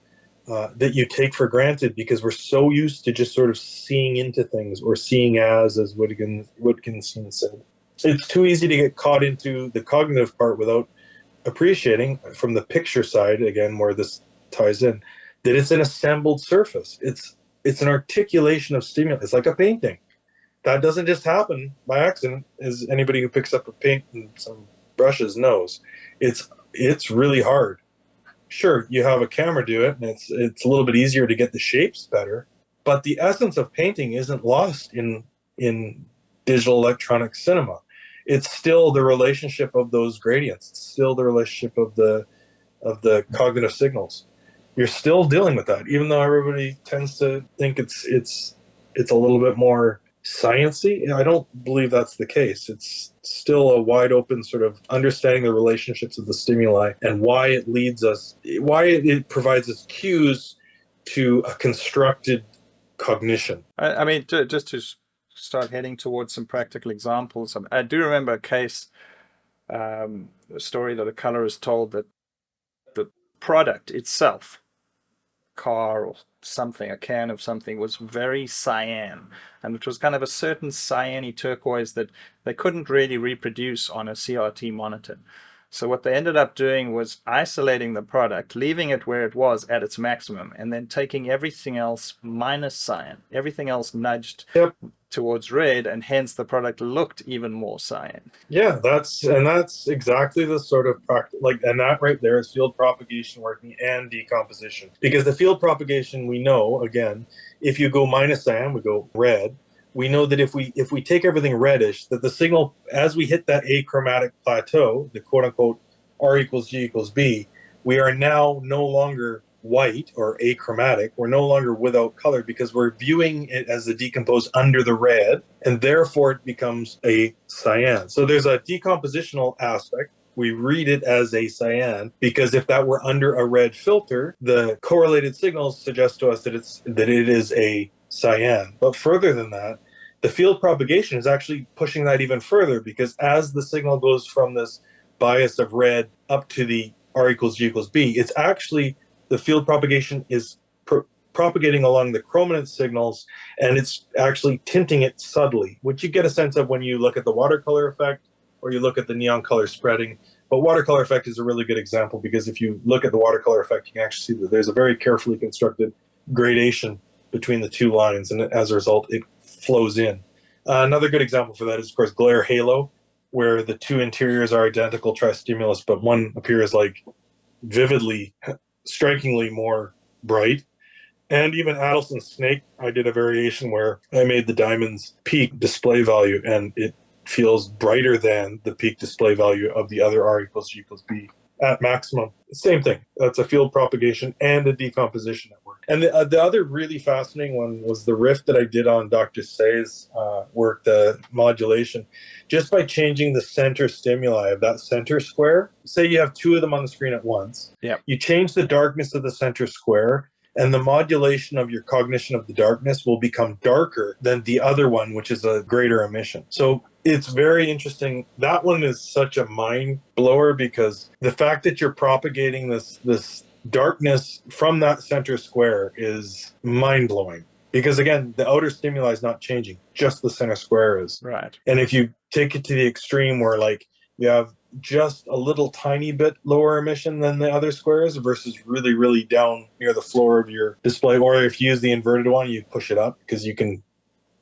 that you take for granted because we're so used to just sort of seeing into things, or seeing as Wittgenstein said. It's too easy to get caught into the cognitive part without appreciating from the picture side, again, where this ties in, that it's an assembled surface. It's an articulation of stimuli. It's like a painting. That doesn't just happen by accident, as anybody who picks up a paint and some brushes knows. It's really hard. Sure, you have a camera do it, and it's a little bit easier to get the shapes better, but the essence of painting isn't lost in digital electronic cinema. It's still the relationship of those gradients. It's still the relationship of the cognitive signals. You're still dealing with that, even though everybody tends to think it's a little bit more sciencey. I don't believe that's the case. It's still a wide open sort of understanding the relationships of the stimuli and why it provides us cues to a constructed cognition. I mean, just to start heading towards some practical examples, I do remember a case, a story that a colorist told, that the product itself, car or something, a can of something, was very cyan, and it was kind of a certain cyany turquoise that they couldn't really reproduce on a CRT monitor. So what they ended up doing was isolating the product, leaving it where it was at its maximum, and then taking everything else minus cyan, everything else nudged towards red, and hence the product looked even more cyan. Yeah, that's exactly the sort of and that right there is field propagation working and decomposition. Because the field propagation, we know, again, if you go minus cyan, we go red. We know that if we take everything reddish, that the signal, as we hit that achromatic plateau, the quote unquote R equals G equals B, we are now no longer white or achromatic. We're no longer without color because we're viewing it as a decomposed under the red, and therefore it becomes a cyan. So there's a decompositional aspect. We read it as a cyan because if that were under a red filter, the correlated signals suggest to us that it is a cyan. But further than that, the field propagation is actually pushing that even further, because as the signal goes from this bias of red up to the R equals G equals B, it's actually, the field propagation is propagating along the chrominance signals, and it's actually tinting it subtly, which you get a sense of when you look at the watercolor effect or you look at the neon color spreading. But watercolor effect is a really good example, because if you look at the watercolor effect, you can actually see that there's a very carefully constructed gradation between the two lines, and as a result, it flows in. Another good example for that is, of course, glare halo, where the two interiors are identical tristimulus, but one appears like vividly, strikingly more bright. And even Adelson's snake, I did a variation where I made the diamond's peak display value, and it feels brighter than the peak display value of the other R equals G equals B at maximum. Same thing. That's a field propagation and a decomposition at work. And the other really fascinating one was the riff that I did on Dr. Say's work, the modulation. Just by changing the center stimuli of that center square, say you have two of them on the screen at once, you change the darkness of the center square, and the modulation of your cognition of the darkness will become darker than the other one, which is a greater emission. So it's very interesting. That one is such a mind blower, because the fact that you're propagating this darkness from that center square is mind blowing. Because again, the outer stimuli is not changing, just the center square is. Right. And if you take it to the extreme where like you have just a little tiny bit lower emission than the other squares versus really, really down near the floor of your display, or if you use the inverted one, you push it up because you can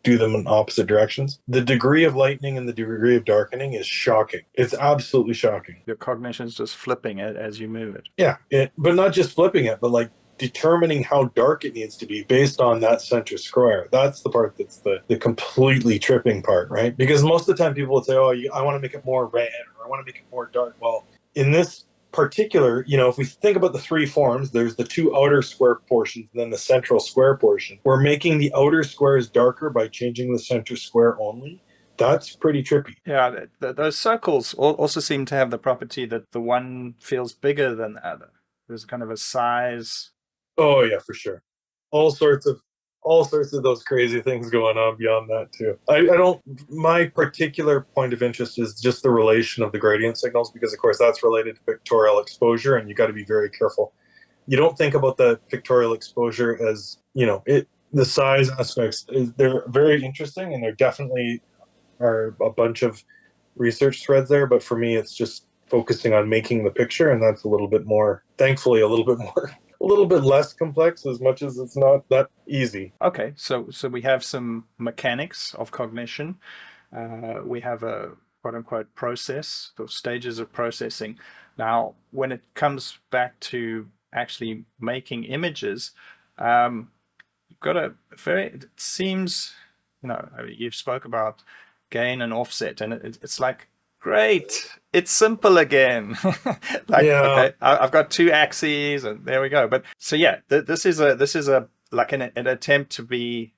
do them in opposite directions. The degree of lightening and the degree of darkening is shocking. It's absolutely shocking. Your cognition is just flipping it as you move it. Yeah, but not just flipping it, but like determining how dark it needs to be based on that center square. That's the part that's the completely tripping part, right? Because most of the time people would say, oh, I want to make it more red, or I want to make it more dark. Well, in this particular, if we think about the three forms, there's the two outer square portions and then the central square portion. We're making the outer squares darker by changing the center square only. That's pretty trippy. Yeah, those circles also seem to have the property that the one feels bigger than the other. There's kind of a size. Oh yeah, for sure. All sorts of those crazy things going on beyond that too. I don't. My particular point of interest is just the relation of the gradient signals, because of course that's related to pictorial exposure, and you got to be very careful. You don't think about the pictorial exposure as the size aspects. They're very interesting, and there definitely are a bunch of research threads there. But for me, it's just focusing on making the picture, and that's a little bit more. Thankfully, a little bit less complex, as much as it's not that easy. Okay, so we have some mechanics of cognition. We have a quote-unquote process, the stages of processing. Now, when it comes back to actually making images, you've got it seems, you've spoke about gain and offset, and it's like, great, it's simple again. Okay, I've got two axes, and there we go. But so yeah, this is a like an attempt to be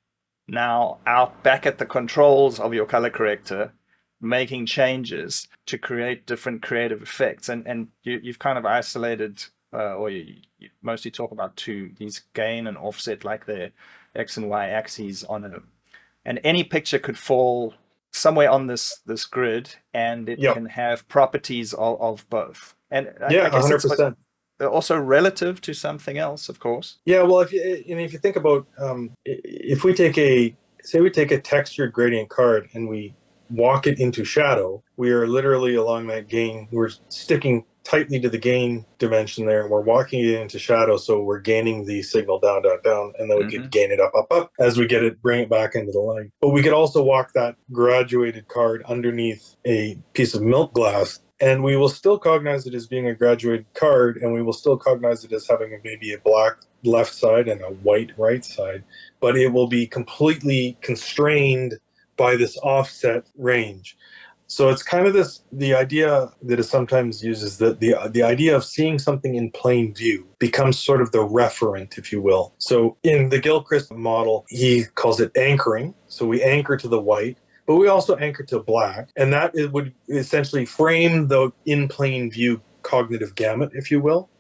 now out back at the controls of your color corrector, making changes to create different creative effects. And you've kind of isolated, or you mostly talk about these gain and offset, like the X and Y axes on it. And any picture could fall somewhere on this grid, and it can have properties of both. And I guess 100%. It's also relative to something else, of course. Yeah, well, if you think about, if we take a textured gradient card and we walk it into shadow, we are literally along that gain. We're sticking tightly to the gain dimension there, and we're walking it into shadow, so we're gaining the signal down, down, down, and then we could gain it up, up, up as we get it, bring it back into the light. But we could also walk that graduated card underneath a piece of milk glass, and we will still cognize it as being a graduated card, and we will still cognize it as having maybe a black left side and a white right side, but it will be completely constrained by this offset range. So it's kind of the idea that is sometimes used is that the idea of seeing something in plain view becomes sort of the referent, if you will. So in the Gilchrest model, he calls it anchoring. So we anchor to the white, but we also anchor to black. And that would essentially frame the in plain view cognitive gamut, if you will.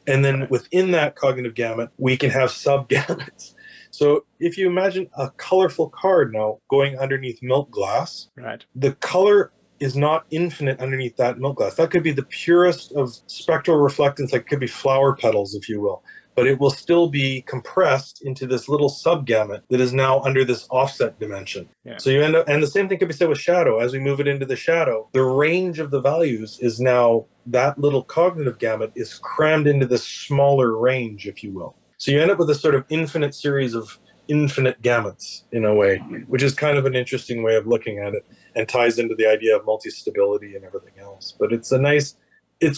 And then within that cognitive gamut, we can have sub-gamuts. So if you imagine a colorful card now going underneath milk glass, the color is not infinite underneath that milk glass. That could be the purest of spectral reflectance, like it could be flower petals, if you will. But it will still be compressed into this little sub-gamut that is now under this offset dimension. Yeah. So you end up, and the same thing could be said with shadow. As we move it into the shadow, the range of the values is now, that little cognitive gamut is crammed into this smaller range, if you will. So you end up with a sort of infinite series of infinite gamuts in a way, which is kind of an interesting way of looking at it and ties into the idea of multi-stability and everything else. But it's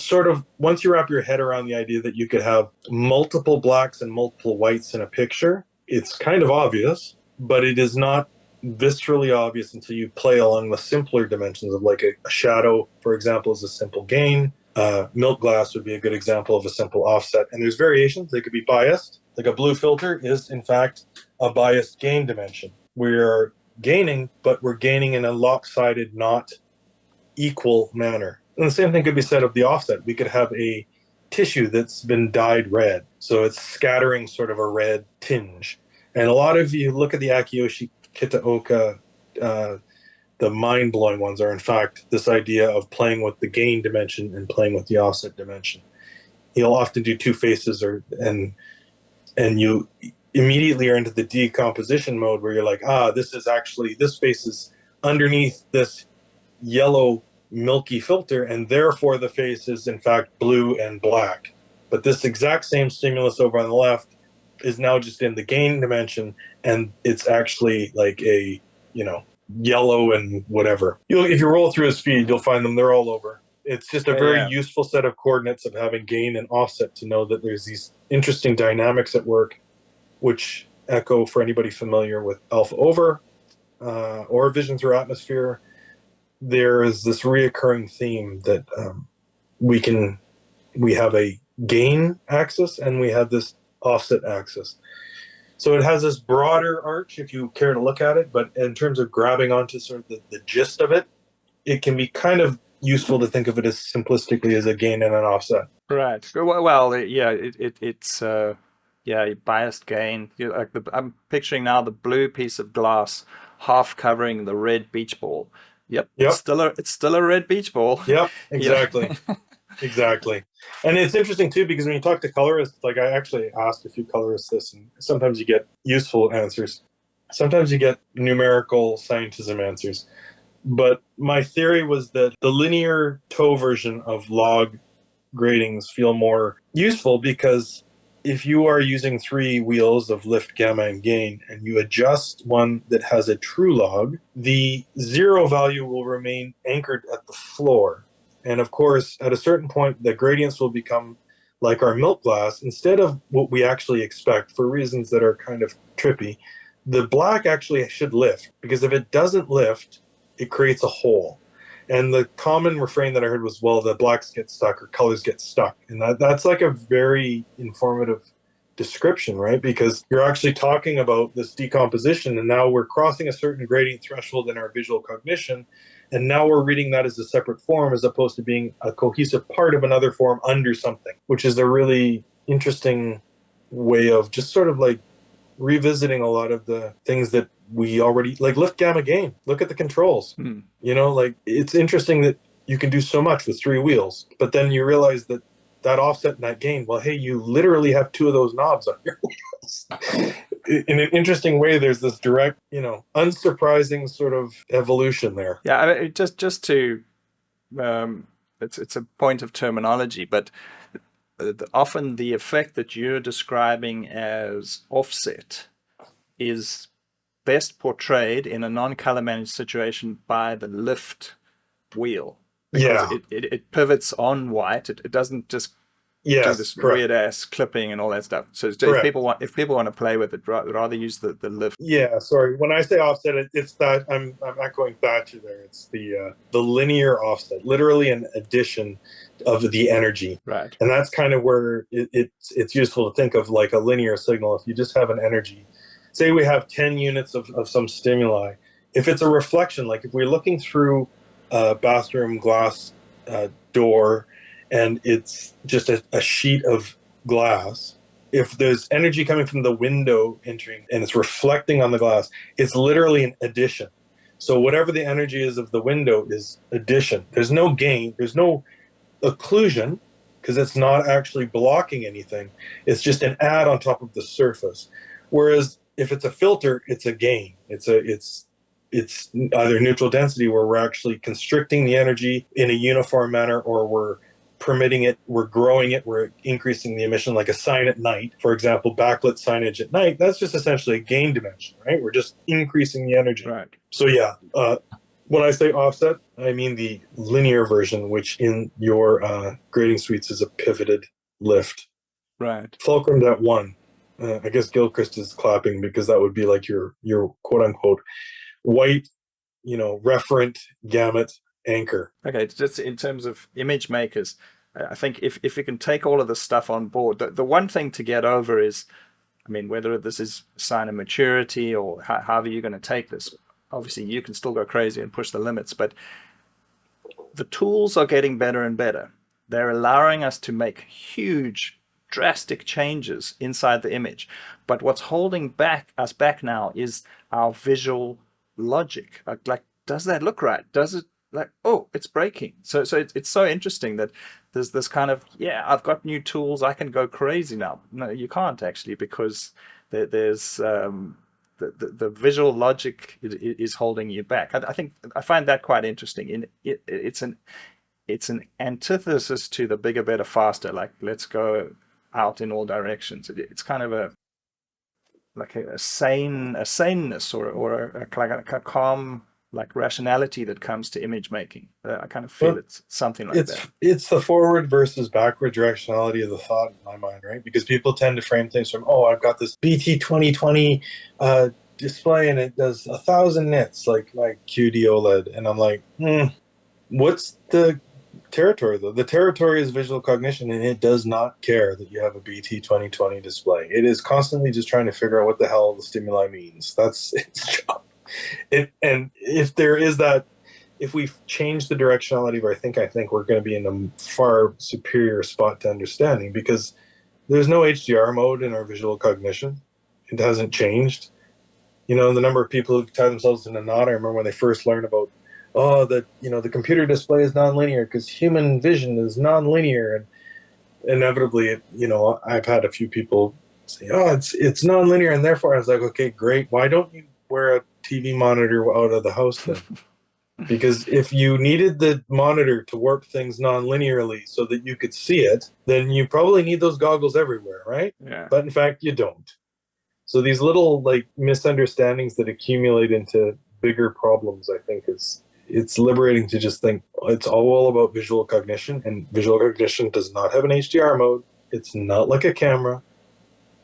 sort of, once you wrap your head around the idea that you could have multiple blacks and multiple whites in a picture, it's kind of obvious, but it is not viscerally obvious until you play along the simpler dimensions of like a shadow, for example, is a simple gain. Milk glass would be a good example of a simple offset. And there's variations. They could be biased. Like a blue filter is, in fact, a biased gain dimension. We're gaining, but we're gaining in a lopsided, not equal manner. And the same thing could be said of the offset. We could have a tissue that's been dyed red. So it's scattering sort of a red tinge. And a lot of you look at the Akiyoshi Kitaoka, the mind-blowing ones are, in fact, this idea of playing with the gain dimension and playing with the offset dimension. He'll often do two faces, and you immediately are into the decomposition mode where you're like, this face is underneath this yellow milky filter, and therefore the face is in fact blue and black. But this exact same stimulus over on the left is now just in the gain dimension, and it's actually like a, yellow and whatever. If you roll through his feed, you'll find them, they're all over. It's just a very useful set of coordinates of having gain and offset to know that there's these interesting dynamics at work, which echo for anybody familiar with alpha over or vision through atmosphere. There is this reoccurring theme that we have a gain axis and we have this offset axis. So it has this broader arch if you care to look at it, but in terms of grabbing onto sort of the gist of it, it can be kind of useful to think of it as simplistically as a gain and an offset. Right. Well, it's biased gain. I'm picturing now the blue piece of glass half covering the red beach ball. Yep. It's still a red beach ball. Yep. Exactly. Exactly. And it's interesting too, because when you talk to colorists, like I actually asked a few colorists this, and sometimes you get useful answers. Sometimes you get numerical scientism answers. But my theory was that the linear toe version of log gratings feel more useful, because if you are using three wheels of lift, gamma, and gain, and you adjust one that has a true log, the zero value will remain anchored at the floor. And of course, at a certain point, the gradients will become like our milk glass. Instead of what we actually expect, for reasons that are kind of trippy, the black actually should lift, because if it doesn't lift, it creates a hole. And the common refrain that I heard was, well, the blacks get stuck or colors get stuck. And that's like a very informative description, right? Because you're actually talking about this decomposition, and now we're crossing a certain gradient threshold in our visual cognition, and now we're reading that as a separate form as opposed to being a cohesive part of another form under something, which is a really interesting way of just sort of like revisiting a lot of the things that we already, like lift, gamma, gain. Look at the controls. Like it's interesting that you can do so much with three wheels, but then you realize that offset and that gain, well, hey, you literally have two of those knobs on your wheels. In an interesting way, there's this direct, unsurprising sort of evolution there. Yeah, I mean, just to it's a point of terminology, but often the effect that you're describing as offset is best portrayed in a non-color managed situation by the lift wheel, because Yeah. it pivots on white. It doesn't just do Yes, this correct. weird ass clipping and all that stuff. So if Correct. people want to play with it, rather use the lift. Yeah, sorry. When I say offset, it's that I'm echoing Thatcher there. It's the linear offset, literally an addition of the energy. Right. And that's kind of where it's useful to think of like a linear signal. If you just have an energy, say we have 10 units of some stimuli. If it's a reflection, like if we're looking through a bathroom glass door and it's just a sheet of glass, if there's energy coming from the window entering and it's reflecting on the glass, it's literally an addition. So whatever the energy is of the window is addition. There's no gain. There's no occlusion because it's not actually blocking anything. It's just an add on top of the surface. Whereas if it's a filter, it's a gain. It's either neutral density where we're actually constricting the energy in a uniform manner, or we're permitting it, we're growing it, we're increasing the emission, like a sign at night, for example, backlit signage at night. That's just essentially a gain dimension, right? We're just increasing the energy. Right. So yeah, when I say offset, I mean the linear version, which in your grading suites is a pivoted lift. Right. Fulcrum at 1. I guess Gilchrest is clapping because that would be like your quote unquote white, referent gamut anchor. Okay, just in terms of image makers, I think if you can take all of this stuff on board, the one thing to get over is, I mean, whether this is a sign of maturity or however you're going to take this, obviously you can still go crazy and push the limits, but the tools are getting better and better. They're allowing us to make huge, drastic changes inside the image. But what's holding us back now is our visual logic. Like, does that look right? Does it, like, oh, it's breaking. So it's so interesting that there's this kind of, yeah, I've got new tools, I can go crazy now. No, you can't actually, because there's the visual logic is holding you back. I think I find that quite interesting. It's an antithesis to the bigger, better, faster. Like, let's go out in all directions. It's kind of a saneness or a calm, like, rationality that comes to image making. I kind of feel it's something like that. It's the forward versus backward directionality of the thought in my mind, right? Because people tend to frame things from, oh, I've got this BT 2020 display and it does 1,000 nits, like my QD OLED, and I'm like, what's the territory though? The territory is visual cognition, and it does not care that you have a BT 2020 display. It is constantly just trying to figure out what the hell the stimuli means. That's its job. And if there is that, if we change the directionality of our I think we're going to be in a far superior spot to understanding, because there's no HDR mode in our visual cognition. It hasn't changed. The number of people who tie themselves in a knot. I remember when they first learned about, the computer display is nonlinear because human vision is nonlinear, and inevitably, I've had a few people say, oh, it's nonlinear, and therefore I was like, okay, great. Why don't you wear a TV monitor out of the house then? Because if you needed the monitor to warp things non-linearly so that you could see it, then you probably need those goggles everywhere, right? Yeah. But in fact, you don't. So these little misunderstandings that accumulate into bigger problems, I think it's liberating to just think it's all about visual cognition, and visual cognition does not have an HDR mode. It's not like a camera.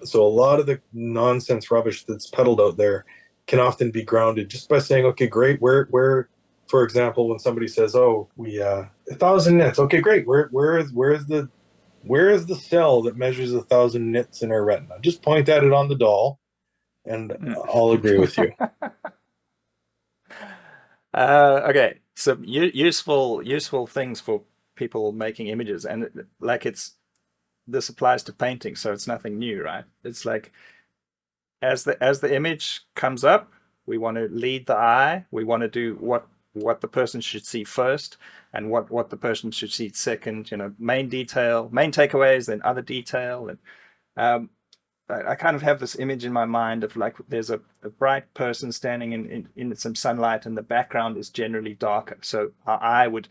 So a lot of the nonsense rubbish that's peddled out there can often be grounded just by saying, okay, great, where for example, when somebody says, oh, we 1,000 nits, okay, great, where is the cell that measures 1,000 nits in our retina? Just point at it on the doll and I'll agree with you. Okay, so useful things for people making images, and this applies to painting, so it's nothing new, right? It's like, as the image comes up, we want to lead the eye. We want to do what the person should see first, and what the person should see second. Main detail, main takeaways, then other detail. And I kind of have this image in my mind of, like, there's a bright person standing in some sunlight, and the background is generally darker. So our eye would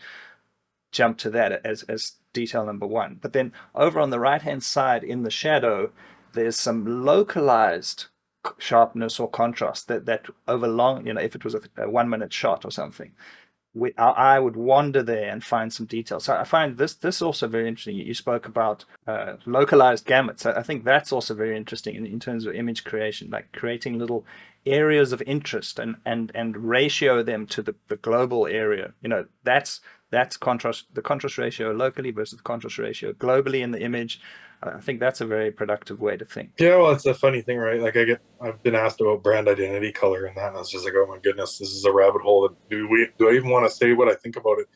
jump to that as detail number one. But then over on the right-hand side in the shadow, there's some localized sharpness or contrast that over long, if it was a 1 minute shot or something, our eye would wander there and find some detail. So I find this also very interesting. You spoke about localized gamuts. I think that's also very interesting in terms of image creation, like creating little areas of interest and ratio them to the global area. That's contrast, the contrast ratio locally versus the contrast ratio globally in the image. I think that's a very productive way to think. Yeah, well, it's a funny thing, right? Like I've been asked about brand identity color and that, and I was just like, oh my goodness, this is a rabbit hole. Do I even want to say what I think about it?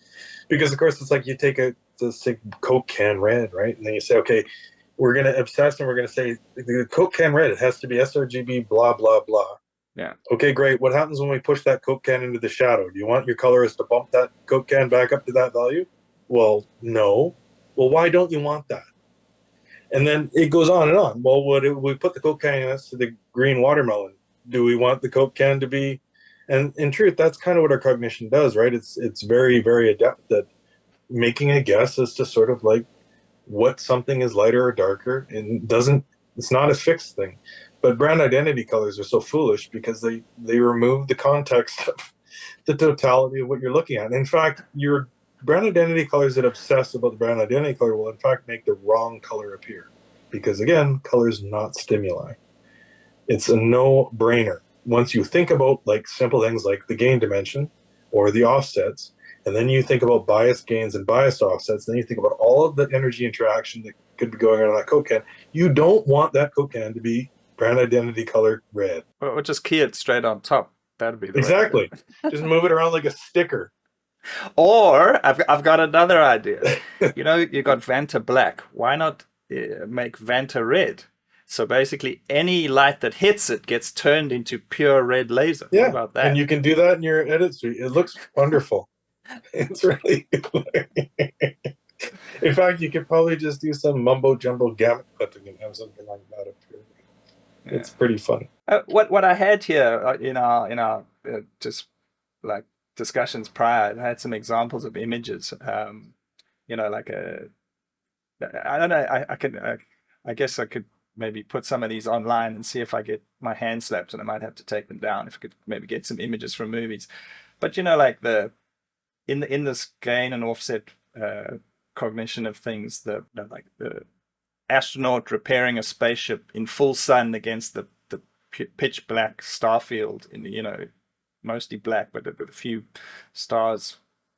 Because of course it's like you take this Coke can red, right? And then you say, okay, we're going to obsess and we're going to say the Coke can red, it has to be sRGB, blah, blah, blah. Yeah. Okay, great. What happens when we push that Coke can into the shadow? Do you want your colorist to bump that Coke can back up to that value? Well, no. Well, why don't you want that? And then it goes on and on. Well, we put the Coke can next to the green watermelon. Do we want the Coke can to be? And in truth, that's kind of what our cognition does, right? It's very, very adept at making a guess as to sort of like what something is lighter or darker, and it's not a fixed thing. But brand identity colors are so foolish because they remove the context of the totality of what you're looking at. In fact, your brand identity colors that obsess about the brand identity color will in fact make the wrong color appear. Because again, color is not stimuli. It's a no-brainer. Once you think about like simple things like the gain dimension or the offsets, and then you think about bias gains and bias offsets, then you think about all of the energy interaction that could be going on in that Coke can, you don't want that Coke can to be brand identity color red. Or just key it straight on top. That'd be the exactly. Just move it around like a sticker. Or I've got another idea. You got Vanta black. Why not make Vanta red? So basically, any light that hits it gets turned into pure red laser. Yeah, what about that? And you can do that in your edit suite. It looks wonderful. It's really in fact, you could probably just do some mumbo jumbo gamut clipping and have something like that up here. Yeah. It's pretty fun. What I had here in our just like discussions prior, I had some examples of images. Like I don't know. I guess I could maybe put some of these online and see if I get my hand slapped, and I might have to take them down if I could maybe get some images from movies. But like in this gain and offset cognition of things, like the astronaut repairing a spaceship in full sun against the pitch black star field in mostly black, but with a few stars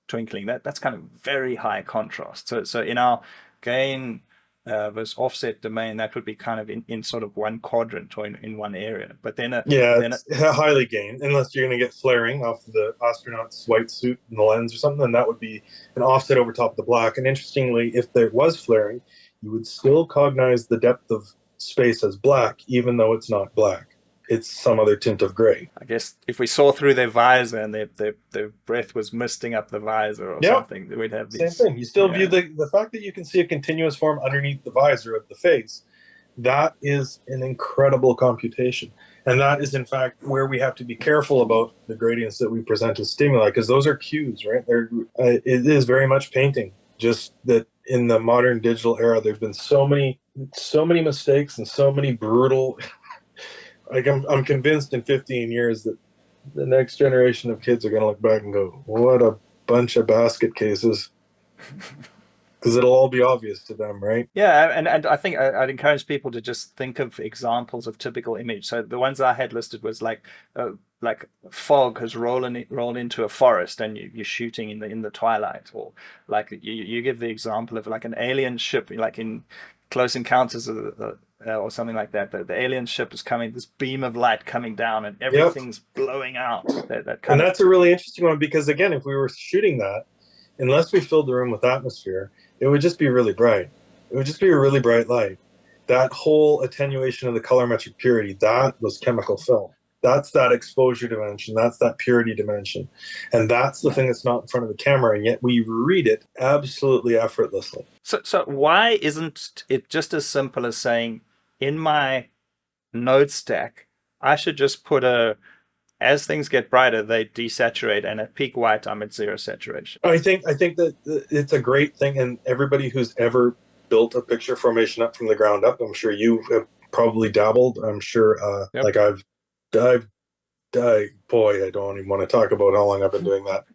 twinkling. That's kind of very high contrast. So in our gain versus offset domain, that would be kind of in sort of one quadrant or in one area. But then it's highly gain, unless you're going to get flaring off the astronaut's white suit and the lens or something, then that would be an offset over top of the black. And interestingly, if there was flaring, you would still cognize the depth of space as black, even though it's not black. It's some other tint of gray. I guess if we saw through their visor and their breath was misting up the visor or something, we'd have these. Same thing. You still view the fact that you can see a continuous form underneath the visor of the face. That is an incredible computation. And that is, in fact, where we have to be careful about the gradients that we present as stimuli, because those are cues, right? It is very much painting. Just that in the modern digital era, there's been so many mistakes and so many brutal. Like I'm convinced in 15 years that the next generation of kids are going to look back and go, "What a bunch of basket cases," because it'll all be obvious to them, right? Yeah, and I think I'd encourage people to just think of examples of typical image. So the ones I had listed was like fog has rolled into a forest and you're shooting in the twilight, or like you give the example of like an alien ship, like in Close Encounters of or something like that. The alien ship is coming, this beam of light coming down, and everything's blowing out. That's a really interesting one, because again, if we were shooting that, unless we filled the room with atmosphere, it would just be really bright. It would just be a really bright light. That whole attenuation of the colorimetric purity, that was chemical film. That's that exposure dimension. That's that purity dimension. And that's the thing that's not in front of the camera, and yet we read it absolutely effortlessly. So why isn't it just as simple as saying, in my node stack, I should just put a as things get brighter, they desaturate, and at peak white, I'm at zero saturation. I think that it's a great thing, and everybody who's ever built a picture formation up from the ground up, I'm sure you have probably dabbled. I'm sure, like I've boy, I don't even want to talk about how long I've been doing that.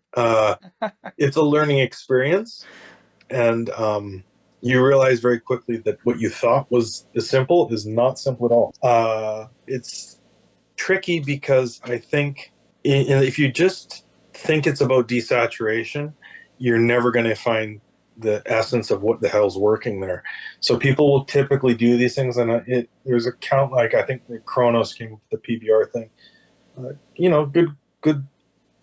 It's a learning experience, and you realize very quickly that what you thought was simple is not simple at all. It's tricky because I think if you just think it's about desaturation, you're never going to find the essence of what the hell's working there. So people will typically do these things, and there's a count, like I think the Kronos came with the PBR thing. Good,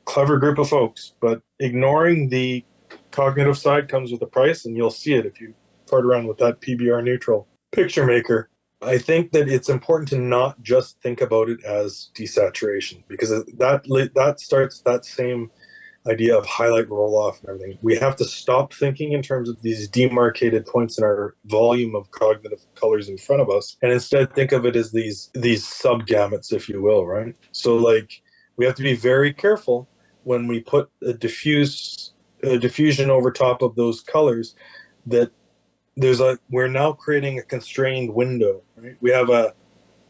clever group of folks, but ignoring the cognitive side comes with a price, and you'll see it if you fart around with that PBR neutral picture maker. I think that it's important to not just think about it as desaturation, because that starts that same idea of highlight roll off and everything. We have to stop thinking in terms of these demarcated points in our volume of cognitive colors in front of us, and instead think of it as these sub-gamuts, if you will, right? So like we have to be very careful when we put a diffusion over top of those colors, that we're now creating a constrained window, right?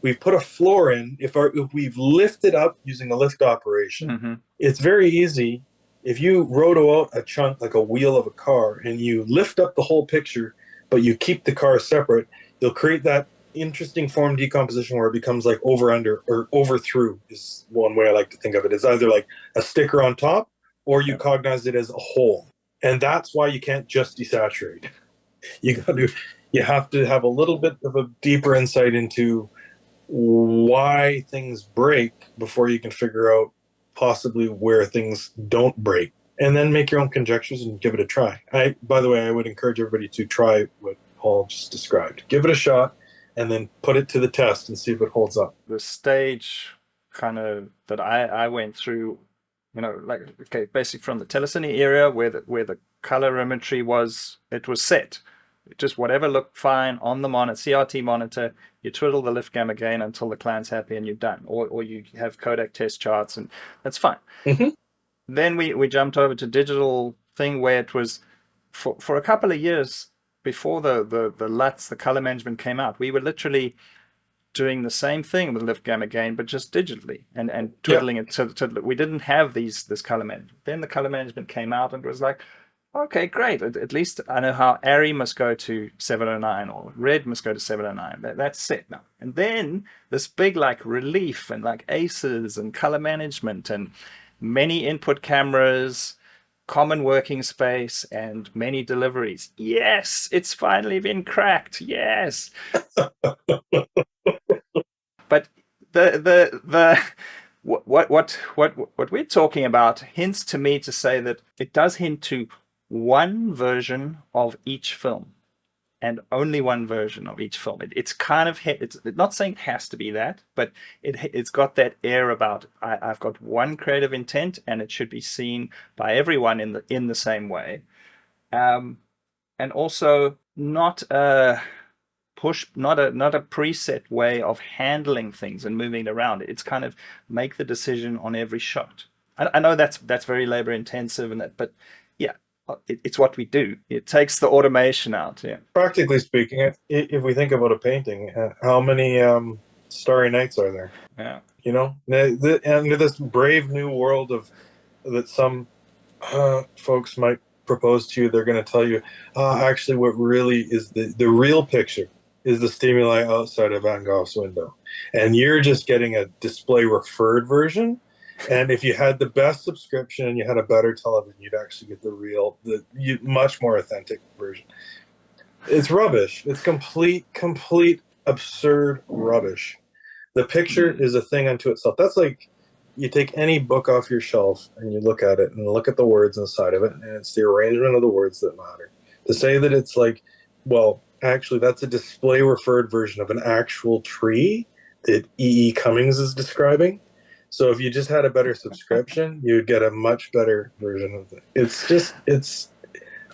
We've put a floor in. If we've lifted up using a lift operation, it's very easy. If you roto out a chunk like a wheel of a car and you lift up the whole picture, but you keep the car separate, you'll create that interesting form decomposition where it becomes like over under or over through is one way I like to think of it. It's either like a sticker on top or you cognize it as a whole. And that's why you can't just desaturate. You have to have a little bit of a deeper insight into why things break before you can figure out possibly where things don't break, and then make your own conjectures and give it a try. By the way, I would encourage everybody to try what Paul just described. Give it a shot and then put it to the test and see if it holds up. The stage kind of that I went through, basically from the telecine era where the colorimetry was set. Just whatever looked fine on the CRT monitor, you twiddle the lift gamma gain until the client's happy and you're done. Or you have Kodak test charts, and that's fine. Then we jumped over to digital thing where it was for a couple of years before the LUTs, the color management came out. We were literally doing the same thing with lift gamma gain, but just digitally and twiddling it. So we didn't have this color management. Then the color management came out and it was like, okay, great. At least I know how Ari must go to 709 or red must go to 709. That's set now. And then this big like relief and like aces and color management and many input cameras, common working space, and many deliveries. Yes, it's finally been cracked. Yes. But what we're talking about hints to me to say that it does hint to one version of each film, and only one version of each film. It's kind of, it's not saying it has to be that, but it's got that air about I've got one creative intent and it should be seen by everyone in the same way, and also not a preset way of handling things and moving it around. It's kind of make the decision on every shot. I know that's very labor intensive but yeah. It's what we do. It takes the automation out. Yeah. Practically speaking, if we think about a painting, how many starry nights are there? Yeah. Under this brave new world that some folks might propose to you, they're going to tell you, actually, what really is the real picture is the stimuli outside of Van Gogh's window, and you're just getting a display referred version. And if you had the best subscription and you had a better television, you'd actually get the much more authentic version. It's rubbish. It's complete, absurd rubbish. The picture is a thing unto itself. That's like you take any book off your shelf and you look at it and look at the words inside of it, and it's the arrangement of the words that matter. To say that it's like, well, actually, that's a display referred version of an actual tree that E.E. Cummings is describing. So if you just had a better subscription, you'd get a much better version of it.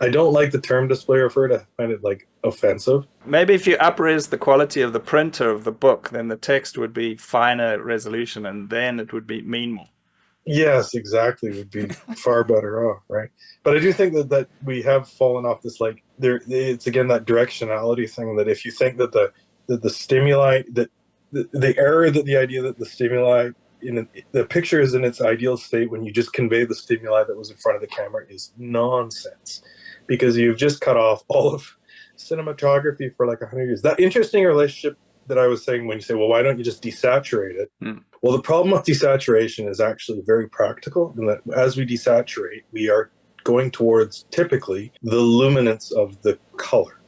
I don't like the term display referred. I find it like offensive. Maybe if you up-res the quality of the printer of the book, then the text would be finer resolution and then it would mean more. Yes, exactly. Would be far better off, right? But I do think that we have fallen off this, like, there. It's again that directionality thing, that if you think that the stimuli, that the error, that the idea that the stimuli the picture is in its ideal state when you just convey the stimuli that was in front of the camera is nonsense, because you've just cut off all of cinematography for like 100 years. That interesting relationship that I was saying, when you say, well, why don't you just desaturate it? Well, the problem with desaturation is actually very practical, in that as we desaturate, we are going towards typically the luminance of the color.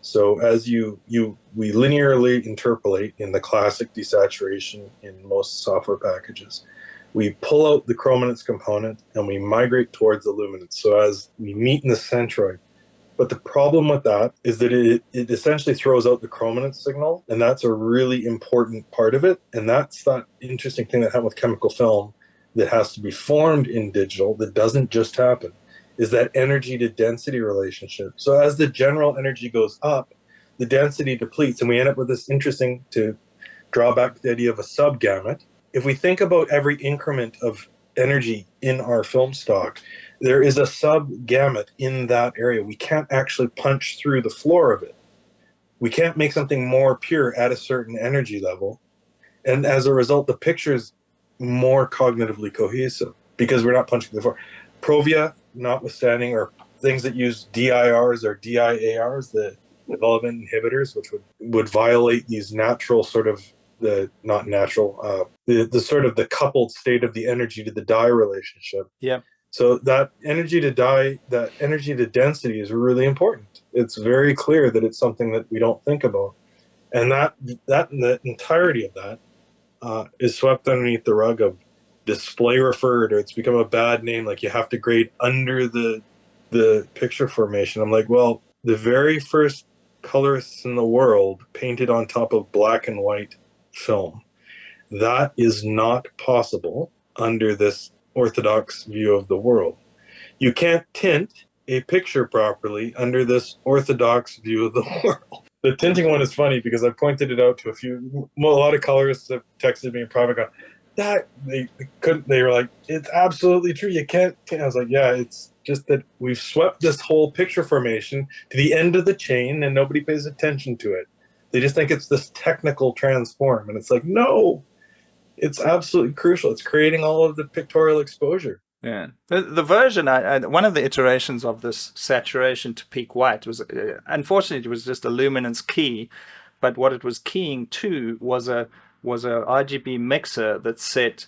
So as we linearly interpolate in the classic desaturation in most software packages. We pull out the chrominance component and we migrate towards the luminance. So as we meet in the centroid. But the problem with that is that it essentially throws out the chrominance signal, and that's a really important part of it. And that's that interesting thing that happened with chemical film that has to be formed in digital, that doesn't just happen, is that energy to density relationship. So as the general energy goes up, the density depletes, and we end up with this interesting, to draw back the idea of a subgamut. If we think about every increment of energy in our film stock, there is a sub-gamut in that area. We can't actually punch through the floor of it. We can't make something more pure at a certain energy level. And as a result, the picture is more cognitively cohesive because we're not punching the floor. Provia, notwithstanding, or things that use DIRs or DIARs, the development inhibitors, which would violate these natural sort of, the not natural, the sort of the coupled state of the energy to the dye relationship. Yeah. So that energy to dye, that energy to density is really important. It's very clear that it's something that we don't think about. And that the entirety of that is swept underneath the rug of display referred, or it's become a bad name. Like, you have to grade under the picture formation. I'm like, well, the very first colorists in the world painted on top of black and white film. That is not possible under this orthodox view of the world. You can't tint a picture properly under this orthodox view of the world. The tinting one is funny because I pointed it out to a lot of colorists that texted me in private, going, that they couldn't, they were like, it's absolutely true, you can't tint. I was like, yeah, it's just that we've swept this whole picture formation to the end of the chain and nobody pays attention to it. They just think it's this technical transform, and it's like, no, it's absolutely crucial. It's creating all of the pictorial exposure. Yeah, the version, one of the iterations of this saturation to peak white was, unfortunately, it was just a luminance key, but what it was keying to was a RGB mixer that set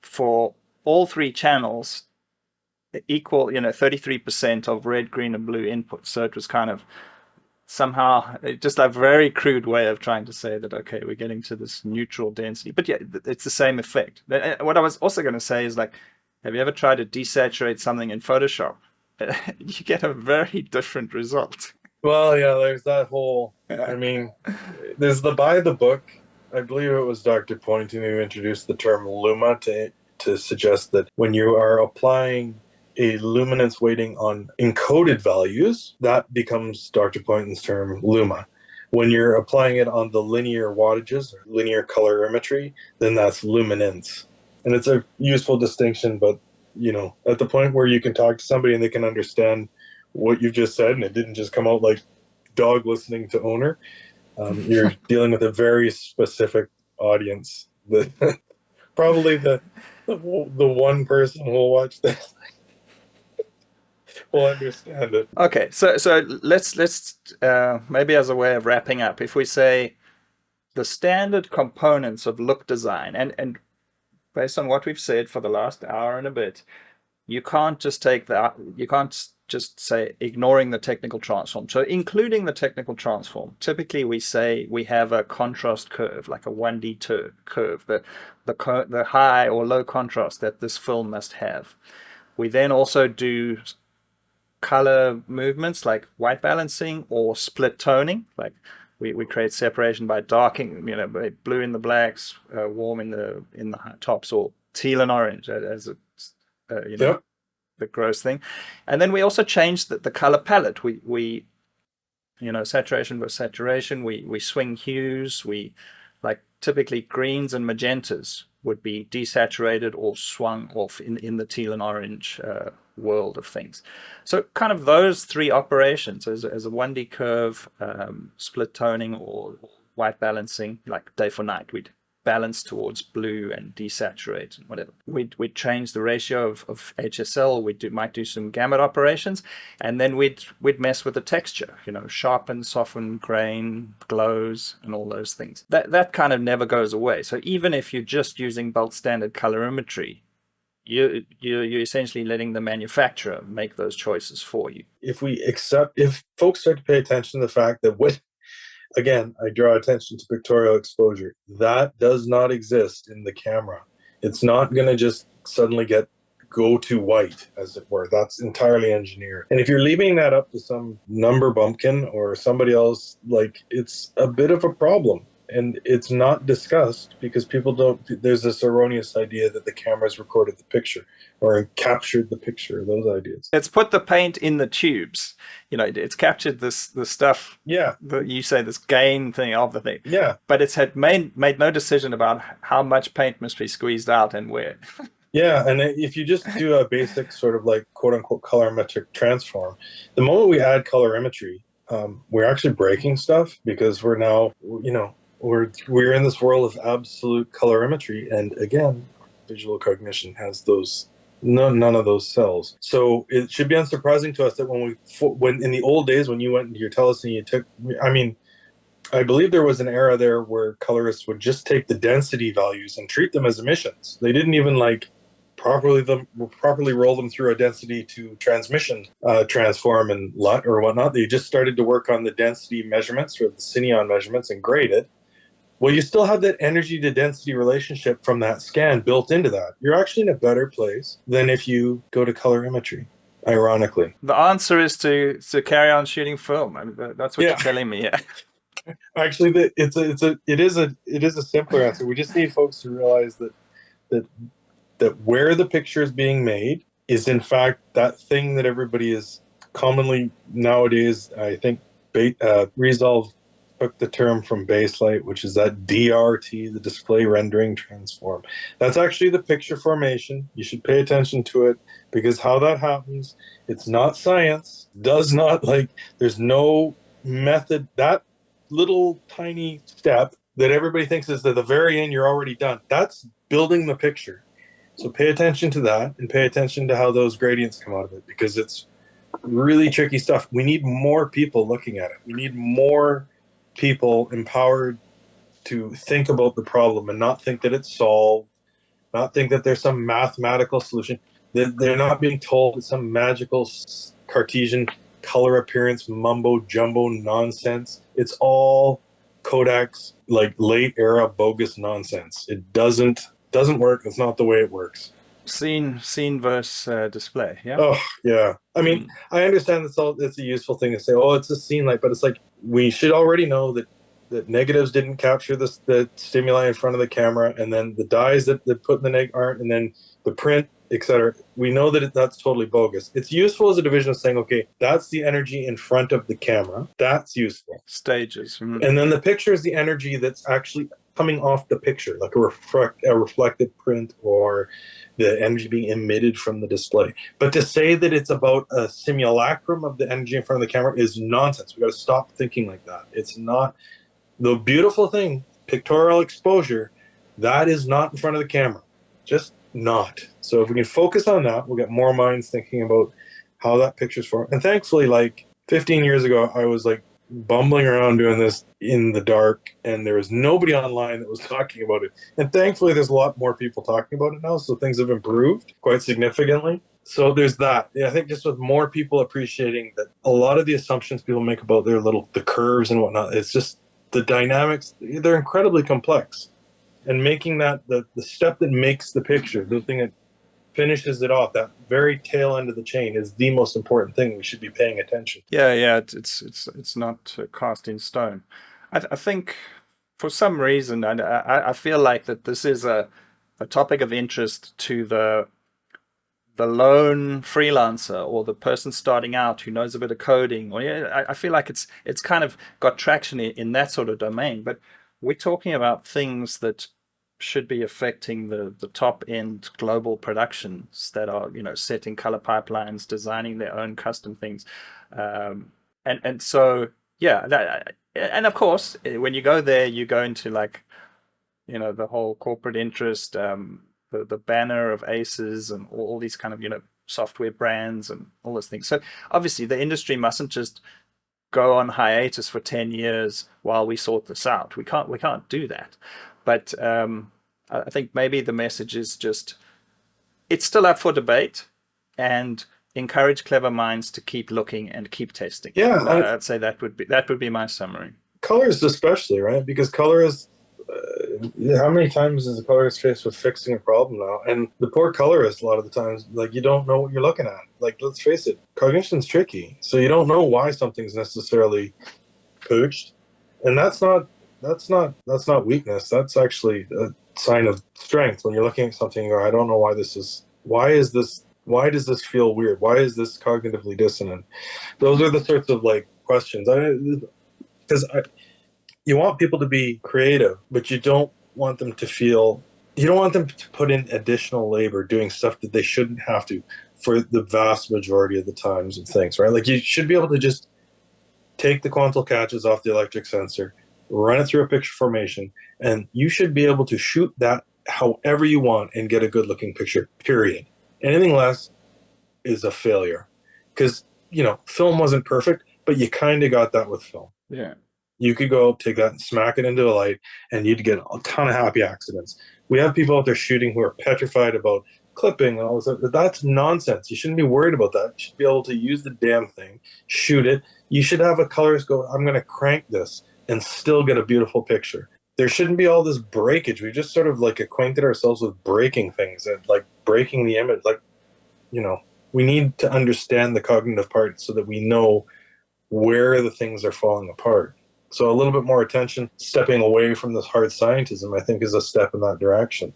for all three channels equal, 33% of red, green, and blue input. So it was kind of somehow just a very crude way of trying to say that, okay, we're getting to this neutral density, but yeah, it's the same effect. What I was also going to say is, like, have you ever tried to desaturate something in Photoshop? You get a very different result. Well, yeah, there's that whole, I mean, there's the by the book. I believe it was Dr. Poynton who introduced the term luma to suggest that when you are applying a luminance weighting on encoded values, that becomes Dr. Poynton's term luma. When you're applying it on the linear wattages or linear colorimetry, then that's luminance. And it's a useful distinction, but, at the point where you can talk to somebody and they can understand what you've just said, and it didn't just come out like dog listening to owner, you're dealing with a very specific audience. Probably the one person who will watch this will understand it. Okay, so let's maybe as a way of wrapping up, if we say the standard components of look design, and based on what we've said for the last hour and a bit, you can't just say ignoring the technical transform. So including the technical transform, typically we say we have a contrast curve, like a 1D curve, the high or low contrast that this film must have. We then also do color movements like white balancing or split toning, like we create separation by darking, by blue in the blacks, warm in the tops, or teal and orange as Yep. the gross thing. And then we also change the color palette. We saturation versus saturation. We swing hues. We, like, typically greens and magentas would be desaturated or swung off in the teal and orange world of things. So kind of those three operations as a 1D curve, split toning or white balancing, like day for night, we'd balance towards blue and desaturate and whatever. We'd change the ratio of HSL. Might do some gamut operations, and then we'd mess with the texture. Sharpen, soften, grain, glows, and all those things. That kind of never goes away. So even if you're just using bulk standard colorimetry, you're essentially letting the manufacturer make those choices for you. If folks start to pay attention to the fact that again, I draw attention to pictorial exposure. That does not exist in the camera. It's not going to just suddenly go to white, as it were. That's entirely engineered. And if you're leaving that up to some number bumpkin or somebody else, it's a bit of a problem. And it's not discussed because there's this erroneous idea that the camera's recorded the picture or captured the picture, those ideas. It's put the paint in the tubes. It's captured the stuff. Yeah. You say this gain thing of the thing. Yeah. But it's had made no decision about how much paint must be squeezed out and where. Yeah, and if you just do a basic sort of quote unquote colorimetric transform, the moment we add colorimetry, we're actually breaking stuff because we're now, we're in this world of absolute colorimetry, and again, visual cognition has none of those cells. So it should be unsurprising to us that when in the old days when you went into your telescene and you took, I believe there was an era there where colorists would just take the density values and treat them as emissions. They didn't even properly roll them through a density to transmission transform and LUT or whatnot. They just started to work on the density measurements or the Cineon measurements and grade it. Well, you still have that energy to density relationship from that scan built into that. You're actually in a better place than if you go to colorimetry, ironically. The answer is to carry on shooting film. That's what you're telling me. Yeah. Actually, it is a simpler answer. We just need folks to realize that where the picture is being made is in fact that thing that everybody is commonly nowadays, I think, Resolve took the term from baselight, which is that DRT, the display rendering transform. That's actually the picture formation. You should pay attention to it because how that happens, it's not science, there's no method. That little tiny step that everybody thinks is at the very end, you're already done. That's building the picture. So pay attention to that and pay attention to how those gradients come out of it because it's really tricky stuff. We need more people looking at it. We need more people empowered to think about the problem and not think that it's solved, not think that there's some mathematical solution. They're not being told it's some magical Cartesian color appearance mumbo jumbo nonsense. It's all Kodak's late era bogus nonsense. It doesn't work. It's not the way it works. Scene versus display. Yeah. Oh yeah. I understand it's a useful thing to say. Oh, it's a scene light, but it's we should already know that negatives didn't capture the stimuli in front of the camera, and then the dyes that put in the neg aren't, and then the print, etc. We know that that's totally bogus. It's useful as a division of saying, okay, that's the energy in front of the camera. That's useful. Stages. Mm-hmm. And then the picture is the energy that's actually coming off the picture, like a reflected print or the energy being emitted from the display. But to say that it's about a simulacrum of the energy in front of the camera is nonsense. We got to stop thinking like that. It's not the beautiful thing, pictorial exposure, that is not in front of the camera. Just not. So if we can focus on that, we'll get more minds thinking about how that picture's formed. And thankfully, 15 years ago, I was bumbling around doing this in the dark, and there was nobody online that was talking about it. And thankfully, there's a lot more people talking about it now, so things have improved quite significantly. So there's that. Yeah, I think just with more people appreciating that a lot of the assumptions people make about the curves and whatnot, it's just the dynamics, they're incredibly complex. And making that the step that makes the picture, the thing that finishes it off, that very tail end of the chain is the most important thing we should be paying attention. Yeah, it's not cast in stone. I think for some reason, I feel like that this is a topic of interest to the lone freelancer or the person starting out who knows a bit of coding. Or I feel like it's kind of got traction in that sort of domain. But we're talking about things that should be affecting the top end global productions that are, setting color pipelines, designing their own custom things. And so, yeah, and of course, when you go there, you go into like, the whole corporate interest, the banner of aces and all these kind of, software brands and all those things. So obviously the industry mustn't just go on hiatus for 10 years while we sort this out. We can't do that. But I think maybe the message is just, it's still up for debate, and encourage clever minds to keep looking and keep testing. Yeah, I'd say that would be my summary. Colors especially, right? Because color is how many times is a colorist faced with fixing a problem now? And the poor colorist, a lot of the times, like, you don't know what you're looking at. Like, let's face it, cognition's tricky. So you don't know why something's necessarily pooched. And that's not weakness. That's actually a sign of strength. When you're looking at something, you go, I don't know why does this feel weird? Why is this cognitively dissonant? Those are the sorts of like questions. You want people to be creative, but you don't want them to put in additional labor doing stuff that they shouldn't have to for the vast majority of the times of things, right? Like, you should be able to just take the quantal catches off the electric sensor, run it through a picture formation, and you should be able to shoot that however you want and get a good looking picture, period. Anything less is a failure. Because, film wasn't perfect, but you kind of got that with film. Yeah. You could go take that and smack it into a light, and you'd get a ton of happy accidents. We have people out there shooting who are petrified about clipping and all this. That's nonsense. You shouldn't be worried about that. You should be able to use the damn thing, shoot it. You should have a colorist go, I'm going to crank this, and still get a beautiful picture. There shouldn't be all this breakage. We just sort of like acquainted ourselves with breaking things and like breaking the image. Like, we need to understand the cognitive part so that we know where the things are falling apart. So a little bit more attention, stepping away from this hard scientism, I think, is a step in that direction.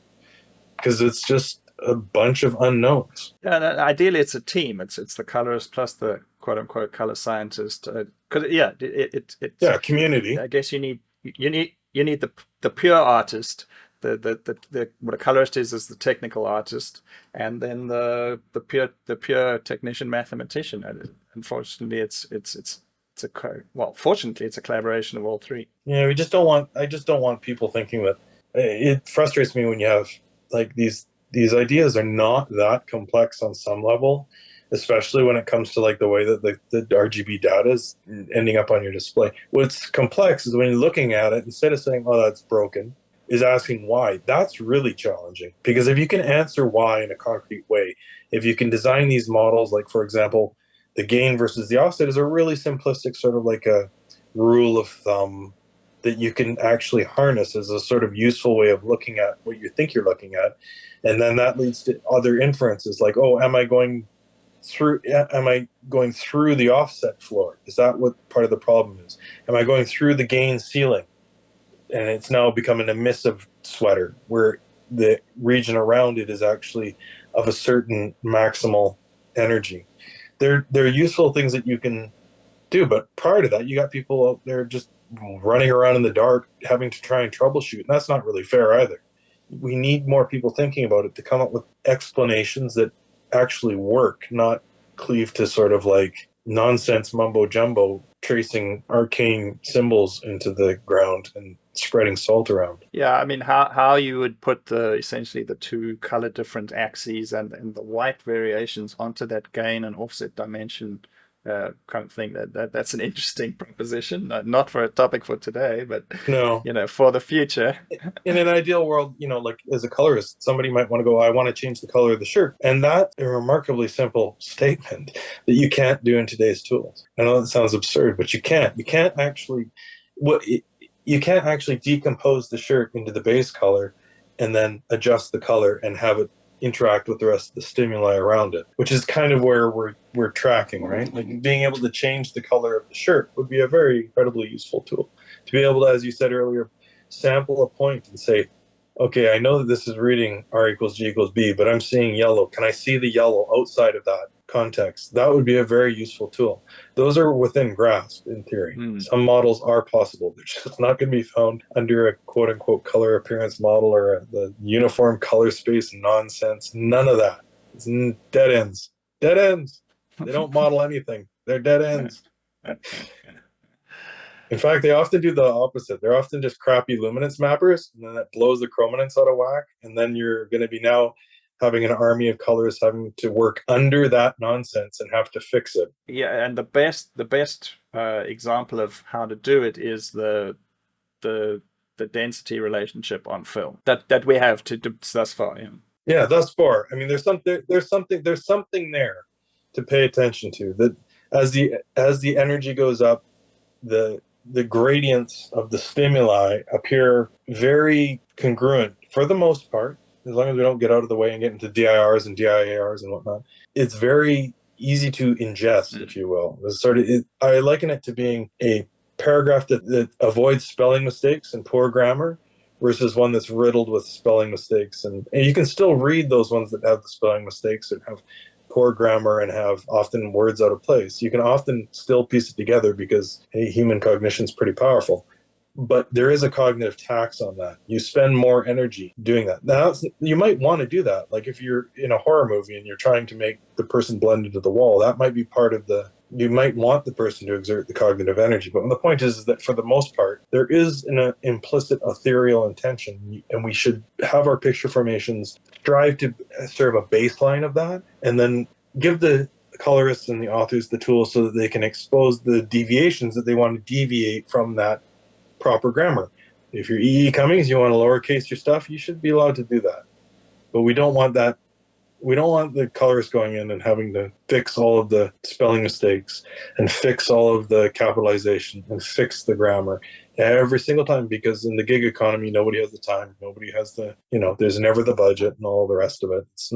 Because it's just a bunch of unknowns. Yeah, and ideally it's a team. It's the colorist plus the quote unquote color scientist. It's community. I guess you need the pure artist. What a colorist is the technical artist, and then the pure technician mathematician. And unfortunately, fortunately, it's a collaboration of all three. Yeah, I just don't want people thinking that. It frustrates me when you have like these ideas are not that complex on some level, especially when it comes to like the way that the RGB data is ending up on your display. What's complex is when you're looking at it, instead of saying, oh, that's broken, is asking why. That's really challenging, because if you can answer why in a concrete way, if you can design these models, like for example, the gain versus the offset is a really simplistic sort of like a rule of thumb that you can actually harness as a sort of useful way of looking at what you think you're looking at. And then that leads to other inferences like, oh, am I going through the offset floor? Is that what part of the problem is? Am I going through the gain ceiling? And it's now become an emissive sweater where the region around it is actually of a certain maximal energy. They're useful things that you can do, but prior to that, you got people out there just running around in the dark, having to try and troubleshoot, and that's not really fair either. We need more people thinking about it to come up with explanations that actually work, not cleave to sort of like nonsense mumbo jumbo, tracing arcane symbols into the ground and spreading salt around. Yeah, I mean, how you would put essentially the two color different axes and the white variations onto that gain and offset dimension kind of thing. That's an interesting proposition. Not for a topic for today, but no, for the future. In an ideal world, like as a colorist, somebody might want to go, I want to change the color of the shirt, and that's a remarkably simple statement that you can't do in today's tools. I know that sounds absurd, but you can't. You can't actually decompose the shirt into the base color and then adjust the color and have it interact with the rest of the stimuli around it, which is kind of where we're tracking, right? Like being able to change the color of the shirt would be a very incredibly useful tool. To be able to, as you said earlier, sample a point and say, okay, I know that this is reading R equals G equals B, but I'm seeing yellow. Can I see the yellow outside of that context, that would be a very useful tool. Those are within grasp in theory. Some models are possible. They're just not going to be found under a quote unquote color appearance model or the uniform color space nonsense. None of that. It's dead ends. Dead ends. They don't model anything. They're dead ends. In fact, they often do the opposite. They're often just crappy luminance mappers, and then that blows the chrominance out of whack. And then you're going to be now having an army of colors having to work under that nonsense and have to fix it. Yeah, and the best example of how to do it is the density relationship on film that we have to thus far. Yeah, thus far. I mean, there's something there to pay attention to. That as the energy goes up, the gradients of the stimuli appear very congruent for the most part, as long as we don't get out of the way and get into DIRs and DIARs and whatnot. It's very easy to ingest, if you will. I liken it to being a paragraph that avoids spelling mistakes and poor grammar versus one that's riddled with spelling mistakes. And you can still read those ones that have the spelling mistakes and have poor grammar and have often words out of place. You can often still piece it together because human cognition is pretty powerful. But there is a cognitive tax on that. You spend more energy doing that. Now, you might want to do that. Like if you're in a horror movie and you're trying to make the person blend into the wall, that might be part of you might want the person to exert the cognitive energy. But the point is that for the most part, there is an implicit ethereal intention, and we should have our picture formations strive to serve a baseline of that, and then give the colorists and the authors the tools so that they can expose the deviations that they want to deviate from that proper grammar. If you're E.E. Cummings, you want to lowercase your stuff, you should be allowed to do that. But we don't want that. We don't want the colorist going in and having to fix all of the spelling mistakes and fix all of the capitalization and fix the grammar every single time, because in the gig economy, nobody has the time. Nobody has there's never the budget and all the rest of it. It's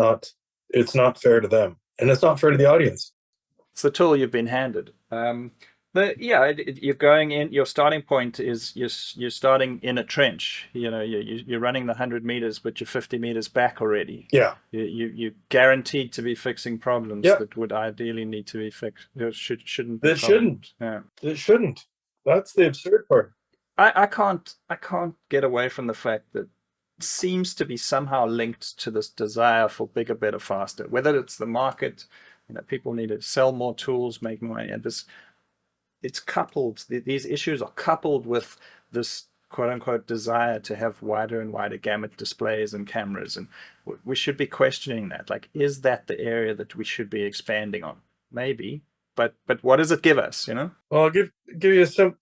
not fair to them, and it's not fair to the audience. It's the tool you've been handed. But yeah, you're going in. Your starting point is you're starting in a trench. You're running the 100 meters, but you're 50 meters back already. Yeah, you're guaranteed to be fixing problems that would ideally need to be fixed. Shouldn't. It shouldn't. Yeah, it shouldn't. That's the absurd part. I can't get away from the fact that it seems to be somehow linked to this desire for bigger, better, faster. Whether it's the market, people need to sell more tools, make more money, and it's coupled. These issues are coupled with this quote unquote desire to have wider and wider gamut displays and cameras, and we should be questioning that. Like, is that the area that we should be expanding on? Maybe, but what does it give us? Well, I'll give you a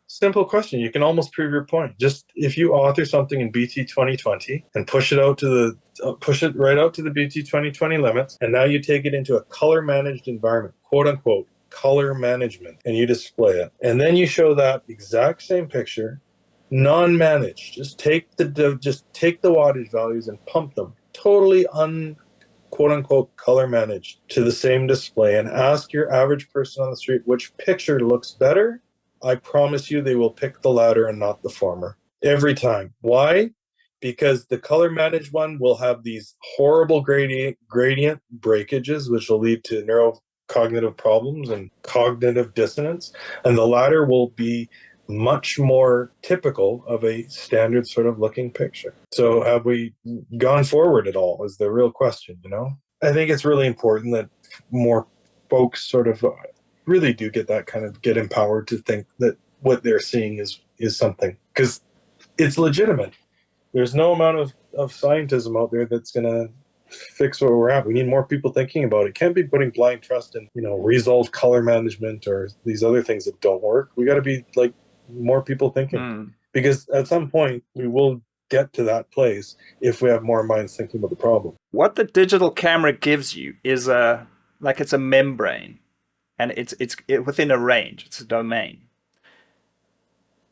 simple question. You can almost prove your point. Just if you author something in BT 2020 and push it right out to the BT 2020 limits, and now you take it into a color managed environment, quote unquote color management, and you display it, and then you show that exact same picture non-managed. Just take the wattage values and pump them totally quote unquote color managed to the same display, and ask your average person on the street which picture looks better. I promise you they will pick the latter and not the former every time. Why? Because the color managed one will have these horrible gradient breakages, which will lead to neurocognitive problems and cognitive dissonance, and the latter will be much more typical of a standard sort of looking picture. So have we gone forward at all is the real question. I think it's really important that more folks sort of really do get empowered to think that what they're seeing is something, because it's legitimate. There's no amount of scientism out there that's going to fix where we're at. We need more people thinking about it. Can't be putting blind trust in resolved color management or these other things that don't work. We got to be like more people thinking, because at some point we will get to that place if we have more minds thinking about the problem. What the digital camera gives you is it's a membrane, and it's within a range. It's a domain,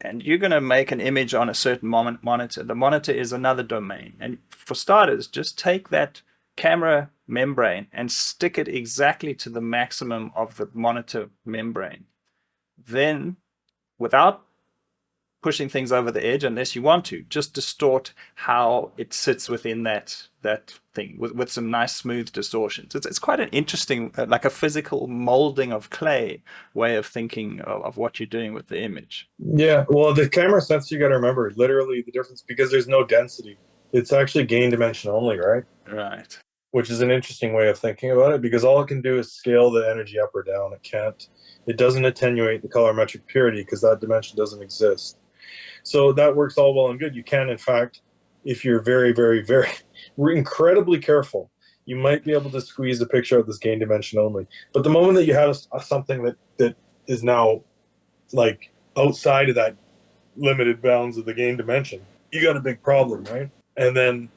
and you're going to make an image on a certain monitor. The monitor is another domain, and for starters, just take that camera membrane and stick it exactly to the maximum of the monitor membrane. Then, without pushing things over the edge unless you want to. Just distort how it sits within that thing with some nice smooth distortions. It's quite an interesting, like a physical molding of clay way of thinking of what you're doing with the image. Yeah, well, the camera sensor, you got to remember, literally the difference, because there's no density. It's actually gain dimension only, right? Right. Which is an interesting way of thinking about it, because all it can do is scale the energy up or down. It doesn't attenuate the colorimetric purity because that dimension doesn't exist. So that works all well and good. You can, in fact, if you're very, very, very incredibly careful, you might be able to squeeze the picture out this gain dimension only. But the moment that you have something that is now like outside of that limited bounds of the gain dimension, you got a big problem, right? And then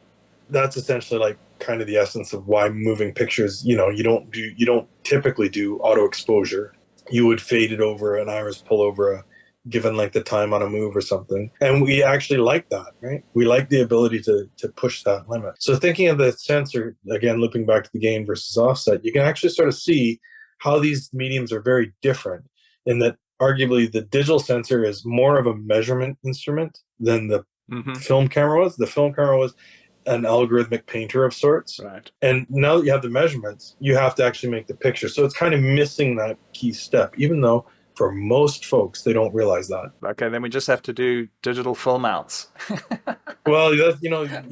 that's essentially like kind of the essence of why moving pictures, you don't typically do auto exposure. You would fade it over an iris pull over a given length of time on a move or something. And we actually like that, right? We like the ability to push that limit. So thinking of the sensor, again, looping back to the gain versus offset, you can actually sort of see how these mediums are very different in that arguably the digital sensor is more of a measurement instrument than the film camera was. The film camera was an algorithmic painter of sorts. Right. And now that you have the measurements, you have to actually make the picture. So it's kind of missing that key step, even though for most folks, they don't realize that. Okay, then we just have to do digital film outs. Well, you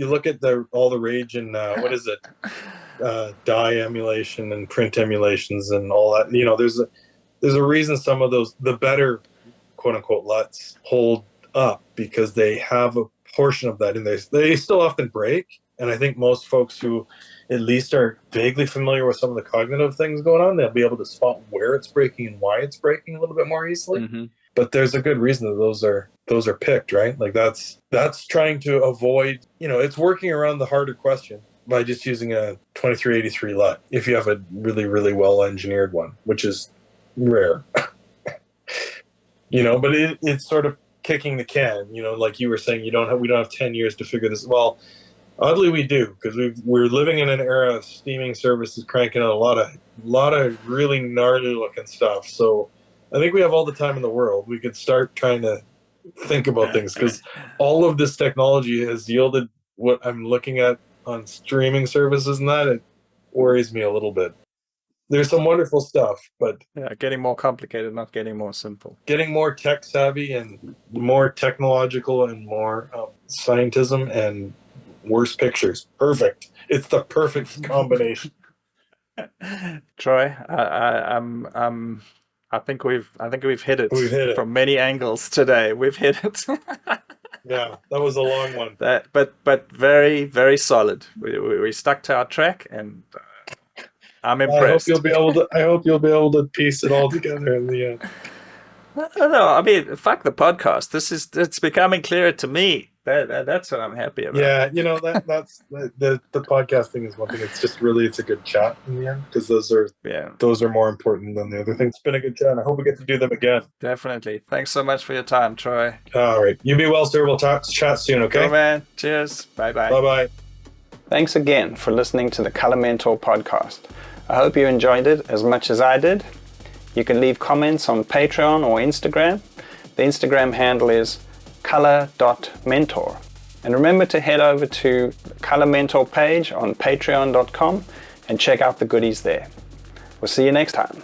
look at all the rage in, what is it? Dye emulation and print emulations and all that. There's a reason some of those, the better quote unquote LUTs hold up, because they have a portion of that in there. They still often break. And I think most folks who at least are vaguely familiar with some of the cognitive things going on, they'll be able to spot where it's breaking and why it's breaking a little bit more easily. But there's a good reason that those are picked, right? Like that's trying to avoid, it's working around the harder question by just using a 2383 LUT if you have a really, really well engineered one, which is rare. But it's sort of kicking the can, like you were saying, we don't have 10 years to figure this. Well, oddly we do, because we're living in an era of streaming services cranking out a lot of really gnarly looking stuff. So I think we have all the time in the world. We could start trying to think about things, because all of this technology has yielded what I'm looking at on streaming services, and that it worries me a little bit. There's some wonderful stuff, but getting more complicated, not getting more simple. Getting more tech savvy and more technological and more scientism and worse pictures. Perfect. It's the perfect combination. Troy, I think we've hit it. We've hit it from many angles today. We've hit it. Yeah, that was a long one. But very, very solid. We stuck to our track, and I'm impressed. I hope you'll be able to piece it all together in the end. No, I mean, fuck the podcast. It's becoming clearer to me. That's what I'm happy about. Yeah, that's the podcast thing is one thing. It's a good chat in the end, because those are more important than the other things. It's been a good chat. I hope we get to do them again. Definitely. Thanks so much for your time, Troy. All right. You be well, sir. We'll chat soon, okay? Cool, man. Cheers. Bye-bye. Bye-bye. Thanks again for listening to the Color Mentor podcast. I hope you enjoyed it as much as I did. You can leave comments on Patreon or Instagram. The Instagram handle is color.mentor. And remember to head over to the Color Mentor page on patreon.com and check out the goodies there. We'll see you next time.